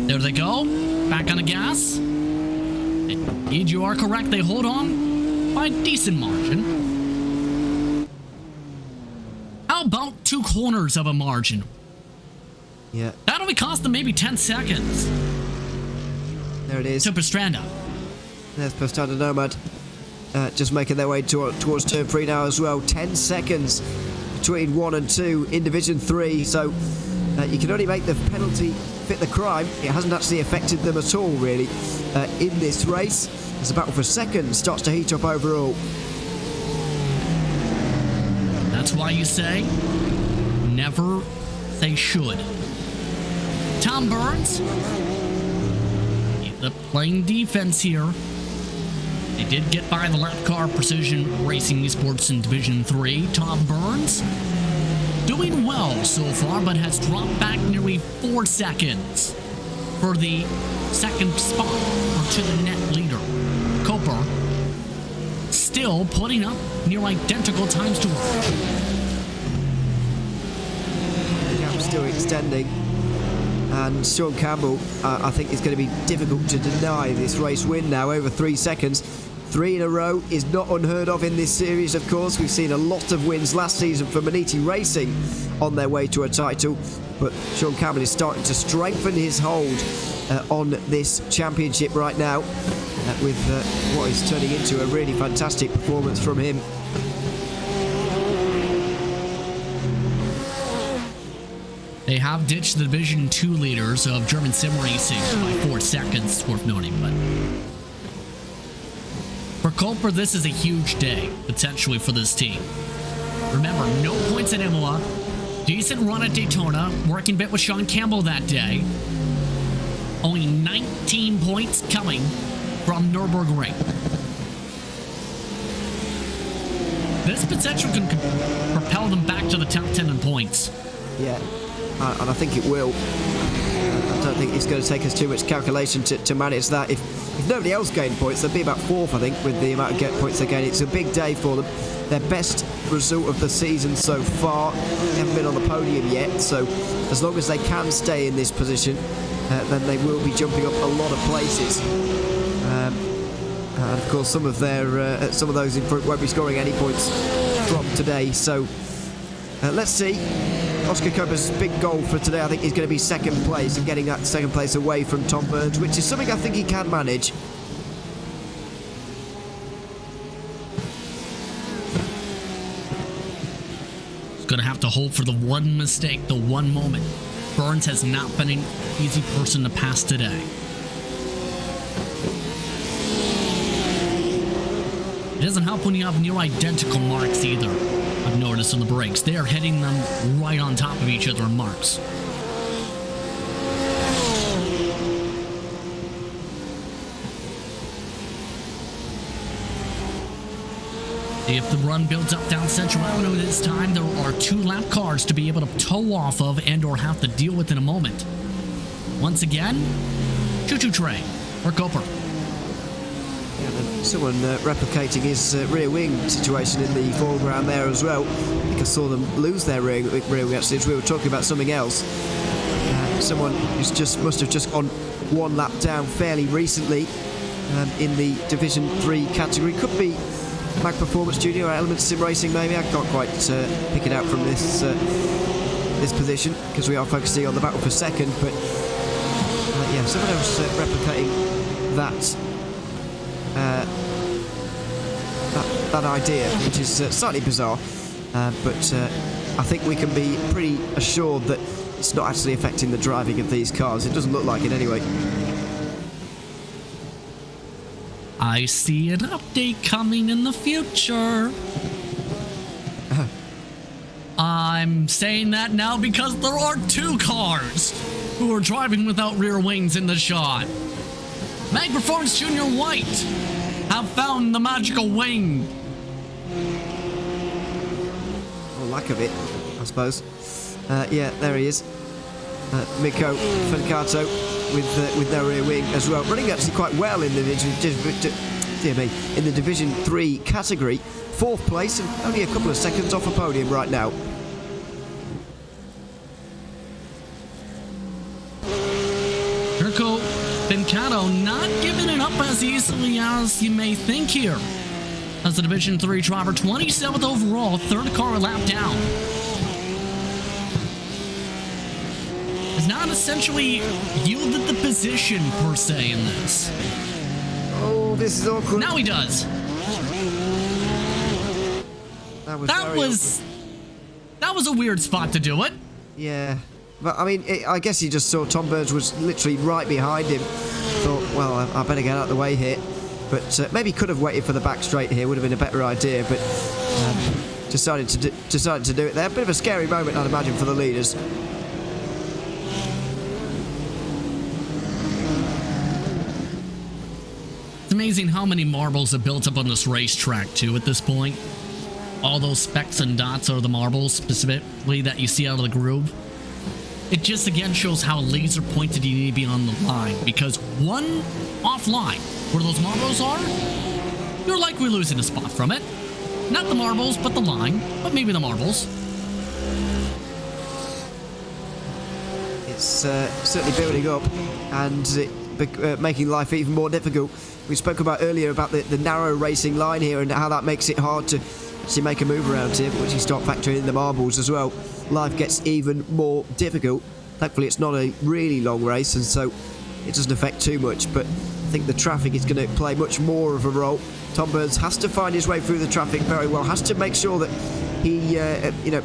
There they go. Back on the gas. Indeed, you are correct. They hold on by a decent margin. How about 2 corners of a margin? Yeah. That only cost them maybe 10 seconds. There it is. To Pastrana. There's Pastrana Nomad. Just making their way towards turn 3 now as well. 10 seconds between 1 and 2 in Division 3. So you can only make the penalty fit the crime. It hasn't actually affected them at all, really, in this race. As the battle for second starts to heat up overall. That's why you say, never say should. Tom Burns, the playing defense here. They did get by the lap car Precision Racing Esports in Division 3. Tom Burns doing well so far, but has dropped back nearly 4 seconds for the second spot or to the net leader. Cooper still putting up near identical times to her. The gap's still extending. And Sean Campbell, I think it's going to be difficult to deny this race win now, over 3 seconds. 3 in a row is not unheard of in this series, of course. We've seen a lot of wins last season for Maniti Racing on their way to a title. But Sean Campbell is starting to strengthen his hold on this championship right now with what is turning into a really fantastic performance from him. They have ditched the Division 2 leaders of German Sim Racing by 4 seconds, worth noting. But for Culper, this is a huge day, potentially, for this team. Remember, no points at Imola, decent run at Daytona, working bit with Sean Campbell that day. Only 19 points coming from Nürburgring. This potential can propel them back to the top 10 in points. Yeah. And I think it will. I don't think it's going to take us too much calculation to manage that. If nobody else gained points, they'd be about 4th, I think, with the amount of points they gain. It's a big day for them. Their best result of the season so far. They haven't been on the podium yet, so as long as they can stay in this position, then they will be jumping up a lot of places. And of course, some of those in front won't be scoring any points from today. So let's see. Oscar Cooper's big goal for today, I think, is going to be second place and getting that second place away from Tom Burns, which is something I think he can manage. He's going to have to hope for the one mistake, the one moment. Burns has not been an easy person to pass today. It doesn't help when you have near identical marks either. I've noticed on the brakes. They are hitting them right on top of each other in marks. If the run builds up down Central Avenue this time, there are 2 lap cars to be able to tow off of and or have to deal with in a moment. Once again, choo-choo train for Cooper. Someone replicating his rear wing situation in the foreground there as well. I think I saw them lose their rear wing actually as we were talking about something else. Someone who's must have just gone 1 lap down fairly recently in the Division 3 category. Could be Mag Performance Junior or Element Sim Racing maybe. I can't quite pick it out from this position because we are focusing on the battle for second. But yeah, someone else replicating that idea, which is slightly bizarre, but I think we can be pretty assured that it's not actually affecting the driving of these cars. It doesn't look like it anyway. I see an update coming in the future. I'm saying that now because there are 2 cars who are driving without rear wings in the shot. Mag Performance Junior White have found the magical wing. lack of it, I suppose. Yeah, there he is. Mikko Fencato with no rear wing as well. Running actually quite well in the Division 3 category. 4th place and only a couple of seconds off a podium right now. Mirko Fencato not giving it up as easily as you may think here. As the Division 3 driver, 27th overall, 3rd car a lap down. Has not essentially yielded the position per se in this. Oh, this is awkward. Now he does. That was a weird spot to do it. Yeah, but I mean, I guess he just saw Tom Burns was literally right behind him. Thought, well, I better get out of the way here. But maybe could have waited for the back straight here. Would have been a better idea. But decided to do it there. A bit of a scary moment, I'd imagine, for the leaders. It's amazing how many marbles are built up on this racetrack too at this point. All those specks and dots are the marbles specifically that you see out of the groove. It just again shows how laser pointed you need to be on the line, because one off line where those marbles are, you're likely losing a spot from it. Not the marbles, but the line, but maybe the marbles. It's certainly building up and making life even more difficult. We spoke about earlier about the narrow racing line here and how that makes it hard to make a move around here. But once you start factoring in the marbles as well, life gets even more difficult. Thankfully, it's not a really long race, and so it doesn't affect too much. But I think the traffic is going to play much more of a role. Tom Burns has to find his way through the traffic very well. Has to make sure that he,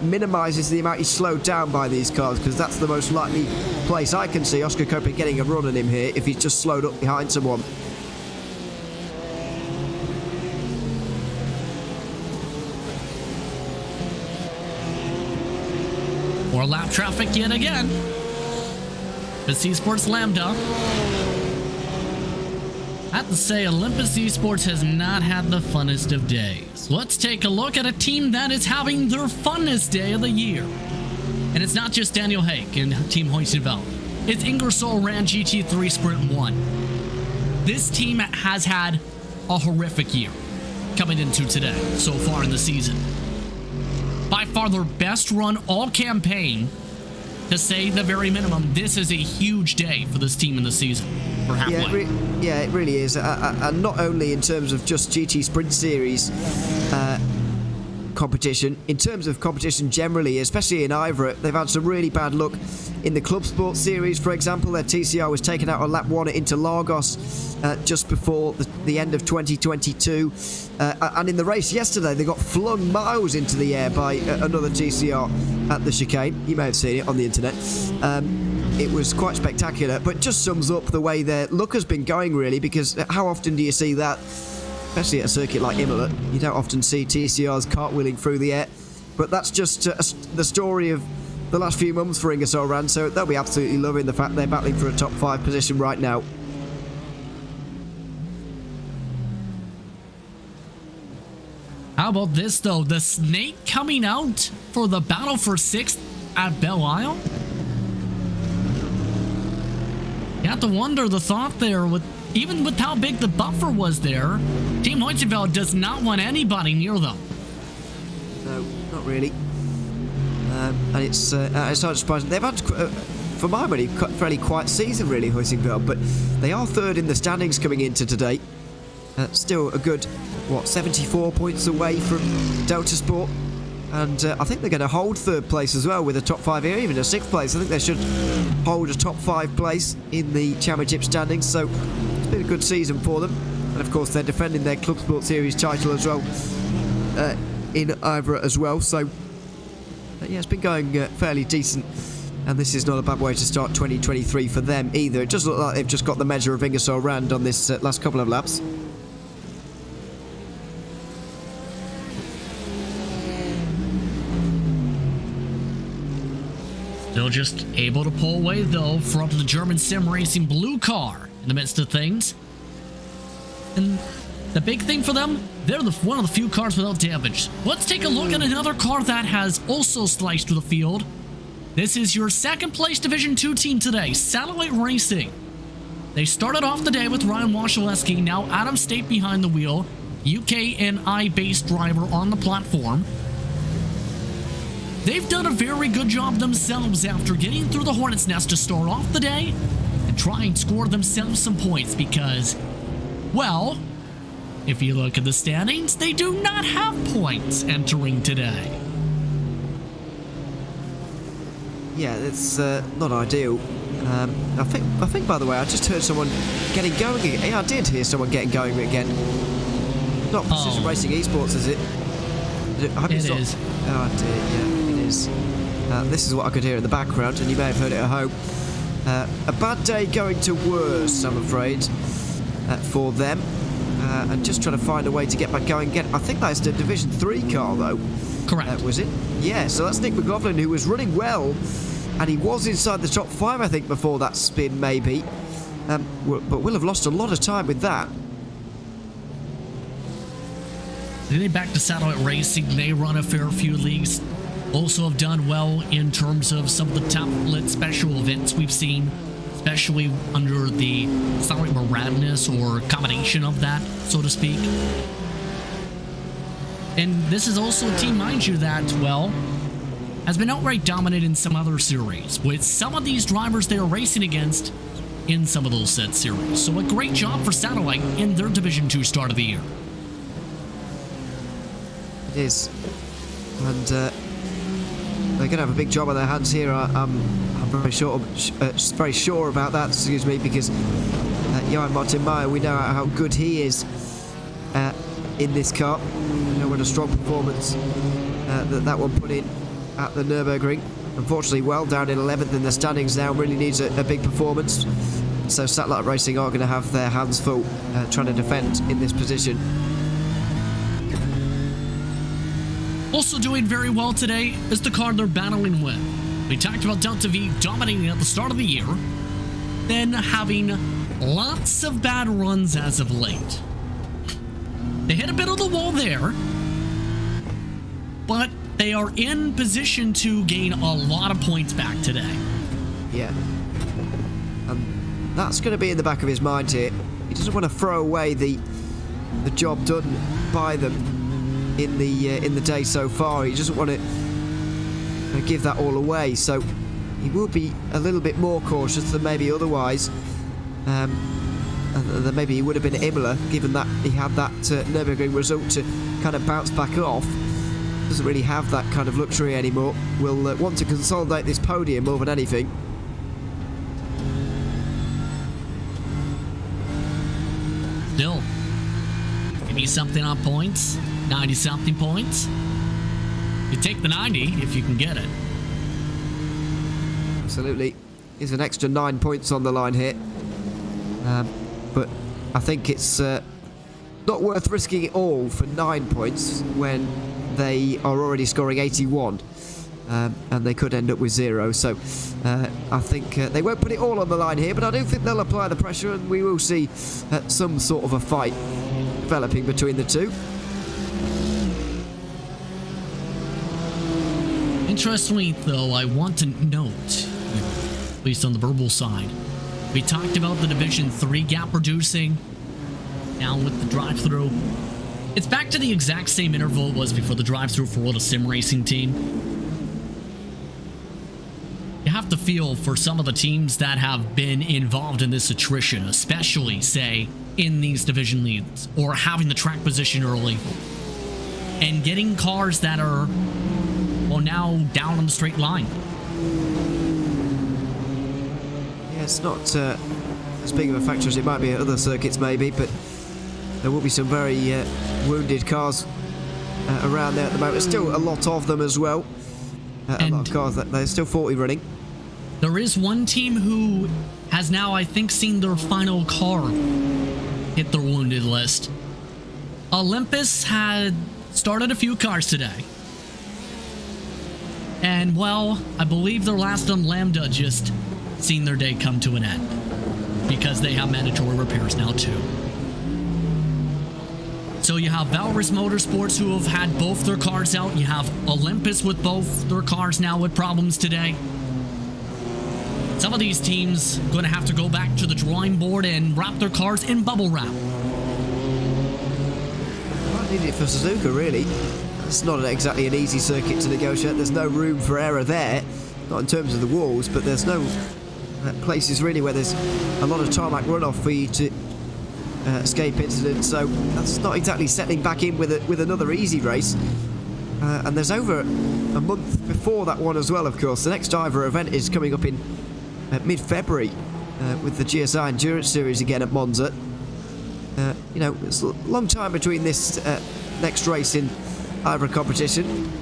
minimises the amount he's slowed down by these cars, because that's the most likely place I can see Oscar Cope getting a run on him here if he's just slowed up behind someone. More lap traffic yet again. Olympus Esports Lambda. I have to say, Olympus Esports has not had the funnest of days. Let's take a look at a team that is having their funnest day of the year. And it's not just Daniel Hake and Team Heusinkveld. It's Ingersoll Rand GT3 Sprint 1. This team has had a horrific year coming into today, so far in the season. By far their best run all campaign. To say the very minimum, this is a huge day for this team in the season. For halfway. Yeah, it really is. And not only in terms of just GT Sprint Series competition, in terms of competition generally, especially in IVRA, they've had some really bad luck in the Club Sport Series, for example. Their TCR was taken out on lap 1 at Interlagos just before the end of 2022. And in the race yesterday, they got flung miles into the air by another TCR at the chicane. You may have seen it on the internet. It was quite spectacular, but just sums up the way their luck has been going, really, because how often do you see that? Especially at a circuit like Imola, you don't often see TCRs cartwheeling through the air. But that's just the story of the last few months for Ingersoll Rand, so they'll be absolutely loving the fact they're battling for a top 5 position right now. How about this, though? The Snake coming out for the battle for 6th at Belle Isle? You have to wonder the thought there, even with how big the buffer was there. Team Heusinkveld does not want anybody near them. No, not really. And it's not surprising. They've had, for my money, a fairly quiet season, really, Heusinkveld, but they are 3rd in the standings coming into today. Still a good, 74 points away from Delta Sport. And I think they're going to hold 3rd place as well with a top 5 here, even a 6th place. I think they should hold a top 5 place in the championship standings. So it's been a good season for them. And of course, they're defending their Club Sport Series title as well in IVRA as well. So yeah, it's been going fairly decent. And this is not a bad way to start 2023 for them either. It does look like they've just got the measure of Ingersoll Rand on this last couple of laps. Still just able to pull away, though, from the German sim racing blue car in the midst of things. And The big thing for them, they're one of the few cars without damage. Let's take a look at another car that has also sliced through the field. This is your second place Division 2 team today, Satellite Racing. They started off the day with Ryan Washaleski, now Adam State behind the wheel, UK and I-based driver on the platform. They've done a very good job themselves after getting through the Hornet's Nest to start off the day and try and score themselves some points because, well, if you look at the standings, they do not have points entering today. Yeah, it's not ideal. I think, by the way, I just heard someone getting going again. Yeah, I did hear someone getting going again. Not Precision Racing Esports, is it? It is. Oh, dear, yeah, it is. This is what I could hear in the background, and you may have heard it at home. A bad day going to worse, I'm afraid, for them. And just trying to find a way to get back going again. I think that's the Division 3 car, though. Correct. Was it? Yeah, so that's Nick McLaughlin, who was running well, and he was inside the top 5, I think, before that spin, maybe. But we'll have lost a lot of time with that. Getting back to Satellite Racing, they run a fair few leagues. Also have done well in terms of some of the top-lit special events we've seen, especially under the Satellite Madness or combination of that, so to speak. And this is also a team, mind you, that, well, has been outright dominant in some other series, with some of these drivers they are racing against in some of those set series. So a great job for Satellite in their Division 2 start of the year. It is. And they're going to have a big job on their hands here. I'm very sure about that, excuse me, because Johan Martin Meyer, we know how good he is in this car. You know, what a strong performance that one put in at the Nürburgring. Unfortunately, well down in 11th in the standings now, really needs a big performance. So Satellite Racing are going to have their hands full trying to defend in this position. Also doing very well today is the car they're battling with. We talked about Delta V dominating at the start of the year, then having lots of bad runs as of late. They hit a bit of the wall there, but they are in position to gain a lot of points back today. Yeah. That's going to be in the back of his mind here. He doesn't want to throw away the job done by them in the day so far. He doesn't want to give that all away, so he will be a little bit more cautious than maybe otherwise. And then maybe he would have been at Imola, given that he had that Nürburgring result to kind of bounce back off. Doesn't really have that kind of luxury anymore. Will want to consolidate this podium more than anything. Still, give me something on points. 90-something points. You take the 90 if you can get it. Absolutely. There's an extra 9 points on the line here. But I think it's not worth risking it all for 9 points when they are already scoring 81. And they could end up with 0. So I think they won't put it all on the line here, but I do think they'll apply the pressure, and we will see some sort of a fight developing between the two. Interestingly, though, I want to note, at least on the verbal side, we talked about the Division 3 gap reducing. Now with the drive-through, it's back to the exact same interval it was before the drive-through for World of Sim Racing team. You have to feel for some of the teams that have been involved in this attrition, especially, say, in these division leads, or having the track position early, and getting cars that are, well, now down on the straight line. Yeah, it's not as big of a factor as it might be at other circuits, maybe, but there will be some very wounded cars around there at the moment. There's still a lot of them as well. A lot of cars, there's still 40 running. There is one team who has now, I think, seen their final car hit their wounded list. Olympus had started a few cars today. And, well, I believe their last on Lambda just seen their day come to an end, because they have mandatory repairs now, too. So you have Valorous Motorsports, who have had both their cars out. You have Olympus with both their cars now with problems today. Some of these teams going to have to go back to the drawing board and wrap their cars in bubble wrap. Might need it for Suzuka, really. It's not exactly an easy circuit to negotiate. There's no room for error there. Not in terms of the walls, but there's no places really where there's a lot of tarmac runoff for you to escape incidents. So that's not exactly settling back in with another easy race. And there's over a month before that one as well, of course. The next IVRA event is coming up in mid-February with the GSI Endurance Series again at Monza. You know, it's a long time between this next race in IVRA competition.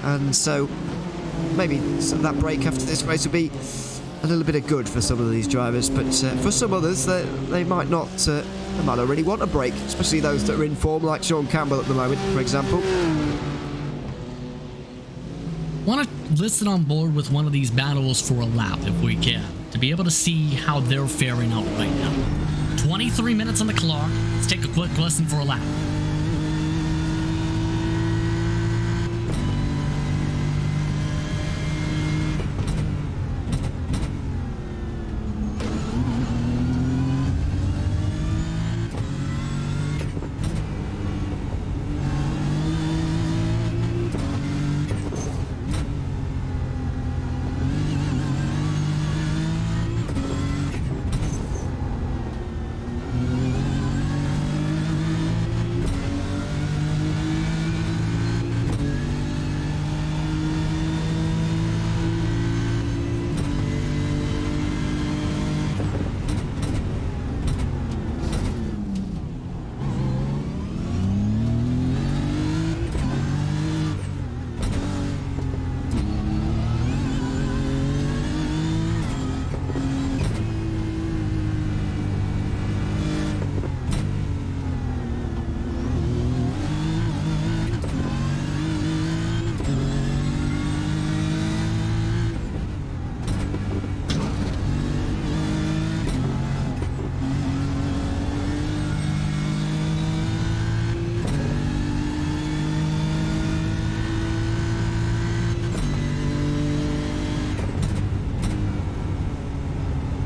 And so maybe that break after this race will be a little bit of good for some of these drivers, but for some others, they might not really want a break, especially those that are in form, like Sean Campbell at the moment, for example. Want to listen on board with one of these battles for a lap if we can, to be able to see how they're faring out right now. 23 minutes on the clock. Let's take a quick listen for a lap.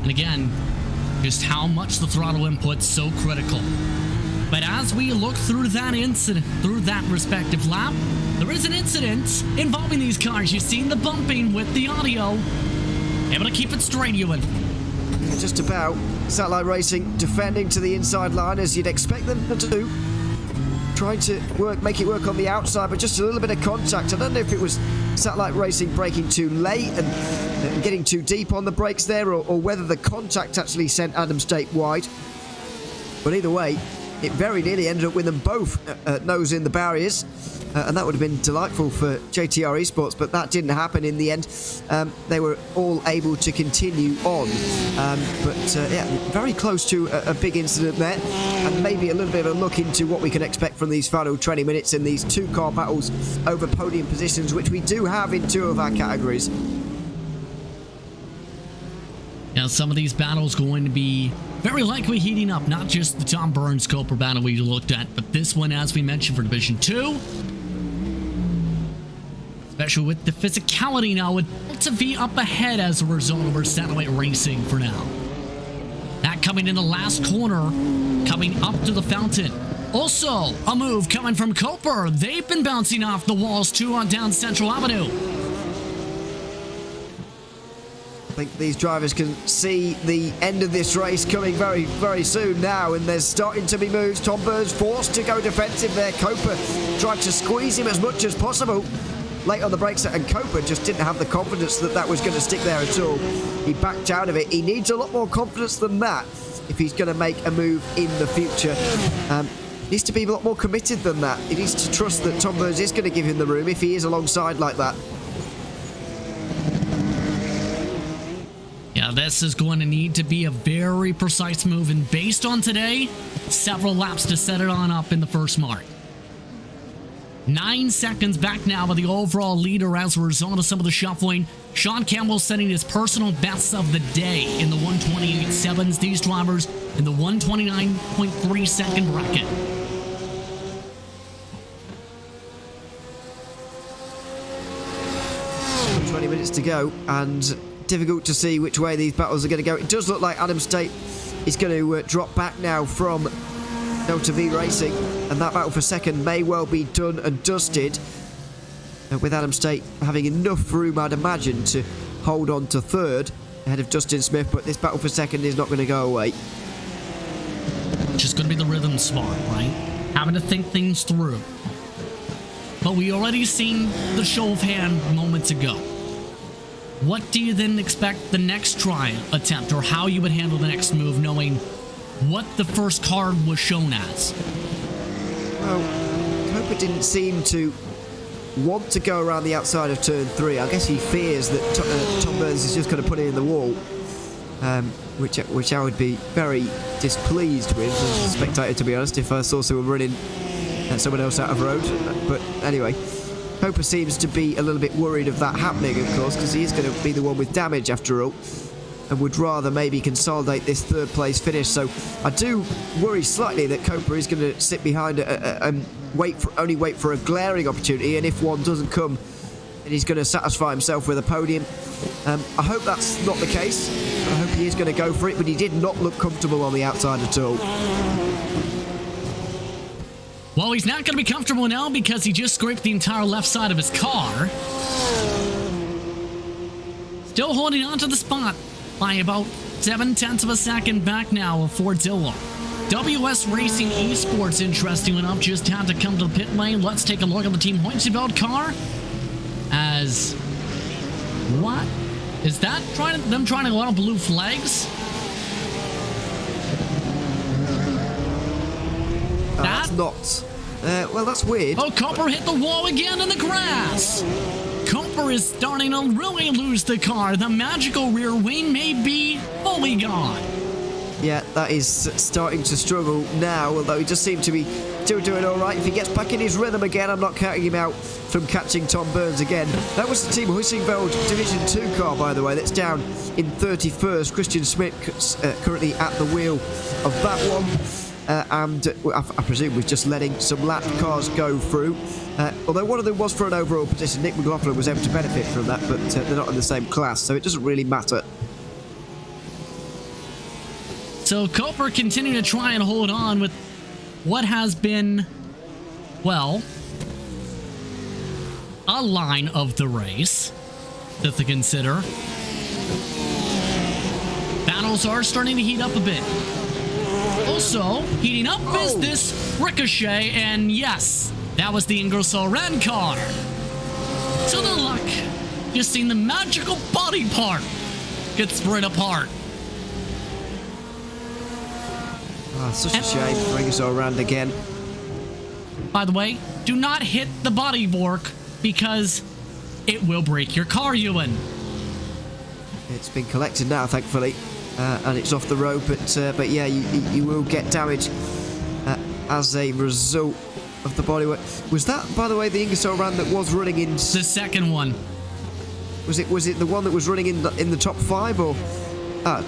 And again, just how much the throttle input's so critical. But as we look through that incident, through that respective lap, there is an incident involving these cars. You've seen the bumping with the audio. Able to keep it straight, Ewan. Just about. Satellite Racing defending to the inside line as you'd expect them to do. Trying to make it work on the outside, but just a little bit of contact. I don't know if it was Satellite Racing braking too late and getting too deep on the brakes there, or whether the contact actually sent Adam State wide. But either way, it very nearly ended up with them both nosing the barriers, and that would have been delightful for JTR Esports, but that didn't happen in the end. They were all able to continue on, yeah, very close to a big incident there, and maybe a little bit of a look into what we can expect from these final 20 minutes in these two-car battles over podium positions, which we do have in two of our categories. Now, some of these battles going to be very likely heating up, not just the Tom Burns Cooper battle we looked at, but this one, as we mentioned, for Division 2. Especially with the physicality now, with Delta V up ahead as a result of our satellite racing for now. That coming in the last corner, coming up to the fountain. Also, a move coming from Cooper. They've been bouncing off the walls too on down Central Avenue. I think these drivers can see the end of this race coming very, very soon now, and there's starting to be moves. Tom Burns forced to go defensive there. Cooper tried to squeeze him as much as possible late on the brakes, and Cooper just didn't have the confidence that that was going to stick there at all. He backed out of it. He needs a lot more confidence than that if he's going to make a move in the future. He needs to be a lot more committed than that. He needs to trust that Tom Burns is going to give him the room if he is alongside like that. Yeah, this is going to need to be a very precise move, and based on today, several laps to set it on up in the first mark. 9 seconds back now by the overall leader as a result of some of the shuffling. Sean Campbell setting his personal best of the day in the 128.7s. These drivers in the 129.3 second bracket. to go, and difficult to see which way these battles are going to go. It does look like Adam State is going to drop back now from Delta V Racing, and that battle for second may well be done and dusted, with Adam State having enough room, I'd imagine, to hold on to third ahead of Justin Smith, but this battle for second is not going to go away. Just going to be the rhythm spot, right? Having to think things through. But we already seen the show of hand moments ago. What do you then expect the next try attempt, or how you would handle the next move, knowing what the first card was shown as? Well, Cooper didn't seem to want to go around the outside of turn 3. I guess he fears that Tom Burns is just going to put it in the wall, which I would be very displeased with as a spectator, to be honest, if I saw someone running someone else out of road. But anyway, Cooper seems to be a little bit worried of that happening, of course, because he is going to be the one with damage after all, and would rather maybe consolidate this third place finish. So I do worry slightly that Cooper is going to sit behind and only wait for a glaring opportunity, and if one doesn't come, then he's going to satisfy himself with a podium. I hope that's not the case. I hope he is going to go for it, but he did not look comfortable on the outside at all. Well, he's not going to be comfortable now because he just scraped the entire left side of his car. Still holding on to the spot by about 0.7 of a second back now for Dilla. WS Racing Esports, interesting enough, just had to come to the pit lane. Let's take a look at the Team Heusinkveld car. As... what? Is that them trying to go out on blue flags? That's not... well, that's weird. Oh, Cooper hit the wall again in the grass. Cooper is starting to really lose the car. The magical rear wing may be fully gone. Yeah, that is starting to struggle now, although he just seemed to be still doing all right. If he gets back in his rhythm again, I'm not counting him out from catching Tom Burns again. That was the Team Heusinkveld Division 2 car, by the way. That's down in 31st. Christian Smith currently at the wheel of that one. And I presume was just letting some lapped cars go through. Although one of them was for an overall position. Nick McLaughlin was able to benefit from that, but they're not in the same class, so it doesn't really matter. So Cooper continuing to try and hold on with what has been, well, a line of the race to consider. Battles are starting to heat up a bit. Also, heating up is this Ricochet, and yes, that was the Ingersoll Rand car. So the luck, just seeing the magical body part get spread apart. Oh, such a shame for Ingersoll Rand again. By the way, do not hit the bodywork because it will break your car, Ewan. It's been collected now, thankfully. And it's off the road, but yeah, you will get damage as a result of the bodywork. Was that, by the way, the Ingersoll Rand that was running in? The second one. Was it the one that was running in the top 5, or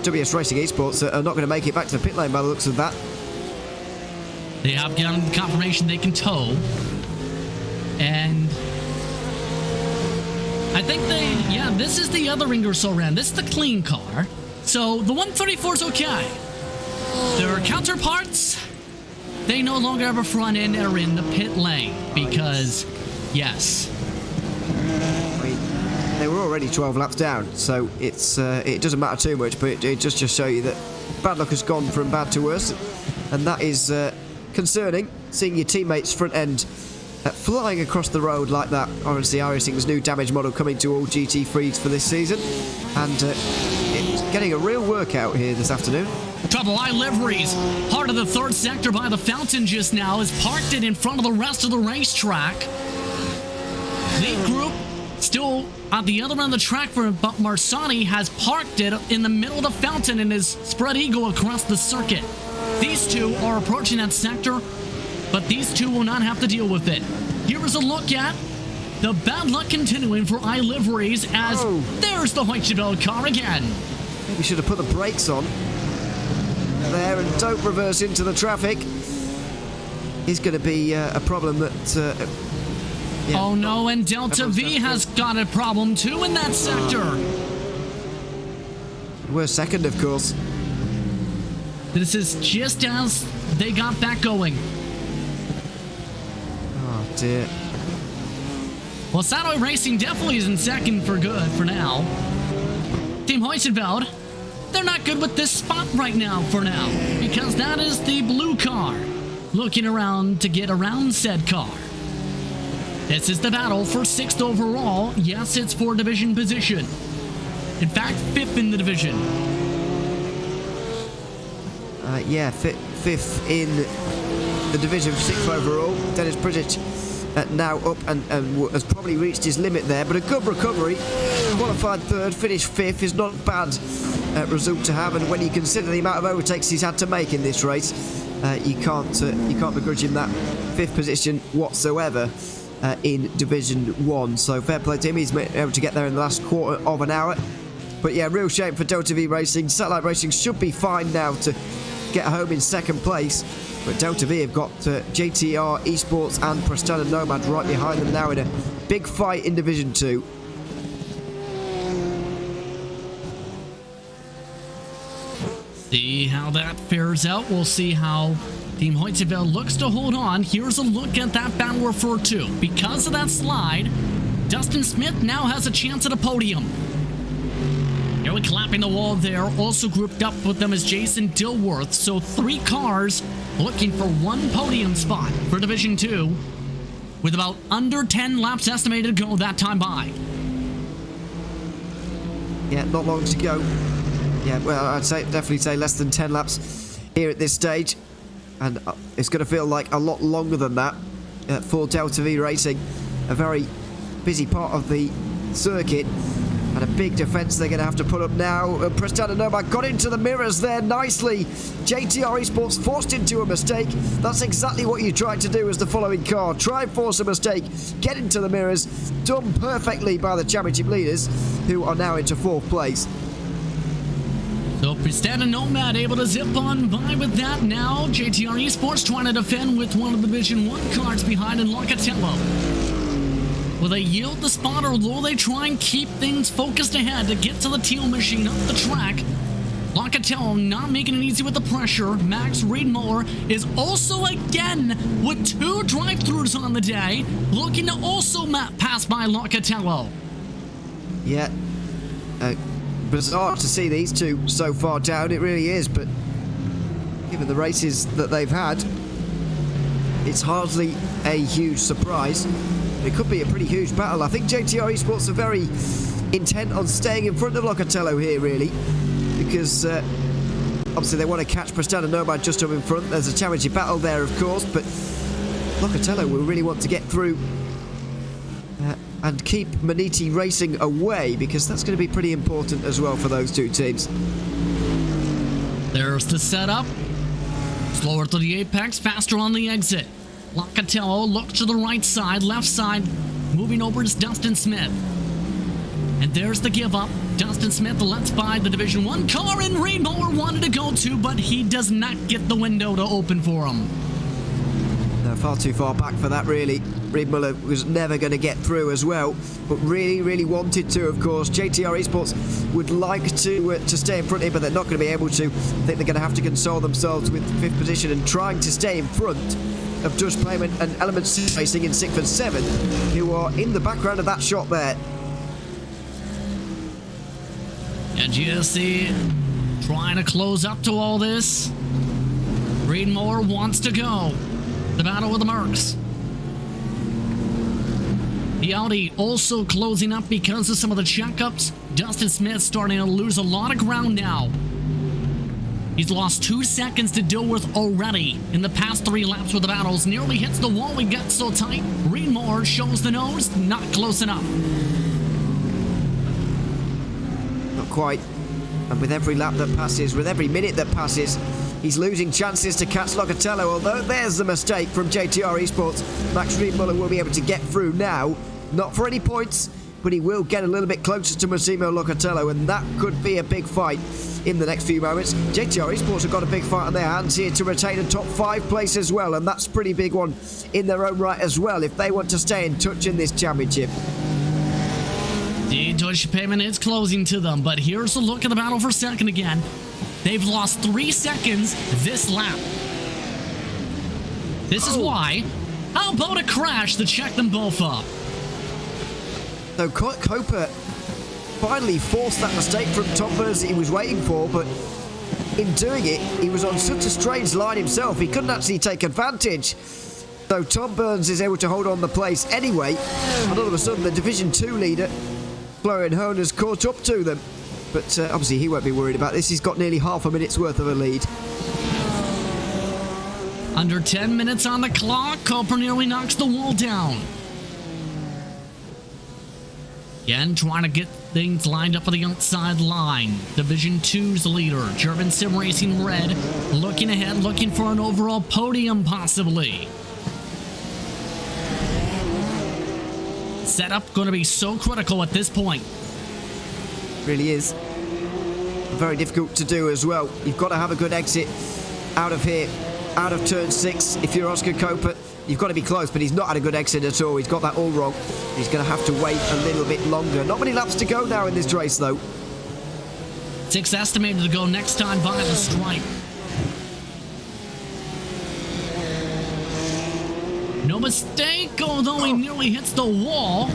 WS Racing Esports are not going to make it back to the pit lane by the looks of that? They have gotten confirmation they can tow, and I think this is the other Ingersoll Rand. This is the clean car. So, the 134 is okay. Their counterparts, they no longer have a front end and are in the pit lane because, yes. I mean, they were already 12 laps down, so it doesn't matter too much, but it just show you that bad luck has gone from bad to worse, and that is concerning, seeing your teammates' front end flying across the road like that. Obviously, iRacing's new damage model coming to all GT3s for this season, and it's getting a real workout here this afternoon. Trouble Eye Liveries, part of the third sector by the fountain just now, is parked it in front of the rest of the racetrack. Lead group still at the other end of the track, but Marsani has parked it in the middle of the fountain and is spread eagle across the circuit. These two are approaching that sector, but these two will not have to deal with it. Here is a look at the bad luck continuing for iLiveries as there's the Heusinkveld car again. Maybe should have put the brakes on there and don't reverse into the traffic. Is going to be a problem that Yeah, Oh no, and Delta V has got a problem too in that sector. We're second, of course. This is just as they got that going. Oh dear. Well, Satellite Racing definitely is in second for good for now. Team Heusinkveld, they're not good with this spot right now for now, because that is the blue car looking around to get around said car. This is the battle for 6th overall. Yes, it's for division position. In fact, 5th in the division. Yeah, 5th in the division, 6th overall. Dennis Bridget now up and has probably reached his limit there, but a good recovery. Qualified 3rd, finished 5th is not a bad result to have, and when you consider the amount of overtakes he's had to make in this race, you can't begrudge him that 5th position whatsoever in Division 1. So fair play to him, he's able to get there in the last quarter of an hour. But yeah, real shame for Delta V Racing. Satellite Racing should be fine now to get home in 2nd place. But Delta V have got JTR Esports and Prestana Nomad right behind them now in a big fight in Division 2. See how that fares out. We'll see how Team Heusinkveld looks to hold on. Here's a look at that battle referred to. Because of that slide, Dustin Smith now has a chance at a podium. Nearly clapping the wall there. Also grouped up with them is Jason Dilworth. So 3 cars looking for 1 podium spot for Division 2, with about under 10 laps estimated to go that time by. Yeah, not long to go. Yeah, well, I'd definitely say less than 10 laps here at this stage. And it's going to feel like a lot longer than that for Delta V Racing. A very busy part of the circuit. And a big defence they're going to have to put up now. Prestana Nomad got into the mirrors there nicely. JTR Esports forced into a mistake. That's exactly what you tried to do as the following car. Try and force a mistake, get into the mirrors. Done perfectly by the championship leaders, who are now into 4th place. So Prestana Nomad able to zip on by with that now. JTR Esports trying to defend with one of the Division 1 cars behind in Locatello. Will they yield the spot, or will they try and keep things focused ahead to get to the teal machine up the track? Locatello not making it easy with the pressure. Max Riedmuller is also again with 2 drive-thrus on the day, looking to also pass by Locatello. Yeah, bizarre to see these two so far down, it really is, but given the races that they've had, it's hardly a huge surprise. It could be a pretty huge battle. I think JTR Esports are very intent on staying in front of Locatello here, really, because obviously they want to catch Prestana Nomad just up in front. There's a championship battle there, of course, but Locatello will really want to get through and keep Maniti Racing away, because that's going to be pretty important as well for those 2 teams. There's the setup. Slower to the apex, faster on the exit. Locatello looks to the right side, left side, moving over to Dustin Smith. And there's the give up. Dustin Smith lets by the Division 1 car, and Riedmuller wanted to go to, but he does not get the window to open for him. No, far too far back for that, really. Riedmuller was never going to get through as well, but really wanted to, of course. JTR Esports would like to stay in front here, but they're not going to be able to. I think they're going to have to console themselves with 5th position and trying to stay in front of Dutch Payment and Element Racing in 6th and 7th, who are in the background of that shot there. And GSC trying to close up to all this. Riedmuller wants to go. The battle with the Mercs. The Audi also closing up because of some of the checkups. Dustin Smith starting to lose a lot of ground now. He's lost 2 seconds to Dilworth already in the past 3 laps with the battles. Nearly hits the wall. We got so tight. Riedmuller shows the nose. Not close enough. Not quite. And with every lap that passes, with every minute that passes, he's losing chances to catch Locatello. Although there's the mistake from JTR Esports. Max Riedmuller will be able to get through now. Not for any points, but he will get a little bit closer to Massimo Locatello, and that could be a big fight in the next few moments. JTR Esports have got a big fight on their hands here to retain a top 5 place as well, and that's a pretty big one in their own right as well if they want to stay in touch in this championship. The Deutsche Payment is closing to them, but here's a look at the battle for second again. They've lost 3 seconds this lap. This is why. How about a crash to check them both up? So Copa finally forced that mistake from Tom Burns that he was waiting for, but in doing it, he was on such a strange line himself, he couldn't actually take advantage. So Tom Burns is able to hold on the place anyway, and all of a sudden the Division 2 leader, Florian Hohn, has caught up to them. But obviously he won't be worried about this, he's got nearly half a minute's worth of a lead. Under 10 minutes on the clock, Cooper nearly knocks the wall down. Again, trying to get things lined up for the outside line. Division 2's leader, German Sim Racing Red, looking ahead, looking for an overall podium possibly. Setup going to be so critical at this point. Really is. Very difficult to do as well. You've got to have a good exit out of here, out of turn 6. If you're Oscar Copa, you've got to be close, but he's not had a good exit at all. He's got that all wrong. He's going to have to wait a little bit longer. Not many laps to go now in this race, though. 6 estimated to go next time by the stripe. No mistake, although he nearly hits the wall.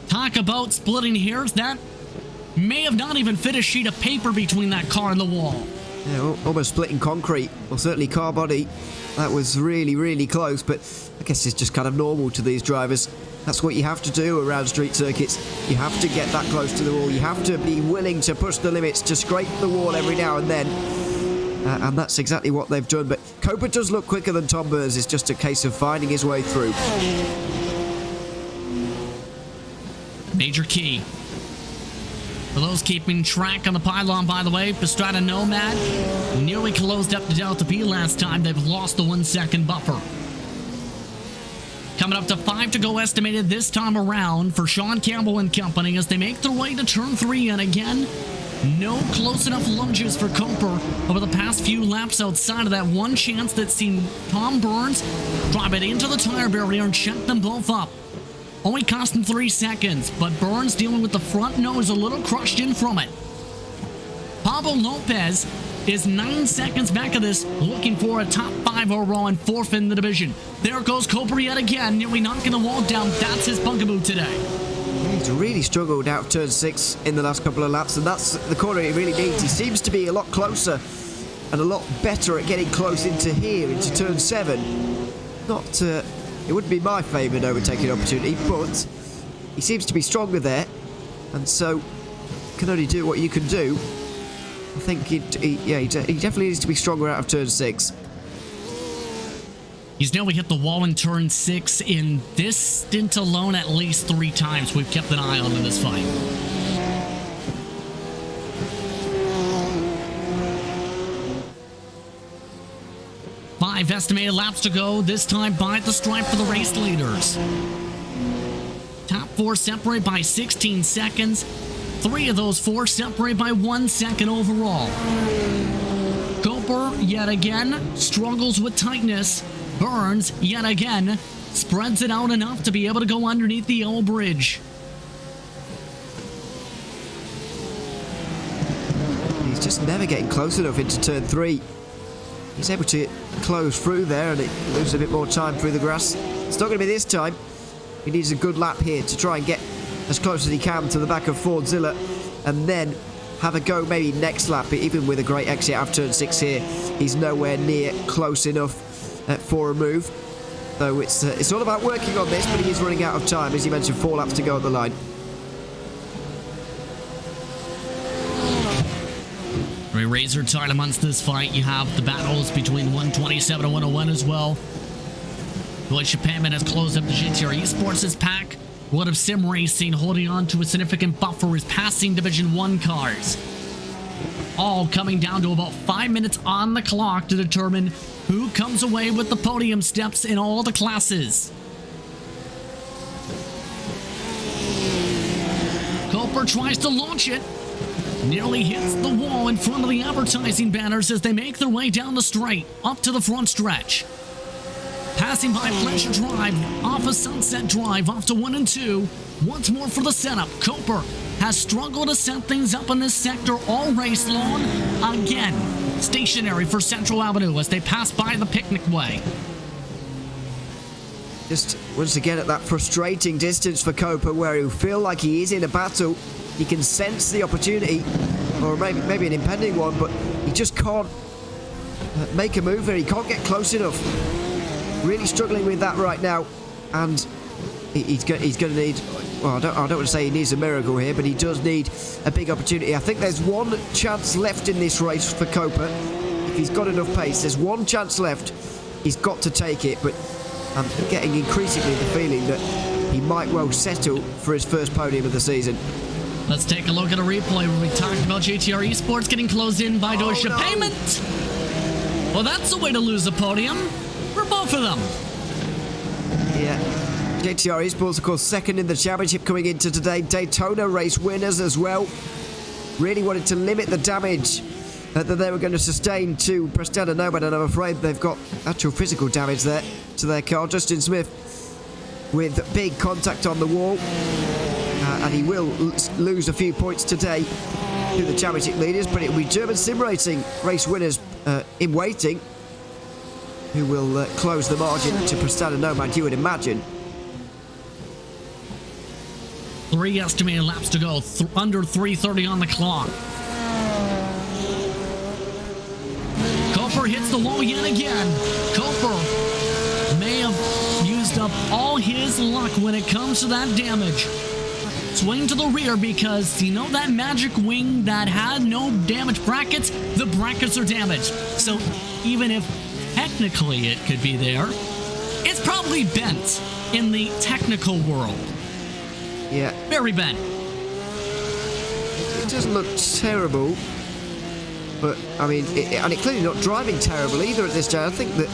Talk about splitting hairs. That may have not even fit a sheet of paper between that car and the wall. Yeah, almost splitting concrete, or certainly car body. That was really, really close, but I guess it's just kind of normal to these drivers. That's what you have to do around street circuits. You have to get that close to the wall. You have to be willing to push the limits, to scrape the wall every now and then. And that's exactly what they've done. But Copa does look quicker than Tom Burns. It's just a case of finding his way through. Major key. For those keeping track on the pylon, by the way, Pastrana Nomad nearly closed up to Delta P last time. They've lost the 1 second buffer. Coming up to 5 to go estimated this time around for Sean Campbell and company as they make their way to turn 3. And again, no close enough lunges for Cooper over the past few laps outside of that one chance that's seen Tom Burns drive it into the tire barrier and check them both up. Only cost him 3 seconds, but Burns dealing with the front nose a little crushed in from it. Pablo Lopez is 9 seconds back of this, looking for a top 5 overall and 4th in the division. There goes Cooper yet again, nearly knocking the wall down. That's his bugaboo today. He's really struggled out of turn 6 in the last couple of laps, and that's the corner he really needs. He seems to be a lot closer and a lot better at getting close into here, into turn 7. It wouldn't be my favourite overtaking opportunity, but he seems to be stronger there, and so can only do what you can do. I think he definitely needs to be stronger out of turn 6. He's nearly hit the wall in turn 6 in this stint alone at least 3 times. We've kept an eye on in this fight. Five estimated laps to go, this time by the stripe for the race leaders. Top 4 separate by 16 seconds. 3 of those 4 separate by 1 second overall. Cooper, yet again, struggles with tightness. Burns, yet again, spreads it out enough to be able to go underneath the yellow bridge. He's just never getting close enough into turn 3. He's able to close through there and it loses a bit more time through the grass. It's not going to be this time. He needs a good lap here to try and get as close as he can to the back of Fordzilla and then have a go maybe next lap. Even with a great exit out of turn 6 here, he's nowhere near close enough for a move. So it's all about working on this, but he is running out of time. As you mentioned, 4 laps to go at the line. We razor tight amongst this fight. You have the battles between 127 and 101 as well. Deutsche Payment has closed up the GTR Esports' pack. World of Sim Racing holding on to a significant buffer is passing Division 1 cars. All coming down to about 5 minutes on the clock to determine who comes away with the podium steps in all the classes. Cooper tries to launch it. Nearly hits the wall in front of the advertising banners as they make their way down the straight, up to the front stretch. Passing by Pleasure Drive, off of Sunset Drive, off to 1 and 2. Once more for the setup. Cooper has struggled to set things up in this sector all race long. Again, stationary for Central Avenue as they pass by the picnic way. Just once again at that frustrating distance for Cooper, where he'll feel like he is in a battle. He can sense the opportunity, or maybe an impending one, but he just can't make a move here. He can't get close enough. Really struggling with that right now, and he's going to need. Well, I don't want to say he needs a miracle here, but he does need a big opportunity. I think there's one chance left in this race for Cooper. If he's got enough pace, there's one chance left. He's got to take it, but I'm getting increasingly the feeling that he might well settle for his first podium of the season. Let's take a look at a replay where we talked about JTR Esports getting closed in by Deutsche Payment. Well, that's a way to lose a podium for both of them. Yeah. JTR Esports, of course, second in the championship coming into today. Daytona race winners as well. Really wanted to limit the damage that they were going to sustain to Prestana Nomad, and I'm afraid they've got actual physical damage there to their car. Justin Smith with big contact on the wall. And he will lose a few points today to the championship leaders, but it will be German sim racing race winners in waiting who will close the margin to Prestana Nomad, you would imagine. 3 estimated laps to go, under 3:30 on the clock. Cooper hits the wall yet again. Cooper may have used up all his luck when it comes to that damage. Swing to the rear because, you know, that magic wing that had no damage brackets, the brackets are damaged. So even if technically it could be there, it's probably bent in the technical world. Yeah. Very bent. It doesn't look terrible, but, I mean, and it's clearly not driving terrible either at this stage. I think that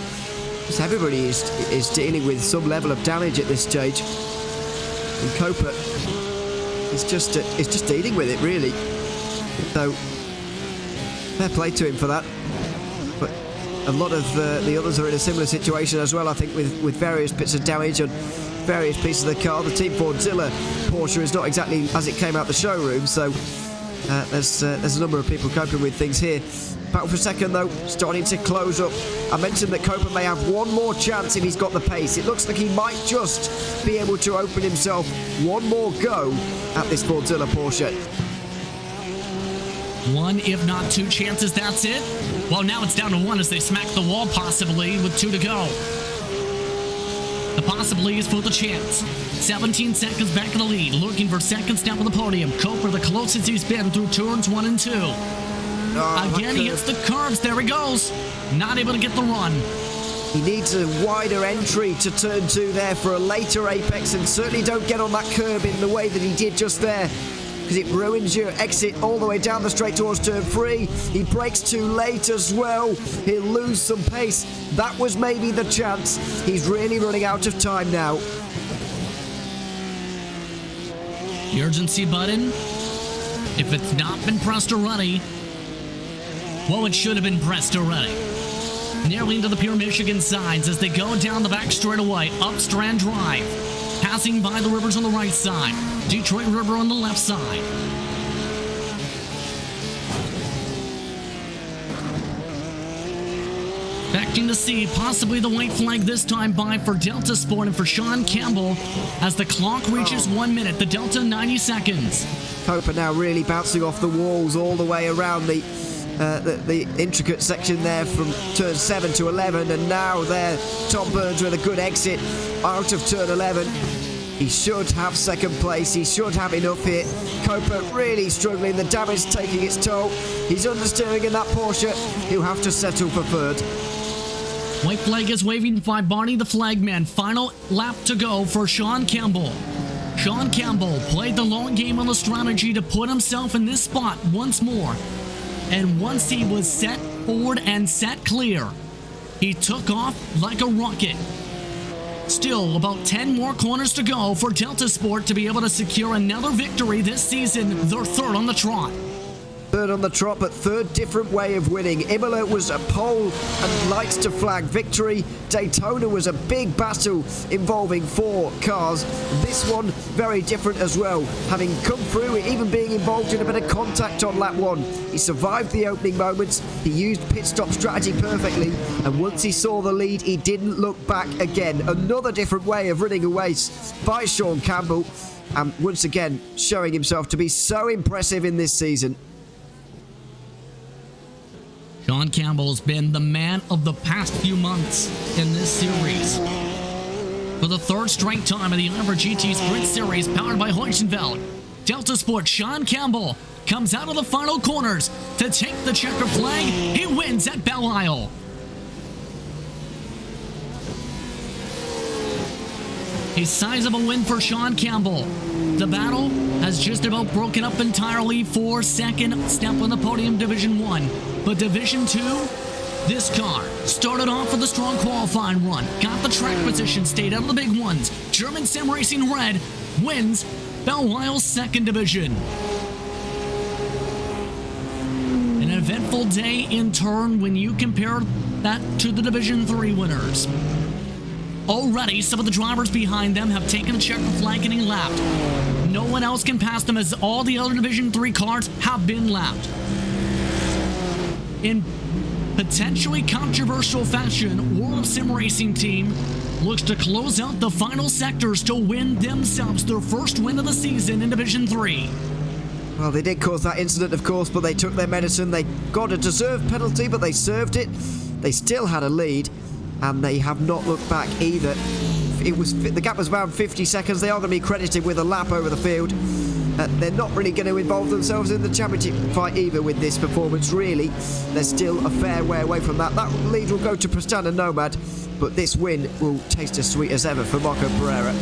just everybody is dealing with some level of damage at this stage. And Cooper is just dealing with it, really. So, fair play to him for that. But a lot of the others are in a similar situation as well, I think, with various bits of damage on various pieces of the car. The Team Fordzilla Porsche is not exactly as it came out the showroom, so there's a number of people coping with things here. Battle for second, though, starting to close up. I mentioned that Cooper may have one more chance if he's got the pace. It looks like he might just be able to open himself one more go at this Fordzilla Porsche. 1, if not 2 chances, that's it. Well, now it's down to 1 as they smack the wall, possibly, with 2 to go. The possibly is for the chance. 17 seconds back in the lead, looking for second step of the podium. Cooper, the closest he's been through turns 1 and 2. Again, he hits the curves. There he goes. Not able to get the run. He needs a wider entry to turn 2 there for a later apex, and certainly don't get on that curb in the way that he did just there, because it ruins your exit all the way down the straight towards turn 3. He brakes too late as well. He'll lose some pace. That was maybe the chance. He's really running out of time now. The urgency button, if it's not been pressed already, well, it should have been pressed already. Nearly into the Pure Michigan sides as they go down the back straightaway, up Strand Drive, passing by the rivers on the right side, Detroit River on the left side. Expecting to see possibly the white flag this time by for Delta Sport and for Sean Campbell as the clock reaches 1 minute, the Delta 90 seconds. Cooper now really bouncing off the walls all the way around the intricate section there from turn 7 to 11, and now there Tom Burns with a good exit out of turn 11. He should have second place. He should have enough here. Cooper really struggling. The damage taking its toll. He's understeering in that Porsche. He'll have to settle for third. White flag is waving by Barney the flagman. Final lap to go for Sean Campbell. Sean Campbell played the long game on the strategy to put himself in this spot once more. And once he was set forward and set clear, he took off like a rocket. Still about 10 more corners to go for Delta Sport to be able to secure another victory this season, their third on the trot. Third on the trot, but third different way of winning. Imola was a pole and lights to flag victory. Daytona was a big battle involving 4 cars. This one, very different as well. Having come through, even being involved in a bit of contact on lap 1. He survived the opening moments. He used pit stop strategy perfectly. And once he saw the lead, he didn't look back again. Another different way of winning a race by Sean Campbell. And once again, showing himself to be so impressive in this season. Sean Campbell has been the man of the past few months in this series. For the third straight time in the IVRA GT Sprint Series powered by Heusinkveld, Delta Sport Sean Campbell comes out of the final corners to take the checker flag. He wins at Belle. A sizable win for Sean Campbell. The battle has just about broken up entirely for second step on the podium Division 1. But Division 2, this car started off with a strong qualifying run, got the track position, stayed out of the big ones. German Sim Racing Red wins Belleisle's second division. An eventful day in turn when you compare that to the Division 3 winners. Already, some of the drivers behind them have taken a checker flag getting lapped. No one else can pass them as all the other Division 3 cars have been lapped. In potentially controversial fashion, World of Sim Racing Team looks to close out the final sectors to win themselves their first win of the season in Division 3. Well, they did cause that incident, of course, but they took their medicine. They got a deserved penalty, but they served it. They still had a lead, and they have not looked back either. The gap was around 50 seconds. They are going to be credited with a lap over the field. They're not really going to involve themselves in the championship fight either with this performance, really. They're still a fair way away from that. That lead will go to Prestana Nomad, but this win will taste as sweet as ever for Marco Pereira.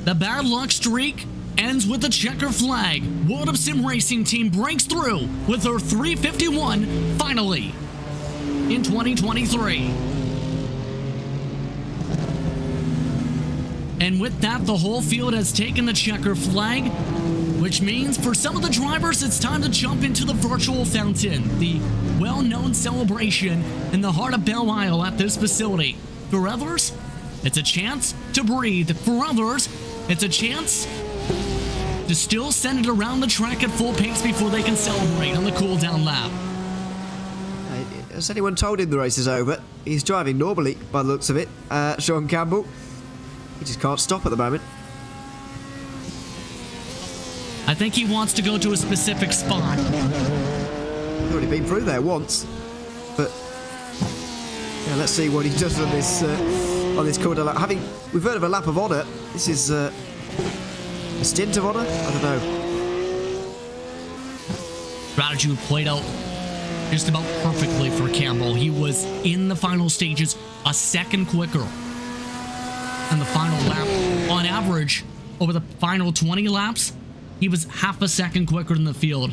The bad luck streak ends with the checker flag. World of Sim Racing Team breaks through with their 351 finally in 2023. And with that, the whole field has taken the checker flag, which means for some of the drivers, it's time to jump into the virtual fountain, the well-known celebration in the heart of Belle at this facility. For others, it's a chance to breathe. For others, it's a chance to still send it around the track at full pace before they can celebrate on the cool-down lap. Has anyone told him the race is over? He's driving normally, by the looks of it, Sean Campbell. He just can't stop at the moment. I think he wants to go to a specific spot. He's already been through there once, but yeah, let's see what he does on this quarter lap. We've heard of a lap of honour. This is a stint of honour. I don't know. Strategy played out just about perfectly for Campbell. He was in the final stages a second quicker. And the final lap, on average, over the final 20 laps, he was half a second quicker than the field.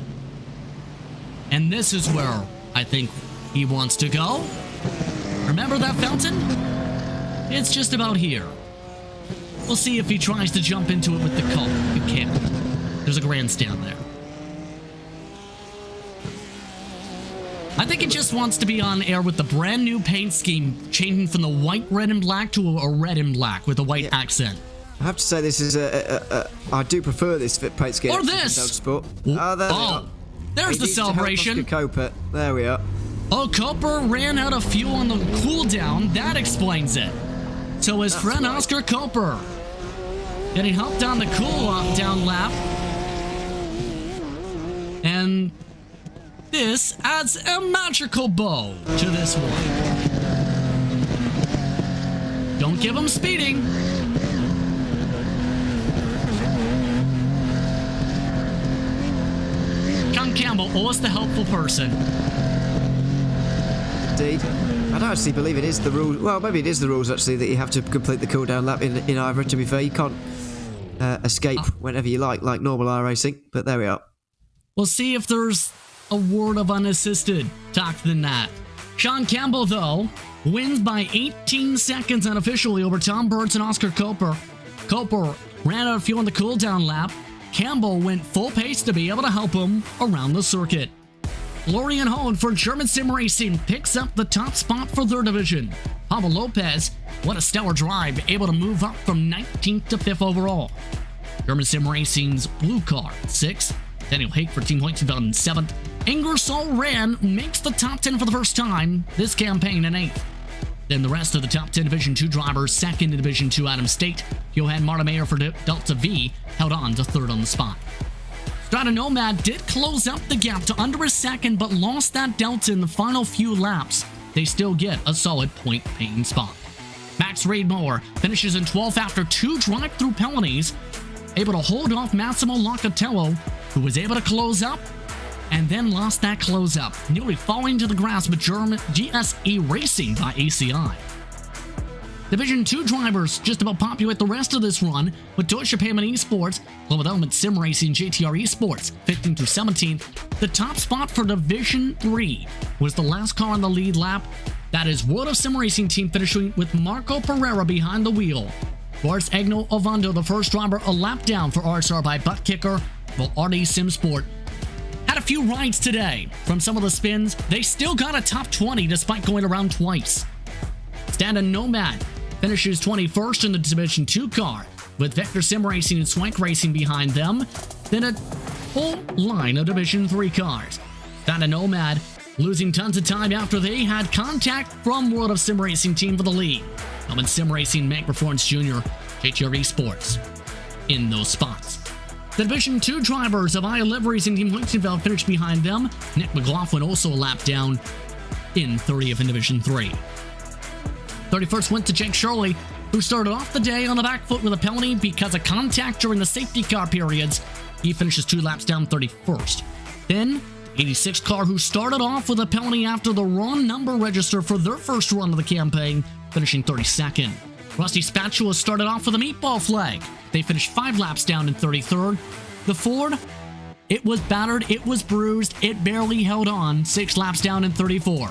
And this is where I think he wants to go. Remember that fountain? It's just about here. We'll see if he tries to jump into it with the cup. You can't. There's a grandstand there. I think it just wants to be on air with the brand new paint scheme, changing from the white, red, and black to a red and black with a white accent. I have to say this is I do prefer this paint scheme. Or this! Sport. There's the celebration. Coper. There we are. Oh, Coper ran out of fuel on the cooldown. That explains it. So his friend right. Oscar Coper getting helped down the cool-down lap. And this adds a magical bow to this one. Don't give him speeding. Sean Campbell, always the helpful person. Indeed. I don't actually believe it is the rule. Well, maybe it is the rules actually that you have to complete the cooldown lap in IVRA. To be fair, you can't escape whenever you like normal iRacing. But there we are. We'll see if there's a word of unassisted talk than that. Sean Campbell, though, wins by 18 seconds unofficially over Tom Burns and Oscar Koper. Koper ran out of fuel on the cooldown lap. Campbell went full pace to be able to help him around the circuit. Florian Hohn for German Sim Racing picks up the top spot for their division. Pablo Lopez, what a stellar drive, able to move up from 19th to 5th overall. German Sim Racing's blue car, 6th. Daniel Hake for Team Heusinkveld in 7th. Ingersoll Rand makes the top 10 for the first time this campaign in 8th. Then the rest of the top 10 Division 2 drivers, 2nd in Division 2 Adam State, Johan Martimeyer for Delta V, held on to 3rd on the spot. Strata Nomad did close up the gap to under a second, but lost that delta in the final few laps. They still get a solid point-paying spot. Max Raidmore finishes in 12th after 2 drive-through penalties, able to hold off Massimo Locatello, who was able to close up and then lost that close-up, nearly falling to the grasp of German GSE Racing by ACI. Division 2 drivers just about populate the rest of this run, with Deutsche Payment Esports, Global Element Sim Racing, JTR Esports, 15th through 17th. The top spot for Division 3 was the last car on the lead lap. That is World of Sim Racing team finishing with Marco Pereira behind the wheel. Boris Egno Ovando, the first driver, a lap down for RSR by butt kicker, while RD Sim Sport had a few rides today. From some of the spins, they still got a top 20 despite going around twice. Strata Nomad finishes 21st in the Division 2 car, with Vector Sim Racing and Swank Racing behind them, then a full line of Division 3 cars. Strata Nomad losing tons of time after they had contact from World of Sim Racing team for the lead. Element Sim Racing, Mank Performance Jr., JTR Esports in those spots. The Division 2 drivers of IA Liveries and Team Heusinkveld finished behind them. Nick McLaughlin also a lap down in 30th in Division 3. 31st went to Jake Shirley, who started off the day on the back foot with a penalty because of contact during the safety car periods. He finishes 2 laps down 31st. Then, 86 car, who started off with a penalty after the wrong number register for their first run of the campaign, finishing 32nd. Rusty Spatula started off with a meatball flag. They finished 5 laps down in 33rd. The Ford, it was battered, it was bruised, it barely held on, 6 laps down in 34.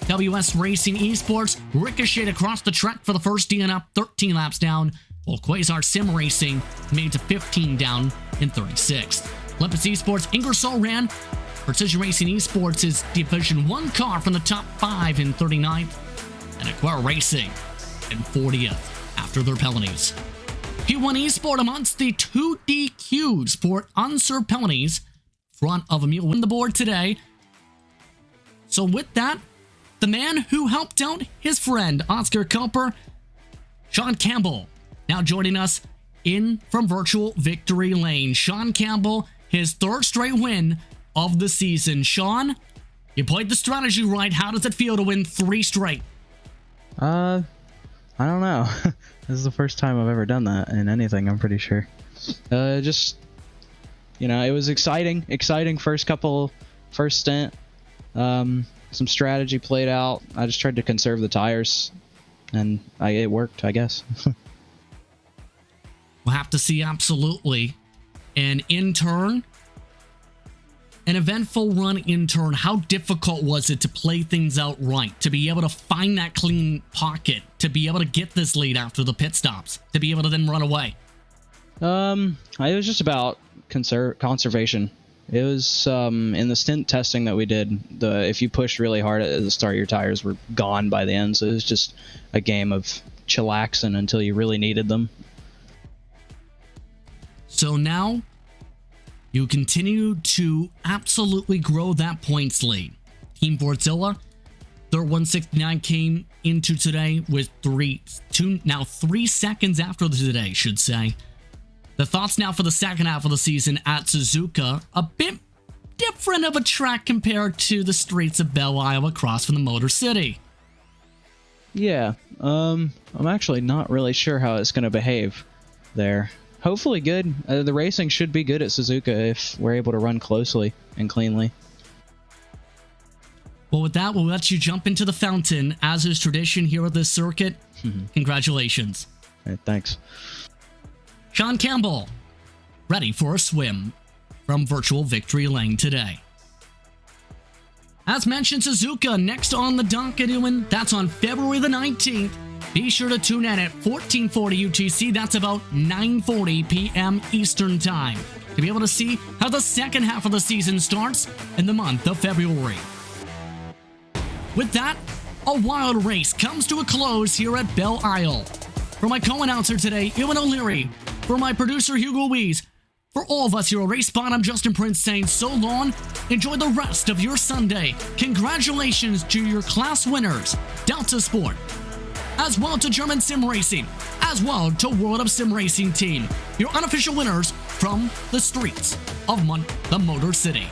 WS Racing Esports ricocheted across the track for the first DNF, 13 laps down, while Quasar Sim Racing made to 15 down in 36th. Olympus Esports Ingersoll Rand, Precision Racing Esports is Division 1 car from the top 5 in 39th, and Aquara Racing in 40th after their penalties. Q1 Esport amongst the 2 DQs for unserved penalties, front of Emil win the board today. So with that, the man who helped out his friend Oscar Koper, Sean Campbell, now joining us in from virtual victory lane. Sean Campbell, his 3rd straight win of the season. Sean, you played the strategy right. How does it feel to win 3 straight? I don't know. This is the first time I've ever done that in anything, I'm pretty sure. Just, you know, it was exciting first stint. Some strategy played out. I just tried to conserve the tires, and it worked, I guess. We'll have to see, absolutely. And in turn, an eventful run in turn, how difficult was it to play things out right, to be able to find that clean pocket, to be able to get this lead after the pit stops, to be able to then run away? It was just about conservation. It was in the stint testing that we did, if you pushed really hard at the start, your tires were gone by the end, so it was just a game of chillaxing until you really needed them. So now, you continue to absolutely grow that points lead. Team Fortzilla, their 169 came into today with 3 seconds after today, should say. The thoughts now for the second half of the season at Suzuka, a bit different of a track compared to the streets of Belle, Iowa, across from the Motor City. Yeah, I'm actually not really sure how it's going to behave there. Hopefully good. The racing should be good at Suzuka if we're able to run closely and cleanly. Well, with that, we'll let you jump into the fountain, as is tradition here at this circuit. Congratulations. All right, thanks. Sean Campbell, ready for a swim from virtual victory lane today. As mentioned, Suzuka next on the docket, and that's on February the 19th. Be sure to tune in at 1440 UTC, that's about 9:40 p.m. Eastern Time, to be able to see how the second half of the season starts in the month of February. With that, a wild race comes to a close here at Belle Isle. For my co-announcer today, Ewan O'Leary, for my producer Hugo Wees, for all of us here at RaceSpot, I'm Justin Prince saying so long. Enjoy the rest of your Sunday. Congratulations to your class winners, Delta Sport, as well to German Sim Racing, as well to World of Sim Racing Team, your unofficial winners from the streets of the Motor City.